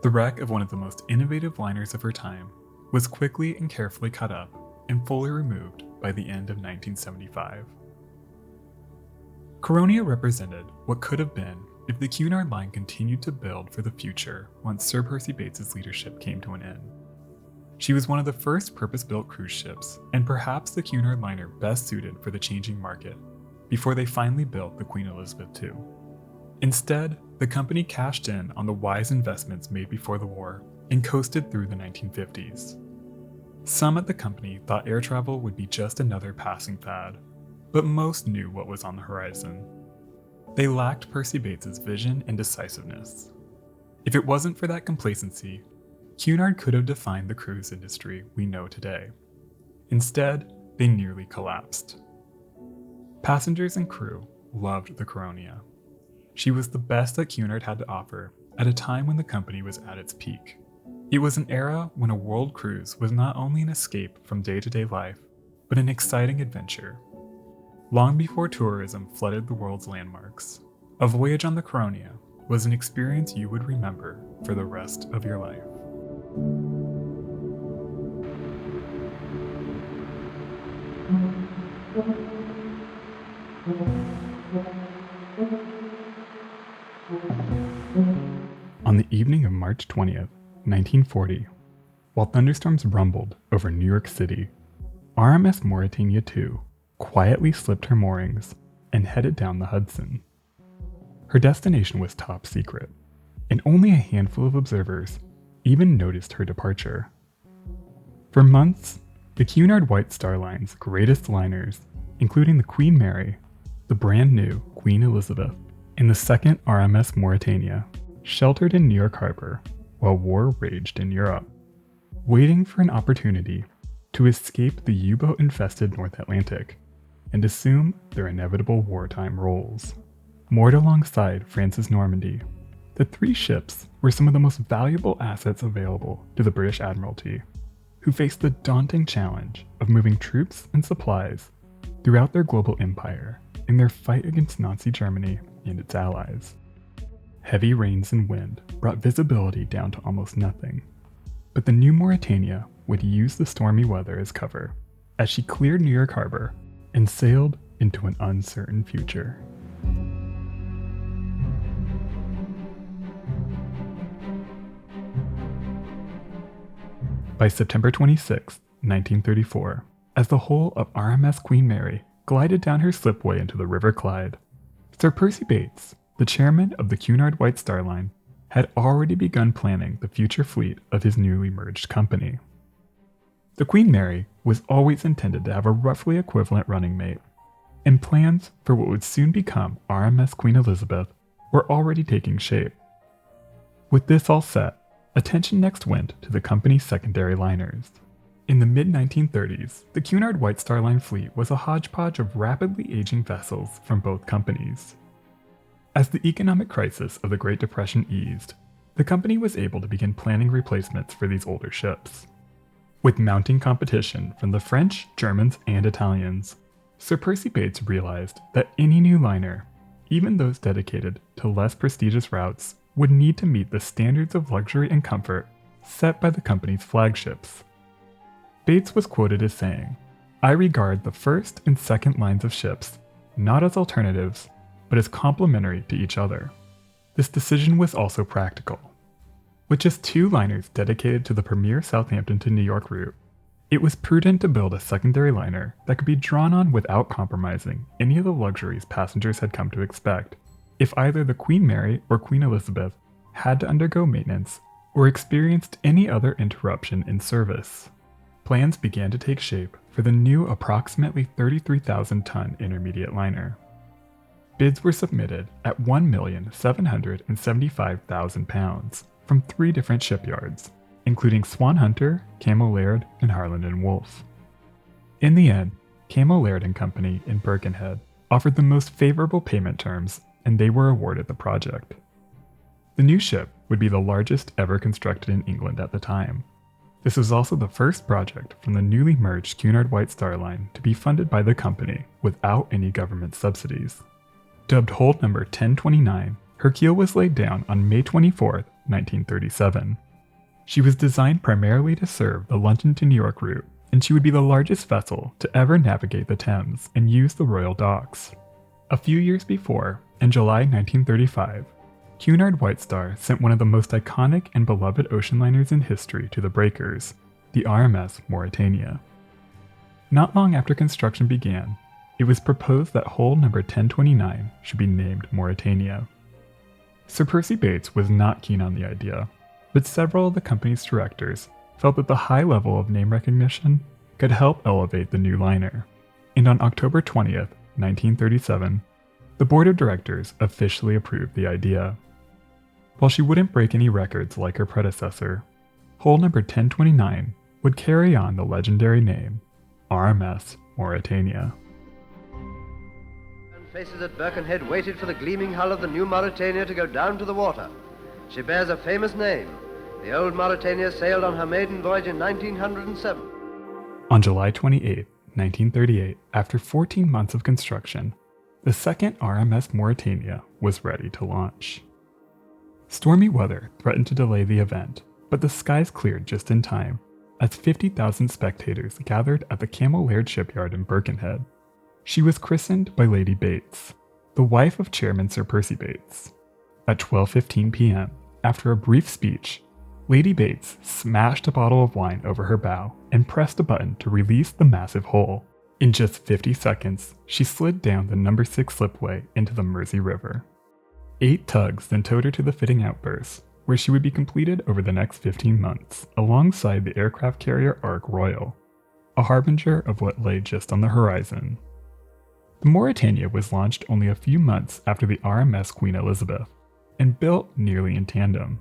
The wreck of one of the most innovative liners of her time was quickly and carefully cut up and fully removed by the end of 1975. Caronia represented what could have been if the Cunard line continued to build for the future once Sir Percy Bates's leadership came to an end. She was one of the first purpose-built cruise ships, and perhaps the Cunard liner best suited for the changing market, before they finally built the Queen Elizabeth II. Instead, the company cashed in on the wise investments made before the war and coasted through the 1950s. Some at the company thought air travel would be just another passing fad, but most knew what was on the horizon. They lacked Percy Bates's vision and decisiveness. If it wasn't for that complacency, Cunard could have defined the cruise industry we know today. Instead, they nearly collapsed. Passengers and crew loved the Caronia. She was the best that Cunard had to offer at a time when the company was at its peak. It was an era when a world cruise was not only an escape from day-to-day life, but an exciting adventure. Long before tourism flooded the world's landmarks, a voyage on the Caronia was an experience you would remember for the rest of your life. On the evening of March 20th, 1940, while thunderstorms rumbled over New York City, RMS Mauretania II quietly slipped her moorings and headed down the Hudson. Her destination was top secret, and only a handful of observers even noticed her departure. For months, the Cunard White Star Line's greatest liners, including the Queen Mary, the brand new Queen Elizabeth, and the second RMS Mauretania, sheltered in New York Harbor while war raged in Europe, waiting for an opportunity to escape the U-boat-infested North Atlantic and assume their inevitable wartime roles. Moored alongside France's Normandy, the three ships were some of the most valuable assets available to the British Admiralty, who faced the daunting challenge of moving troops and supplies throughout their global empire in their fight against Nazi Germany and its allies. Heavy rains and wind brought visibility down to almost nothing, but the new Mauretania would use the stormy weather as cover as she cleared New York Harbor and sailed into an uncertain future. By September 26, 1934, as the hull of RMS Queen Mary glided down her slipway into the River Clyde, Sir Percy Bates, the chairman of the Cunard White Star Line, had already begun planning the future fleet of his newly merged company. The Queen Mary was always intended to have a roughly equivalent running mate, and plans for what would soon become RMS Queen Elizabeth were already taking shape. With this all set, attention next went to the company's secondary liners. In the mid-1930s, the Cunard White Star Line fleet was a hodgepodge of rapidly aging vessels from both companies. As the economic crisis of the Great Depression eased, the company was able to begin planning replacements for these older ships. With mounting competition from the French, Germans, and Italians, Sir Percy Bates realized that any new liner, even those dedicated to less prestigious routes, would need to meet the standards of luxury and comfort set by the company's flagships. Bates was quoted as saying, "I regard the first and second lines of ships not as alternatives, but as complementary to each other." This decision was also practical. With just two liners dedicated to the premier Southampton to New York route, it was prudent to build a secondary liner that could be drawn on without compromising any of the luxuries passengers had come to expect if either the Queen Mary or Queen Elizabeth had to undergo maintenance or experienced any other interruption in service. Plans began to take shape for the new approximately 33,000-ton intermediate liner. Bids were submitted at £1,775,000 from 3 different shipyards, including Swan Hunter, Cammell Laird, and Harland and Wolff. In the end, Cammell Laird and Company in Birkenhead offered the most favorable payment terms, and they were awarded the project. The new ship would be the largest ever constructed in England at the time. This was also the first project from the newly merged Cunard White Star Line to be funded by the company without any government subsidies. Dubbed Hull Number 1029, her keel was laid down on May 24, 1937. She was designed primarily to serve the London to New York route, and she would be the largest vessel to ever navigate the Thames and use the Royal Docks. A few years before, in July 1935, Cunard White Star sent one of the most iconic and beloved ocean liners in history to the breakers, the RMS Mauretania. Not long after construction began, it was proposed that hull number 1029 should be named Mauretania. Sir Percy Bates was not keen on the idea, but several of the company's directors felt that the high level of name recognition could help elevate the new liner, and on October 20th, 1937, the board of directors officially approved the idea. While she wouldn't break any records like her predecessor, hull number 1029 would carry on the legendary name, RMS Mauretania. Faces at Birkenhead waited for the gleaming hull of the new Mauretania to go down to the water. She bears a famous name. The old Mauretania sailed on her maiden voyage in 1907. On July 28, 1938, after 14 months of construction, the second RMS Mauretania was ready to launch. Stormy weather threatened to delay the event, but the skies cleared just in time as 50,000 spectators gathered at the Camel Laird shipyard in Birkenhead. She was christened by Lady Bates, the wife of Chairman Sir Percy Bates. At 12:15 p.m., after a brief speech, Lady Bates smashed a bottle of wine over her bow and pressed a button to release the massive hull. In just 50 seconds, she slid down the No. 6 slipway into the Mersey River. 8 tugs then towed her to the fitting outburst, where she would be completed over the next 15 months, alongside the aircraft carrier Ark Royal, a harbinger of what lay just on the horizon. The Mauretania was launched only a few months after the RMS Queen Elizabeth, and built nearly in tandem.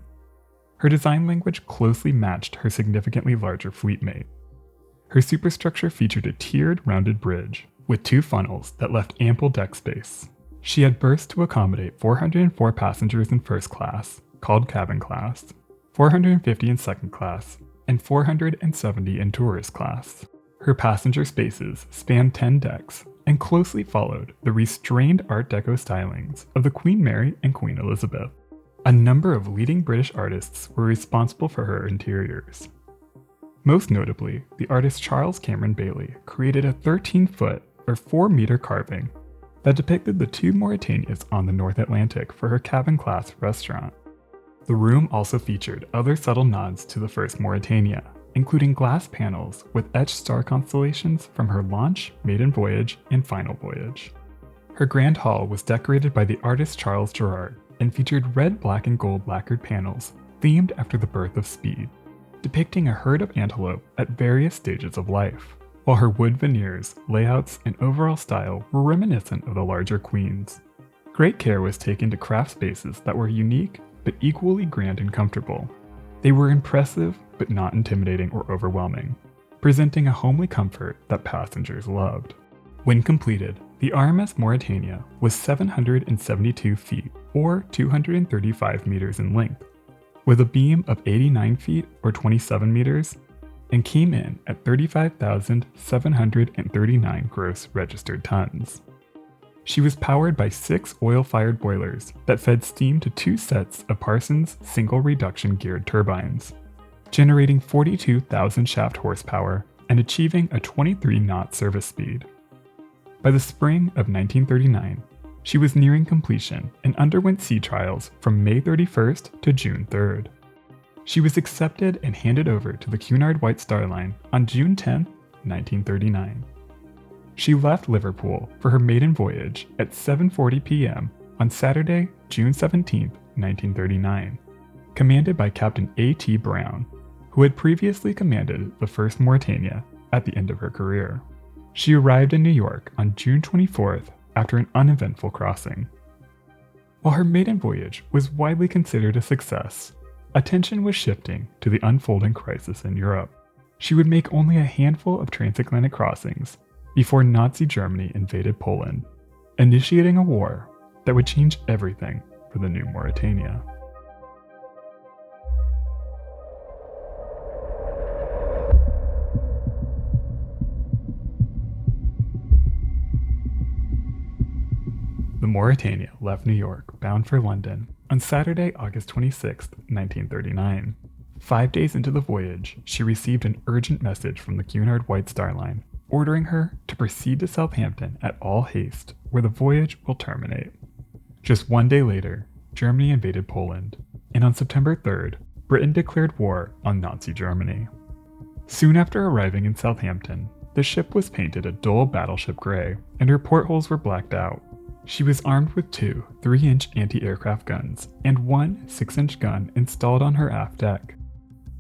Her design language closely matched her significantly larger fleetmate. Her superstructure featured a tiered, rounded bridge, with 2 funnels that left ample deck space. She had berths to accommodate 404 passengers in first class, called cabin class, 450 in second class, and 470 in tourist class. Her passenger spaces spanned 10 decks, and closely followed the restrained Art Deco stylings of the Queen Mary and Queen Elizabeth. A number of leading British artists were responsible for her interiors. Most notably, the artist Charles Cameron Bailey created a 13-foot or 4-meter carving that depicted the 2 Mauretanias on the North Atlantic for her cabin-class restaurant. The room also featured other subtle nods to the first Mauretania, including glass panels with etched star constellations from her launch, maiden voyage, and final voyage. Her grand hall was decorated by the artist Charles Gerard and featured red, black, and gold lacquered panels themed after the birth of speed, depicting a herd of antelope at various stages of life, while her wood veneers, layouts, and overall style were reminiscent of the larger queens. Great care was taken to craft spaces that were unique but equally grand and comfortable. They were impressive but not intimidating or overwhelming, presenting a homely comfort that passengers loved. When completed, the RMS Mauretania was 772 feet or 235 meters in length, with a beam of 89 feet or 27 meters, and came in at 35,739 gross registered tons. She was powered by 6 oil-fired boilers that fed steam to 2 sets of Parsons single-reduction geared turbines, generating 42,000 shaft horsepower and achieving a 23-knot service speed. By the spring of 1939, she was nearing completion and underwent sea trials from May 31st to June 3rd. She was accepted and handed over to the Cunard White Star Line on June 10, 1939. She left Liverpool for her maiden voyage at 7:40 p.m. on Saturday, June 17, 1939, commanded by Captain A.T. Brown, who had previously commanded the first Mauretania at the end of her career. She arrived in New York on June 24th after an uneventful crossing. While her maiden voyage was widely considered a success, attention was shifting to the unfolding crisis in Europe. She would make only a handful of transatlantic crossings before Nazi Germany invaded Poland, initiating a war that would change everything for the new Mauretania. The Mauretania left New York bound for London on Saturday, August 26, 1939. 5 days into the voyage, she received an urgent message from the Cunard White Star Line, ordering her to proceed to Southampton at all haste, where the voyage will terminate. Just 1 day later, Germany invaded Poland, and on September 3rd, Britain declared war on Nazi Germany. Soon after arriving in Southampton, the ship was painted a dull battleship gray, and her portholes were blacked out. She was armed with 2 3-inch anti-aircraft guns and 1 6-inch gun installed on her aft deck.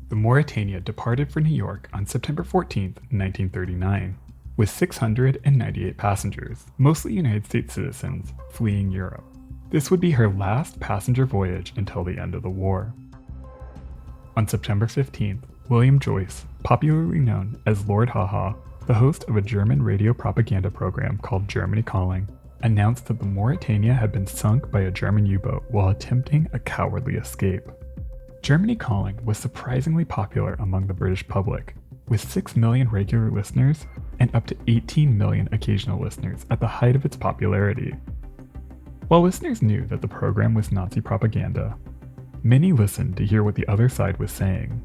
The Mauretania departed for New York on September 14, 1939, with 698 passengers, mostly United States citizens, fleeing Europe. This would be her last passenger voyage until the end of the war. On September 15th, William Joyce, popularly known as Lord Haw-Haw, the host of a German radio propaganda program called Germany Calling, announced that the Mauretania had been sunk by a German U-boat while attempting a cowardly escape. Germany Calling was surprisingly popular among the British public, with 6 million regular listeners and up to 18 million occasional listeners at the height of its popularity. While listeners knew that the program was Nazi propaganda, many listened to hear what the other side was saying.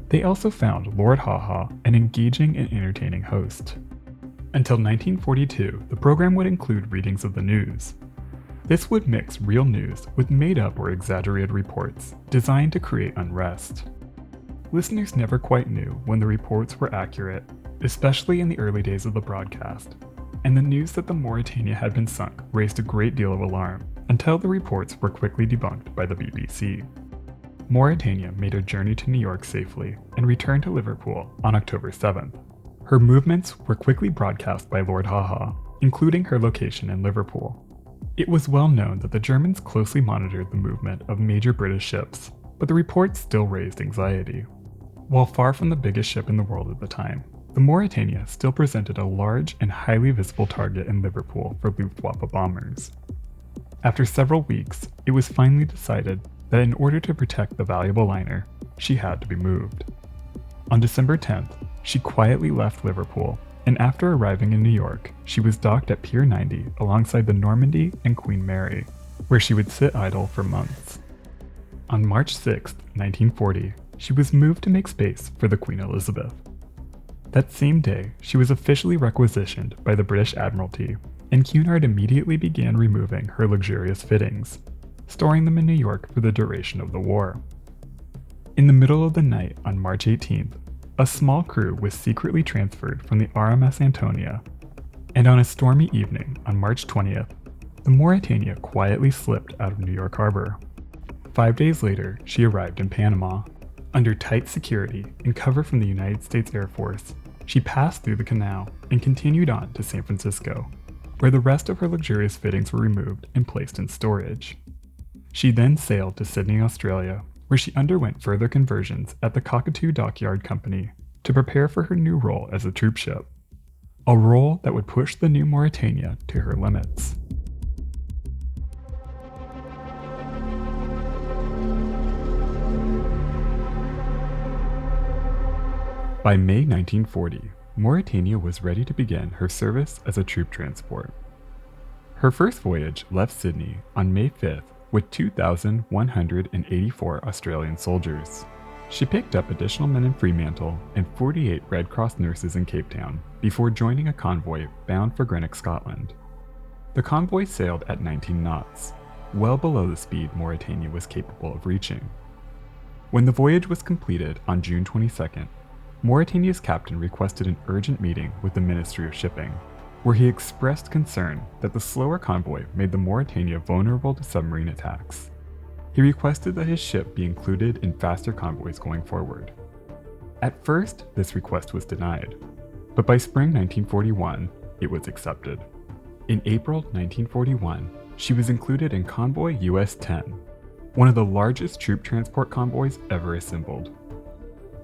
They also found Lord Haw-Haw an engaging and entertaining host. Until 1942, the program would include readings of the news. This would mix real news with made-up or exaggerated reports designed to create unrest. Listeners never quite knew when the reports were accurate, especially in the early days of the broadcast, and the news that the Mauretania had been sunk raised a great deal of alarm until the reports were quickly debunked by the BBC. Mauretania made a journey to New York safely and returned to Liverpool on October 7th. Her movements were quickly broadcast by Lord Haw-Haw, including her location in Liverpool. It was well known that the Germans closely monitored the movement of major British ships, but the reports still raised anxiety. While far from the biggest ship in the world at the time, the Mauretania still presented a large and highly visible target in Liverpool for Luftwaffe bombers. After several weeks, it was finally decided that in order to protect the valuable liner, she had to be moved. On December 10th, she quietly left Liverpool, and after arriving in New York, she was docked at Pier 90 alongside the Normandy and Queen Mary, where she would sit idle for months. On March 6, 1940, she was moved to make space for the Queen Elizabeth. That same day, she was officially requisitioned by the British Admiralty, and Cunard immediately began removing her luxurious fittings, storing them in New York for the duration of the war. In the middle of the night on March 18th, a small crew was secretly transferred from the RMS Antonia, and on a stormy evening on March 20th, the Mauretania quietly slipped out of New York Harbor. 5 days later, she arrived in Panama. Under tight security and cover from the United States Air Force, she passed through the canal and continued on to San Francisco, where the rest of her luxurious fittings were removed and placed in storage. She then sailed to Sydney, Australia, where she underwent further conversions at the Cockatoo Dockyard Company to prepare for her new role as a troop ship, a role that would push the new Mauretania to her limits. By May 1940, Mauretania was ready to begin her service as a troop transport. Her first voyage left Sydney on May 5th with 2,184 Australian soldiers. She picked up additional men in Fremantle and 48 Red Cross nurses in Cape Town before joining a convoy bound for Greenock, Scotland. The convoy sailed at 19 knots, well below the speed Mauretania was capable of reaching. When the voyage was completed on June 22nd, Mauretania's captain requested an urgent meeting with the Ministry of Shipping, where he expressed concern that the slower convoy made the Mauretania vulnerable to submarine attacks. He requested that his ship be included in faster convoys going forward. At first, this request was denied, but by spring 1941, it was accepted. In April 1941, she was included in Convoy US-10, one of the largest troop transport convoys ever assembled.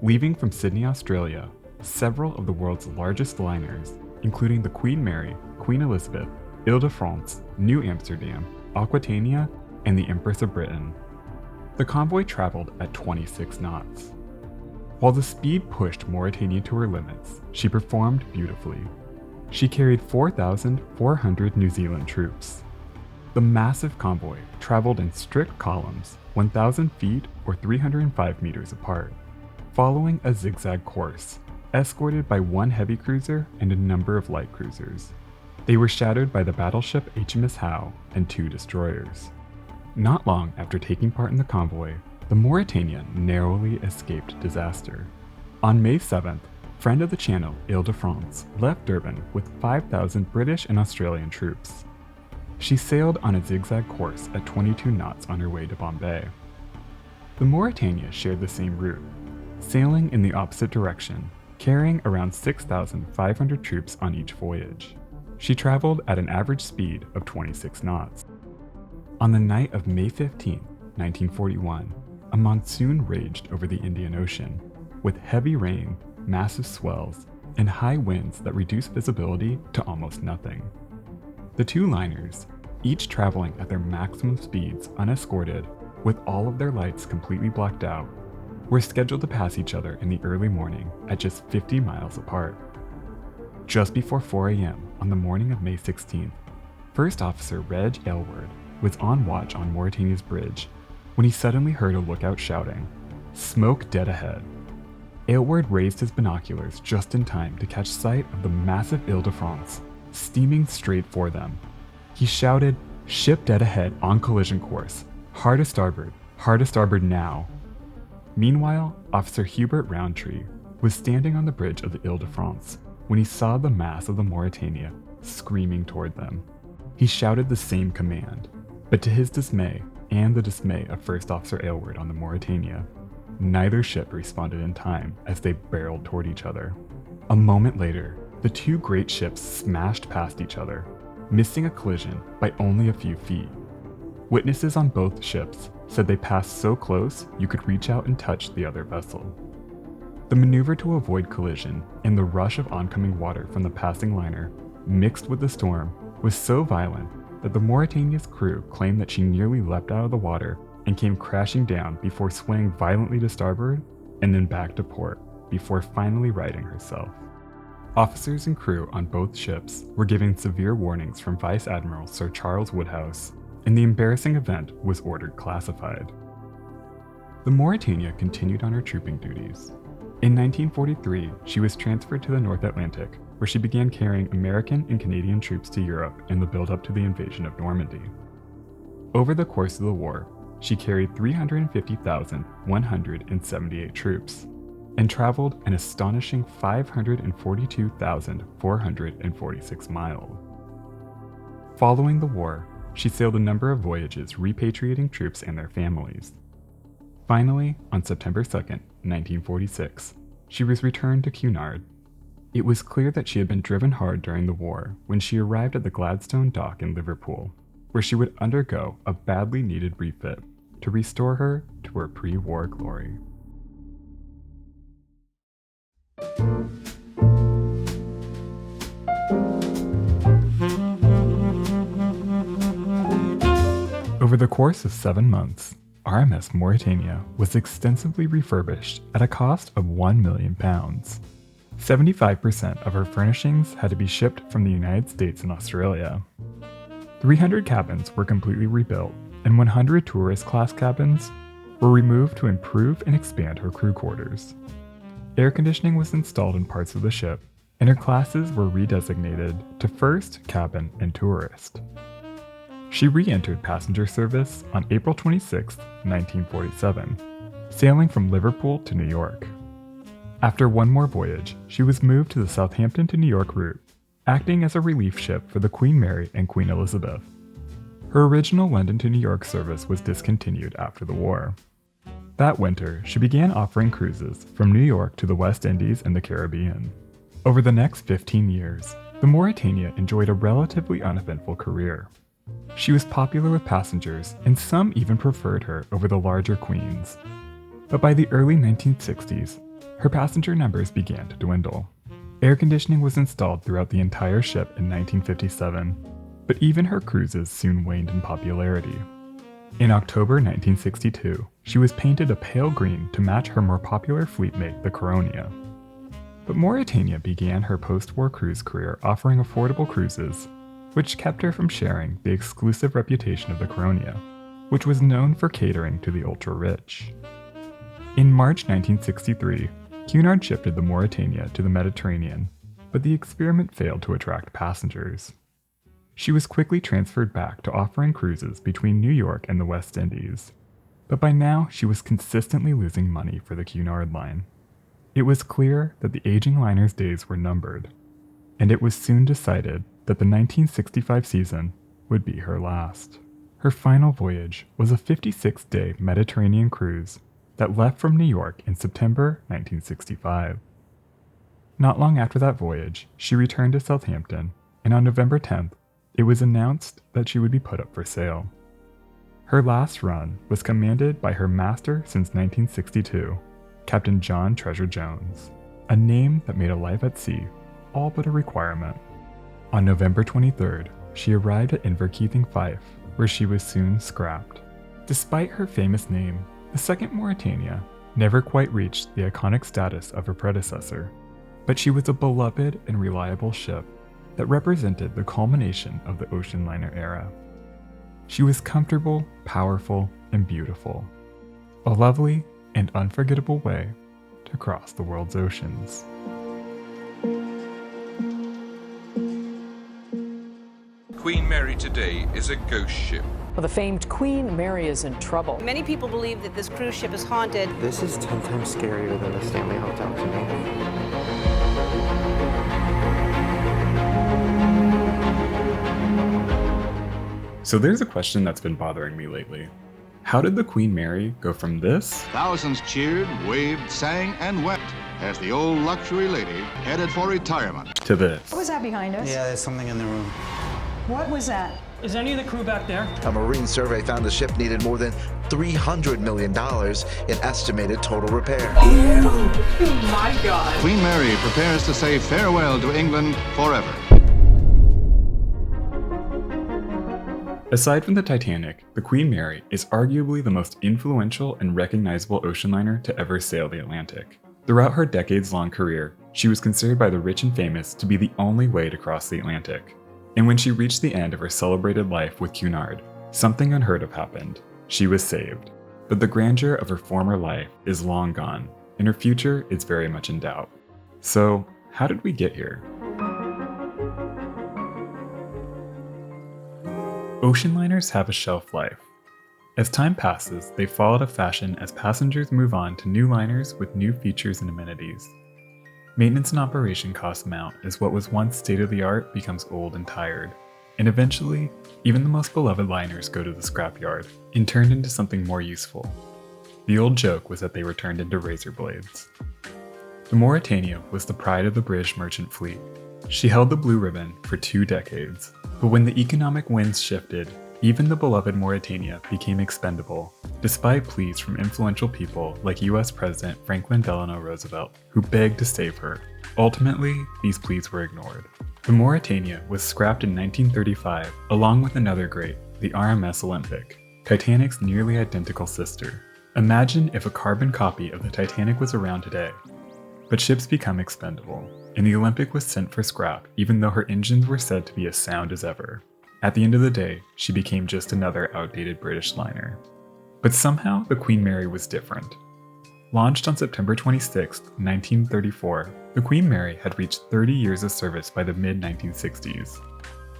Leaving from Sydney, Australia, several of the world's largest liners, including the Queen Mary, Queen Elizabeth, Ile-de-France, New Amsterdam, Aquitania, and the Empress of Britain. The convoy traveled at 26 knots. While the speed pushed Mauretania to her limits, she performed beautifully. She carried 4,400 New Zealand troops. The massive convoy traveled in strict columns, 1,000 feet or 305 meters apart, following a zigzag course, escorted by one heavy cruiser and a number of light cruisers. They were shadowed by the battleship HMS Howe and 2 destroyers. Not long after taking part in the convoy, the Mauretania narrowly escaped disaster. On May 7th, friend of the channel Ile-de-France left Durban with 5,000 British and Australian troops. She sailed on a zigzag course at 22 knots on her way to Bombay. The Mauretania shared the same route, sailing in the opposite direction, carrying around 6,500 troops on each voyage. She traveled at an average speed of 26 knots. On the night of May 15, 1941, a monsoon raged over the Indian Ocean, with heavy rain, massive swells, and high winds that reduced visibility to almost nothing. The two liners, each traveling at their maximum speeds unescorted, with all of their lights completely blocked out, were scheduled to pass each other in the early morning at just 50 miles apart. Just before 4 a.m. on the morning of May 16th, First Officer Reg Aylward was on watch on Mauretania's bridge when he suddenly heard a lookout shouting, "Smoke dead ahead." Aylward raised his binoculars just in time to catch sight of the massive Ile-de-France steaming straight for them. He shouted, "Ship dead ahead on collision course. Hard to starboard now." Meanwhile, Officer Hubert Roundtree was standing on the bridge of the Ile-de-France when he saw the mass of the Mauretania screaming toward them. He shouted the same command, but to his dismay and the dismay of First Officer Aylward on the Mauretania, neither ship responded in time as they barreled toward each other. A moment later, the two great ships smashed past each other, missing a collision by only a few feet. Witnesses on both ships said they passed so close you could reach out and touch the other vessel. The maneuver to avoid collision and the rush of oncoming water from the passing liner, mixed with the storm, was so violent that the Mauretania's crew claimed that she nearly leapt out of the water and came crashing down before swaying violently to starboard and then back to port before finally righting herself. Officers and crew on both ships were given severe warnings from Vice Admiral Sir Charles Woodhouse, and the embarrassing event was ordered classified. The Mauretania continued on her trooping duties. In 1943, she was transferred to the North Atlantic, where she began carrying American and Canadian troops to Europe in the build-up to the invasion of Normandy. Over the course of the war, she carried 350,178 troops and traveled an astonishing 542,446 miles. Following the war, she sailed a number of voyages repatriating troops and their families. Finally, on September 2nd, 1946, she was returned to Cunard. It was clear that she had been driven hard during the war when she arrived at the Gladstone dock in Liverpool, where she would undergo a badly needed refit to restore her to her pre-war glory. Over the course of 7 months, RMS Mauretania was extensively refurbished at a cost of £1 million. 75% of her furnishings had to be shipped from the United States and Australia. 300 cabins were completely rebuilt, and 100 tourist class cabins were removed to improve and expand her crew quarters. Air conditioning was installed in parts of the ship, and her classes were redesignated to First, Cabin, and Tourist. She re-entered passenger service on April 26, 1947, sailing from Liverpool to New York. After one more voyage, she was moved to the Southampton to New York route, acting as a relief ship for the Queen Mary and Queen Elizabeth. Her original London to New York service was discontinued after the war. That winter, she began offering cruises from New York to the West Indies and the Caribbean. Over the next 15 years, the Mauretania enjoyed a relatively uneventful career. She was popular with passengers, and some even preferred her over the larger queens. But by the early 1960s, her passenger numbers began to dwindle. Air conditioning was installed throughout the entire ship in 1957, but even her cruises soon waned in popularity. In October 1962, she was painted a pale green to match her more popular fleetmate, the Caronia. But Mauretania began her post-war cruise career offering affordable cruises, which kept her from sharing the exclusive reputation of the Caronia, which was known for catering to the ultra-rich. In March 1963, Cunard shifted the Mauretania to the Mediterranean, but the experiment failed to attract passengers. She was quickly transferred back to offering cruises between New York and the West Indies, but by now she was consistently losing money for the Cunard line. It was clear that the aging liner's days were numbered, and it was soon decided that the 1965 season would be her last. Her final voyage was a 56-day Mediterranean cruise that left from New York in September 1965. Not long after that voyage, she returned to Southampton, and on November 10th, it was announced that she would be put up for sale. Her last run was commanded by her master since 1962, Captain John Treasure Jones. a name that made a life at sea all but a requirement. On November 23rd, she arrived at Inverkeithing, Fife, where she was soon scrapped. Despite her famous name, the second Mauretania never quite reached the iconic status of her predecessor, but she was a beloved and reliable ship that represented the culmination of the ocean liner era. She was comfortable, powerful, and beautiful, a lovely and unforgettable way to cross the world's oceans. Queen Mary today is a ghost ship. Well, the famed Queen Mary is in trouble. Many people believe that this cruise ship is haunted. This is 10 times scarier than the Stanley Hotel to me. So there's a question that's been bothering me lately. How did the Queen Mary go from this? Thousands cheered, waved, sang, and wept as the old luxury lady headed for retirement. To this? What was that behind us? Yeah, there's something in the room. What was that? Is any of the crew back there? A marine survey found the ship needed more than $300 million in estimated total repair. Oh my God. Queen Mary prepares to say farewell to England forever. Aside from the Titanic, the Queen Mary is arguably the most influential and recognizable ocean liner to ever sail the Atlantic. Throughout her decades-long career, she was considered by the rich and famous to be the only way to cross the Atlantic. And when she reached the end of her celebrated life with Cunard, something unheard of happened. She was saved. But the grandeur of her former life is long gone, and her future is very much in doubt. So, how did we get here? Ocean liners have a shelf life. As time passes, they fall out of fashion as passengers move on to new liners with new features and amenities. Maintenance and operation costs mount as what was once state-of-the-art becomes old and tired, and eventually, even the most beloved liners go to the scrapyard and turned into something more useful. The old joke was that they were turned into razor blades. The Mauretania was the pride of the British merchant fleet. She held the blue ribbon for 2 decades, but when the economic winds shifted, even the beloved Mauretania became expendable, despite pleas from influential people like US President Franklin Delano Roosevelt, who begged to save her. Ultimately, these pleas were ignored. The Mauretania was scrapped in 1935, along with another great, the RMS Olympic, Titanic's nearly identical sister. Imagine if a carbon copy of the Titanic was around today. But ships become expendable, and the Olympic was sent for scrap even though her engines were said to be as sound as ever. At the end of the day, she became just another outdated British liner. But somehow, the Queen Mary was different. Launched on September 26, 1934, the Queen Mary had reached 30 years of service by the mid-1960s.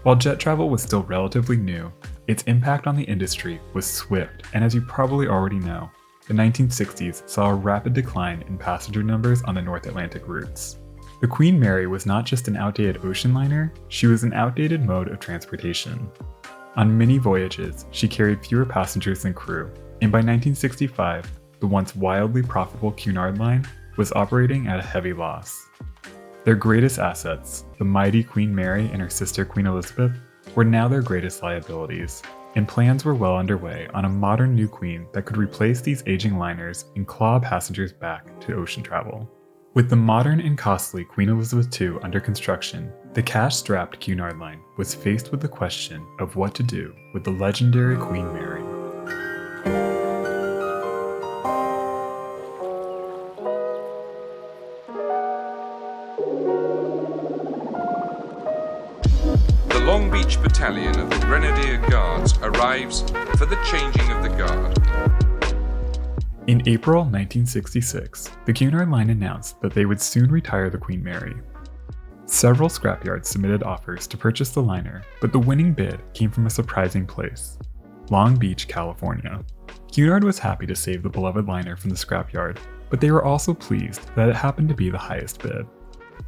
While jet travel was still relatively new, its impact on the industry was swift, and as you probably already know, the 1960s saw a rapid decline in passenger numbers on the North Atlantic routes. The Queen Mary was not just an outdated ocean liner, she was an outdated mode of transportation. On many voyages, she carried fewer passengers than crew, and by 1965, the once wildly profitable Cunard line was operating at a heavy loss. Their greatest assets, the mighty Queen Mary and her sister Queen Elizabeth, were now their greatest liabilities, and plans were well underway on a modern new queen that could replace these aging liners and claw passengers back to ocean travel. With the modern and costly Queen Elizabeth II under construction, the cash-strapped Cunard line was faced with the question of what to do with the legendary Queen Mary. The Long Beach Battalion of the Grenadier Guards arrives for the changing of the guard. In April 1966, the Cunard line announced that they would soon retire the Queen Mary. Several scrapyards submitted offers to purchase the liner, but the winning bid came from a surprising place, Long Beach, California. Cunard was happy to save the beloved liner from the scrapyard, but they were also pleased that it happened to be the highest bid.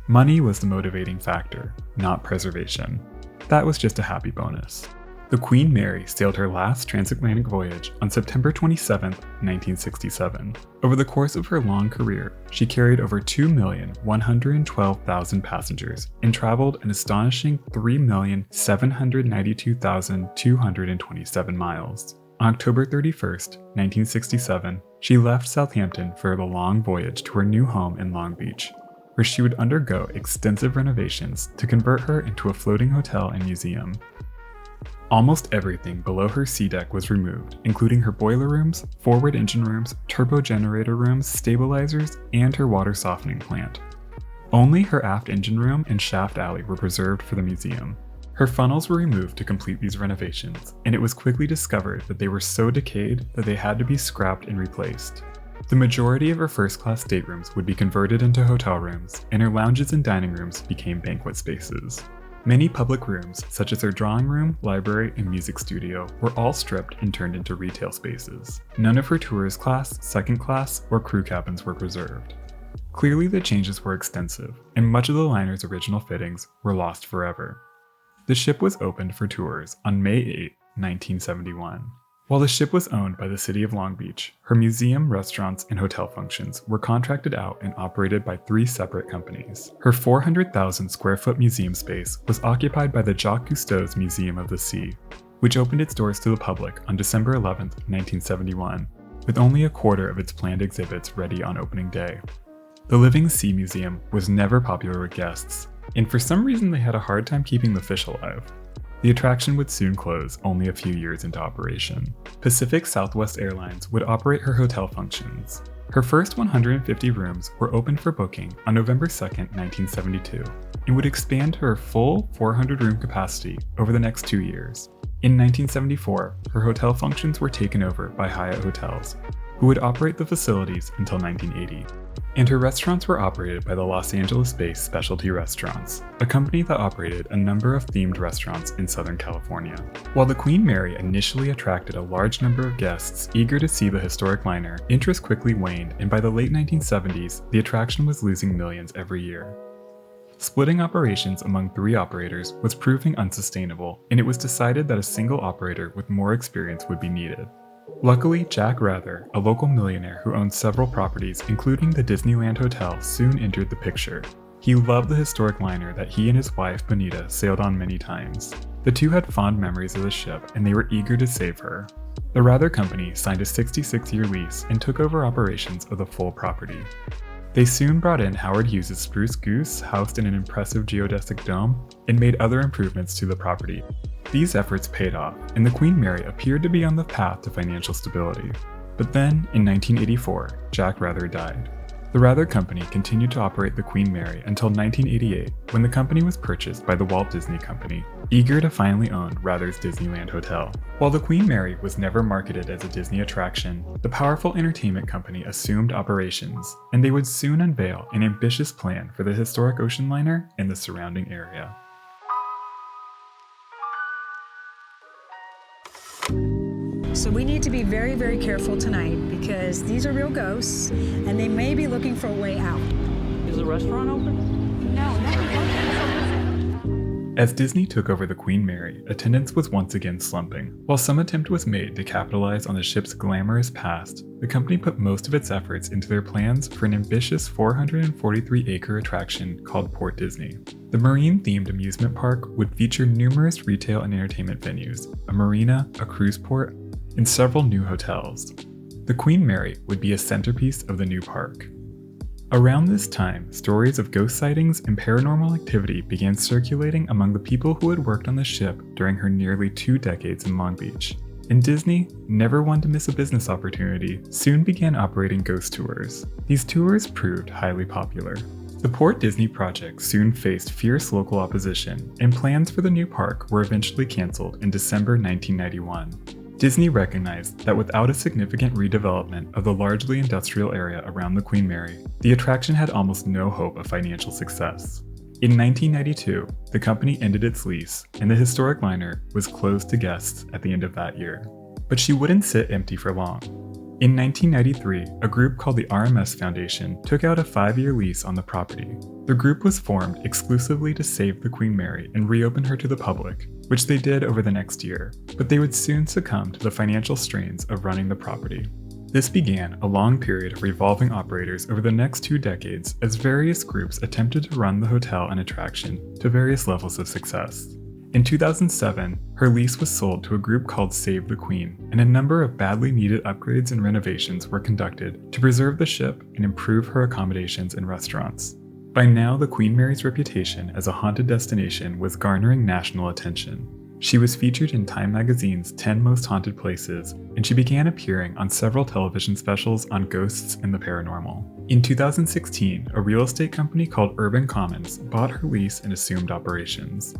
Money was the motivating factor, not preservation. That was just a happy bonus. The Queen Mary sailed her last transatlantic voyage on September 27, 1967. Over the course of her long career, she carried over 2,112,000 passengers and traveled an astonishing 3,792,227 miles. On October 31, 1967, she left Southampton for the long voyage to her new home in Long Beach. where she would undergo extensive renovations to convert her into a floating hotel and museum. Almost everything below her sea deck was removed, including her boiler rooms, forward engine rooms, turbo generator rooms, stabilizers, and her water softening plant. Only her aft engine room and shaft alley were preserved for the museum. Her funnels were removed to complete these renovations, and it was quickly discovered that they were so decayed that they had to be scrapped and replaced. The majority of her first-class staterooms would be converted into hotel rooms, and her lounges and dining rooms became banquet spaces. Many public rooms, such as her drawing room, library, and music studio, were all stripped and turned into retail spaces. None of her tourist class, second class, or crew cabins were preserved. Clearly the changes were extensive, and much of the liner's original fittings were lost forever. The ship was opened for tours on May 8, 1971. While the ship was owned by the city of Long Beach, her museum, restaurants, and hotel functions were contracted out and operated by 3 separate companies. Her 400,000 square foot museum space was occupied by the Jacques Cousteau's Museum of the Sea, which opened its doors to the public on December 11, 1971, with only a quarter of its planned exhibits ready on opening day. The Living Sea Museum was never popular with guests, and for some reason they had a hard time keeping the fish alive. The attraction would soon close only a few years into operation. Pacific Southwest Airlines would operate her hotel functions. Her first 150 rooms were opened for booking on November 2, 1972, and would expand to her full 400-room capacity over the next 2 years. In 1974, her hotel functions were taken over by Hyatt Hotels, who would operate the facilities until 1980. And her restaurants were operated by the Los Angeles-based Specialty Restaurants, a company that operated a number of themed restaurants in Southern California. While the Queen Mary initially attracted a large number of guests eager to see the historic liner, interest quickly waned, and by the late 1970s, the attraction was losing millions every year. Splitting operations among 3 operators was proving unsustainable, and it was decided that a single operator with more experience would be needed. Luckily, Jack Rather, a local millionaire who owned several properties, including the Disneyland Hotel, soon entered the picture. He loved the historic liner that he and his wife, Bonita, sailed on many times. The two had fond memories of the ship, and they were eager to save her. The Rather Company signed a 66-year lease and took over operations of the full property. They soon brought in Howard Hughes' Spruce Goose, housed in an impressive geodesic dome, and made other improvements to the property. These efforts paid off, and the Queen Mary appeared to be on the path to financial stability. But then, in 1984, Jack Rather died. The Rather Company continued to operate the Queen Mary until 1988, when the company was purchased by the Walt Disney Company, eager to finally own Rather's Disneyland Hotel. While the Queen Mary was never marketed as a Disney attraction, the powerful entertainment company assumed operations, and they would soon unveil an ambitious plan for the historic ocean liner and the surrounding area. So we need to be very, very careful tonight because these are real ghosts and they may be looking for a way out. Is the restaurant open? No. As Disney took over the Queen Mary, attendance was once again slumping. While some attempt was made to capitalize on the ship's glamorous past, the company put most of its efforts into their plans for an ambitious 443-acre attraction called Port Disney. The marine-themed amusement park would feature numerous retail and entertainment venues, a marina, a cruise port, and several new hotels. The Queen Mary would be a centerpiece of the new park. Around this time, stories of ghost sightings and paranormal activity began circulating among the people who had worked on the ship during her nearly 2 decades in Long Beach. And Disney, never one to miss a business opportunity, soon began operating ghost tours. These tours proved highly popular. The Port Disney project soon faced fierce local opposition, and plans for the new park were eventually canceled in December 1991. Disney recognized that without a significant redevelopment of the largely industrial area around the Queen Mary, the attraction had almost no hope of financial success. In 1992, the company ended its lease, and the historic liner was closed to guests at the end of that year. But she wouldn't sit empty for long. In 1993, a group called the RMS Foundation took out a 5-year lease on the property. The group was formed exclusively to save the Queen Mary and reopen her to the public, which they did over the next year, but they would soon succumb to the financial strains of running the property. This began a long period of revolving operators over the next 2 decades as various groups attempted to run the hotel and attraction to various levels of success. In 2007, her lease was sold to a group called Save the Queen, and a number of badly needed upgrades and renovations were conducted to preserve the ship and improve her accommodations and restaurants. By now, the Queen Mary's reputation as a haunted destination was garnering national attention. She was featured in Time magazine's 10 Most Haunted Places, and she began appearing on several television specials on ghosts and the paranormal. In 2016, a real estate company called Urban Commons bought her lease and assumed operations.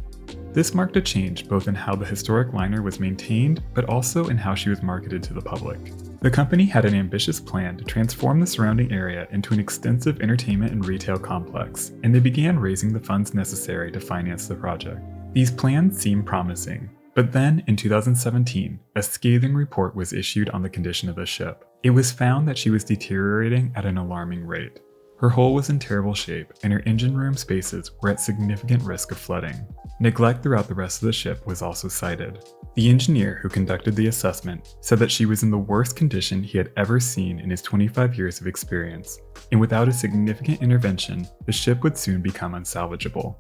This marked a change both in how the historic liner was maintained, but also in how she was marketed to the public. The company had an ambitious plan to transform the surrounding area into an extensive entertainment and retail complex, and they began raising the funds necessary to finance the project. These plans seemed promising, but then in 2017, a scathing report was issued on the condition of the ship. It was found that she was deteriorating at an alarming rate. Her hull was in terrible shape, and her engine room spaces were at significant risk of flooding. Neglect throughout the rest of the ship was also cited. The engineer who conducted the assessment said that she was in the worst condition he had ever seen in his 25 years of experience, and without a significant intervention, the ship would soon become unsalvageable.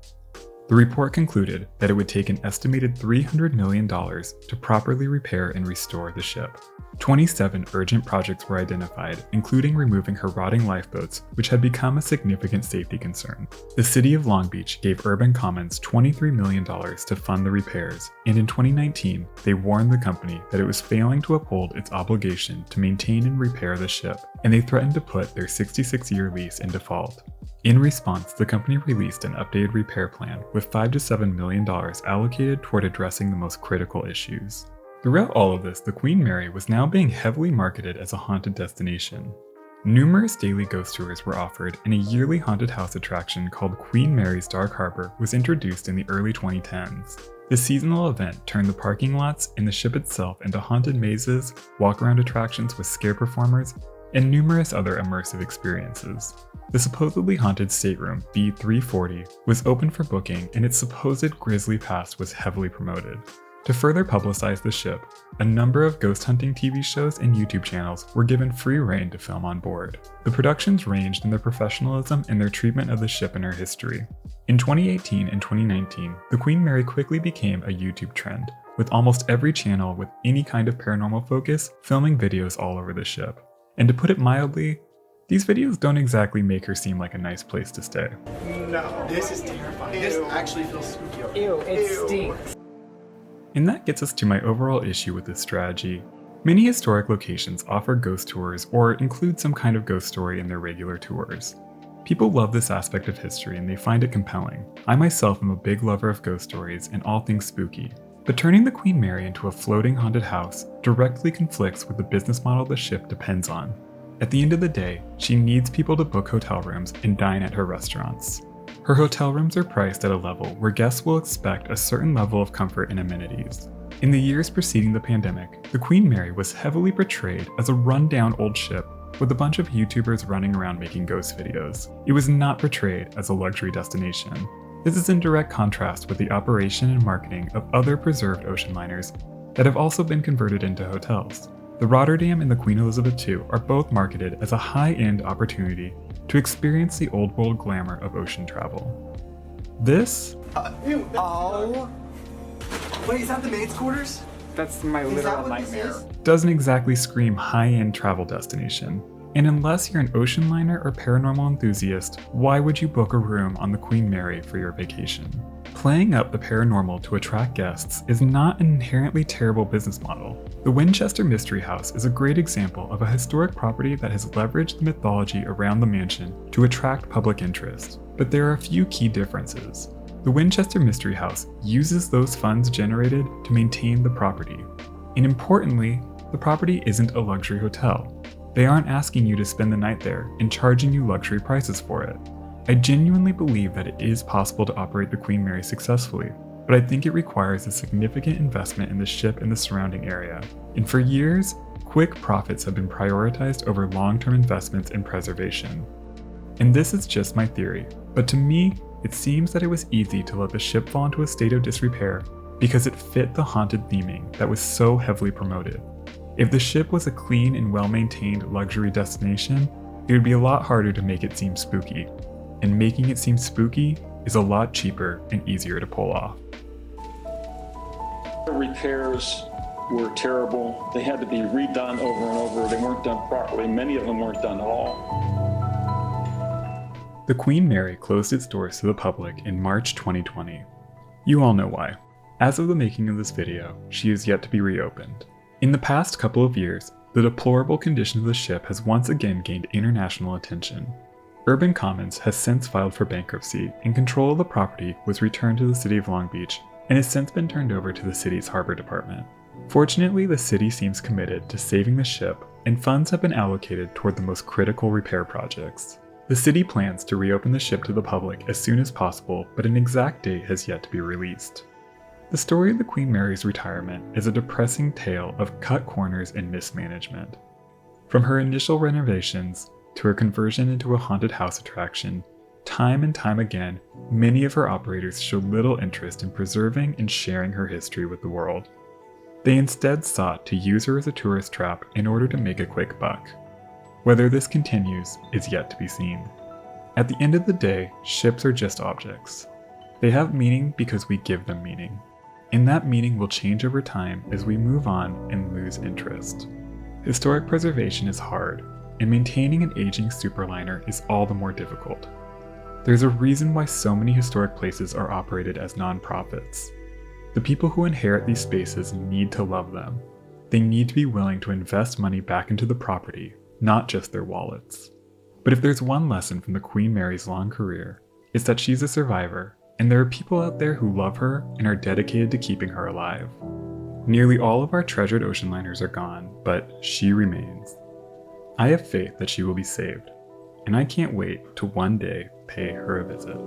The report concluded that it would take an estimated $300 million to properly repair and restore the ship. 27 urgent projects were identified, including removing her rotting lifeboats, which had become a significant safety concern. The city of Long Beach gave Urban Commons $23 million to fund the repairs, and in 2019, they warned the company that it was failing to uphold its obligation to maintain and repair the ship, and they threatened to put their 66-year lease in default. In response, the company released an updated repair plan with $5 to $7 million allocated toward addressing the most critical issues. Throughout all of this, the Queen Mary was now being heavily marketed as a haunted destination. Numerous daily ghost tours were offered, and a yearly haunted house attraction called Queen Mary's Dark Harbor was introduced in the early 2010s. The seasonal event turned the parking lots and the ship itself into haunted mazes, walk-around attractions with scare performers, and numerous other immersive experiences. The supposedly haunted stateroom B340 was open for booking, and its supposed grisly past was heavily promoted. To further publicize the ship, a number of ghost hunting TV shows and YouTube channels were given free rein to film on board. The productions ranged in their professionalism and their treatment of the ship and her history. In 2018 and 2019, the Queen Mary quickly became a YouTube trend, with almost every channel with any kind of paranormal focus filming videos all over the ship. And to put it mildly, these videos don't exactly make her seem like a nice place to stay. No, this is terrifying. Ew. This actually feels spooky. Ew, it stinks. And that gets us to my overall issue with this strategy. Many historic locations offer ghost tours or include some kind of ghost story in their regular tours. People love this aspect of history and they find it compelling. I myself am a big lover of ghost stories and all things spooky. But turning the Queen Mary into a floating haunted house directly conflicts with the business model the ship depends on. At the end of the day, she needs people to book hotel rooms and dine at her restaurants. Her hotel rooms are priced at a level where guests will expect a certain level of comfort and amenities. In the years preceding the pandemic, the Queen Mary was heavily portrayed as a run-down old ship with a bunch of YouTubers running around making ghost videos. It was not portrayed as a luxury destination. This is in direct contrast with the operation and marketing of other preserved ocean liners that have also been converted into hotels. The Rotterdam and the Queen Elizabeth II are both marketed as a high-end opportunity to experience the old world glamour of ocean travel. This Oh. Wait, is that the maid's quarters? That's my literal nightmare. Doesn't exactly scream high-end travel destination. And unless you're an ocean liner or paranormal enthusiast, why would you book a room on the Queen Mary for your vacation? Playing up the paranormal to attract guests is not an inherently terrible business model. The Winchester Mystery House is a great example of a historic property that has leveraged the mythology around the mansion to attract public interest. But there are a few key differences. The Winchester Mystery House uses those funds generated to maintain the property. And importantly, the property isn't a luxury hotel. They aren't asking you to spend the night there and charging you luxury prices for it. I genuinely believe that it is possible to operate the Queen Mary successfully, but I think it requires a significant investment in the ship and the surrounding area. And for years, quick profits have been prioritized over long-term investments in preservation. And this is just my theory, but to me, it seems that it was easy to let the ship fall into a state of disrepair because it fit the haunted theming that was so heavily promoted. If the ship was a clean and well-maintained luxury destination, it would be a lot harder to make it seem spooky. And making it seem spooky is a lot cheaper and easier to pull off. The repairs were terrible. They had to be redone over and over. They weren't done properly. Many of them weren't done at all. The Queen Mary closed its doors to the public in March 2020. You all know why. As of the making of this video, she is yet to be reopened. In the past couple of years, the deplorable condition of the ship has once again gained international attention. Urban Commons has since filed for bankruptcy, and control of the property was returned to the city of Long Beach and has since been turned over to the city's harbor department. Fortunately, the city seems committed to saving the ship, and funds have been allocated toward the most critical repair projects. The city plans to reopen the ship to the public as soon as possible, but an exact date has yet to be released. The story of the Queen Mary's retirement is a depressing tale of cut corners and mismanagement. From her initial renovations to her conversion into a haunted house attraction, time and time again, many of her operators showed little interest in preserving and sharing her history with the world. They instead sought to use her as a tourist trap in order to make a quick buck. Whether this continues is yet to be seen. At the end of the day, ships are just objects. They have meaning because we give them meaning. And that meaning will change over time as we move on and lose interest. Historic preservation is hard, and maintaining an aging superliner is all the more difficult. There's a reason why so many historic places are operated as nonprofits. The people who inherit these spaces need to love them. They need to be willing to invest money back into the property, not just their wallets. But if there's one lesson from the Queen Mary's long career, it's that she's a survivor, and there are people out there who love her and are dedicated to keeping her alive. Nearly all of our treasured ocean liners are gone, but she remains. I have faith that she will be saved, and I can't wait to one day pay her a visit.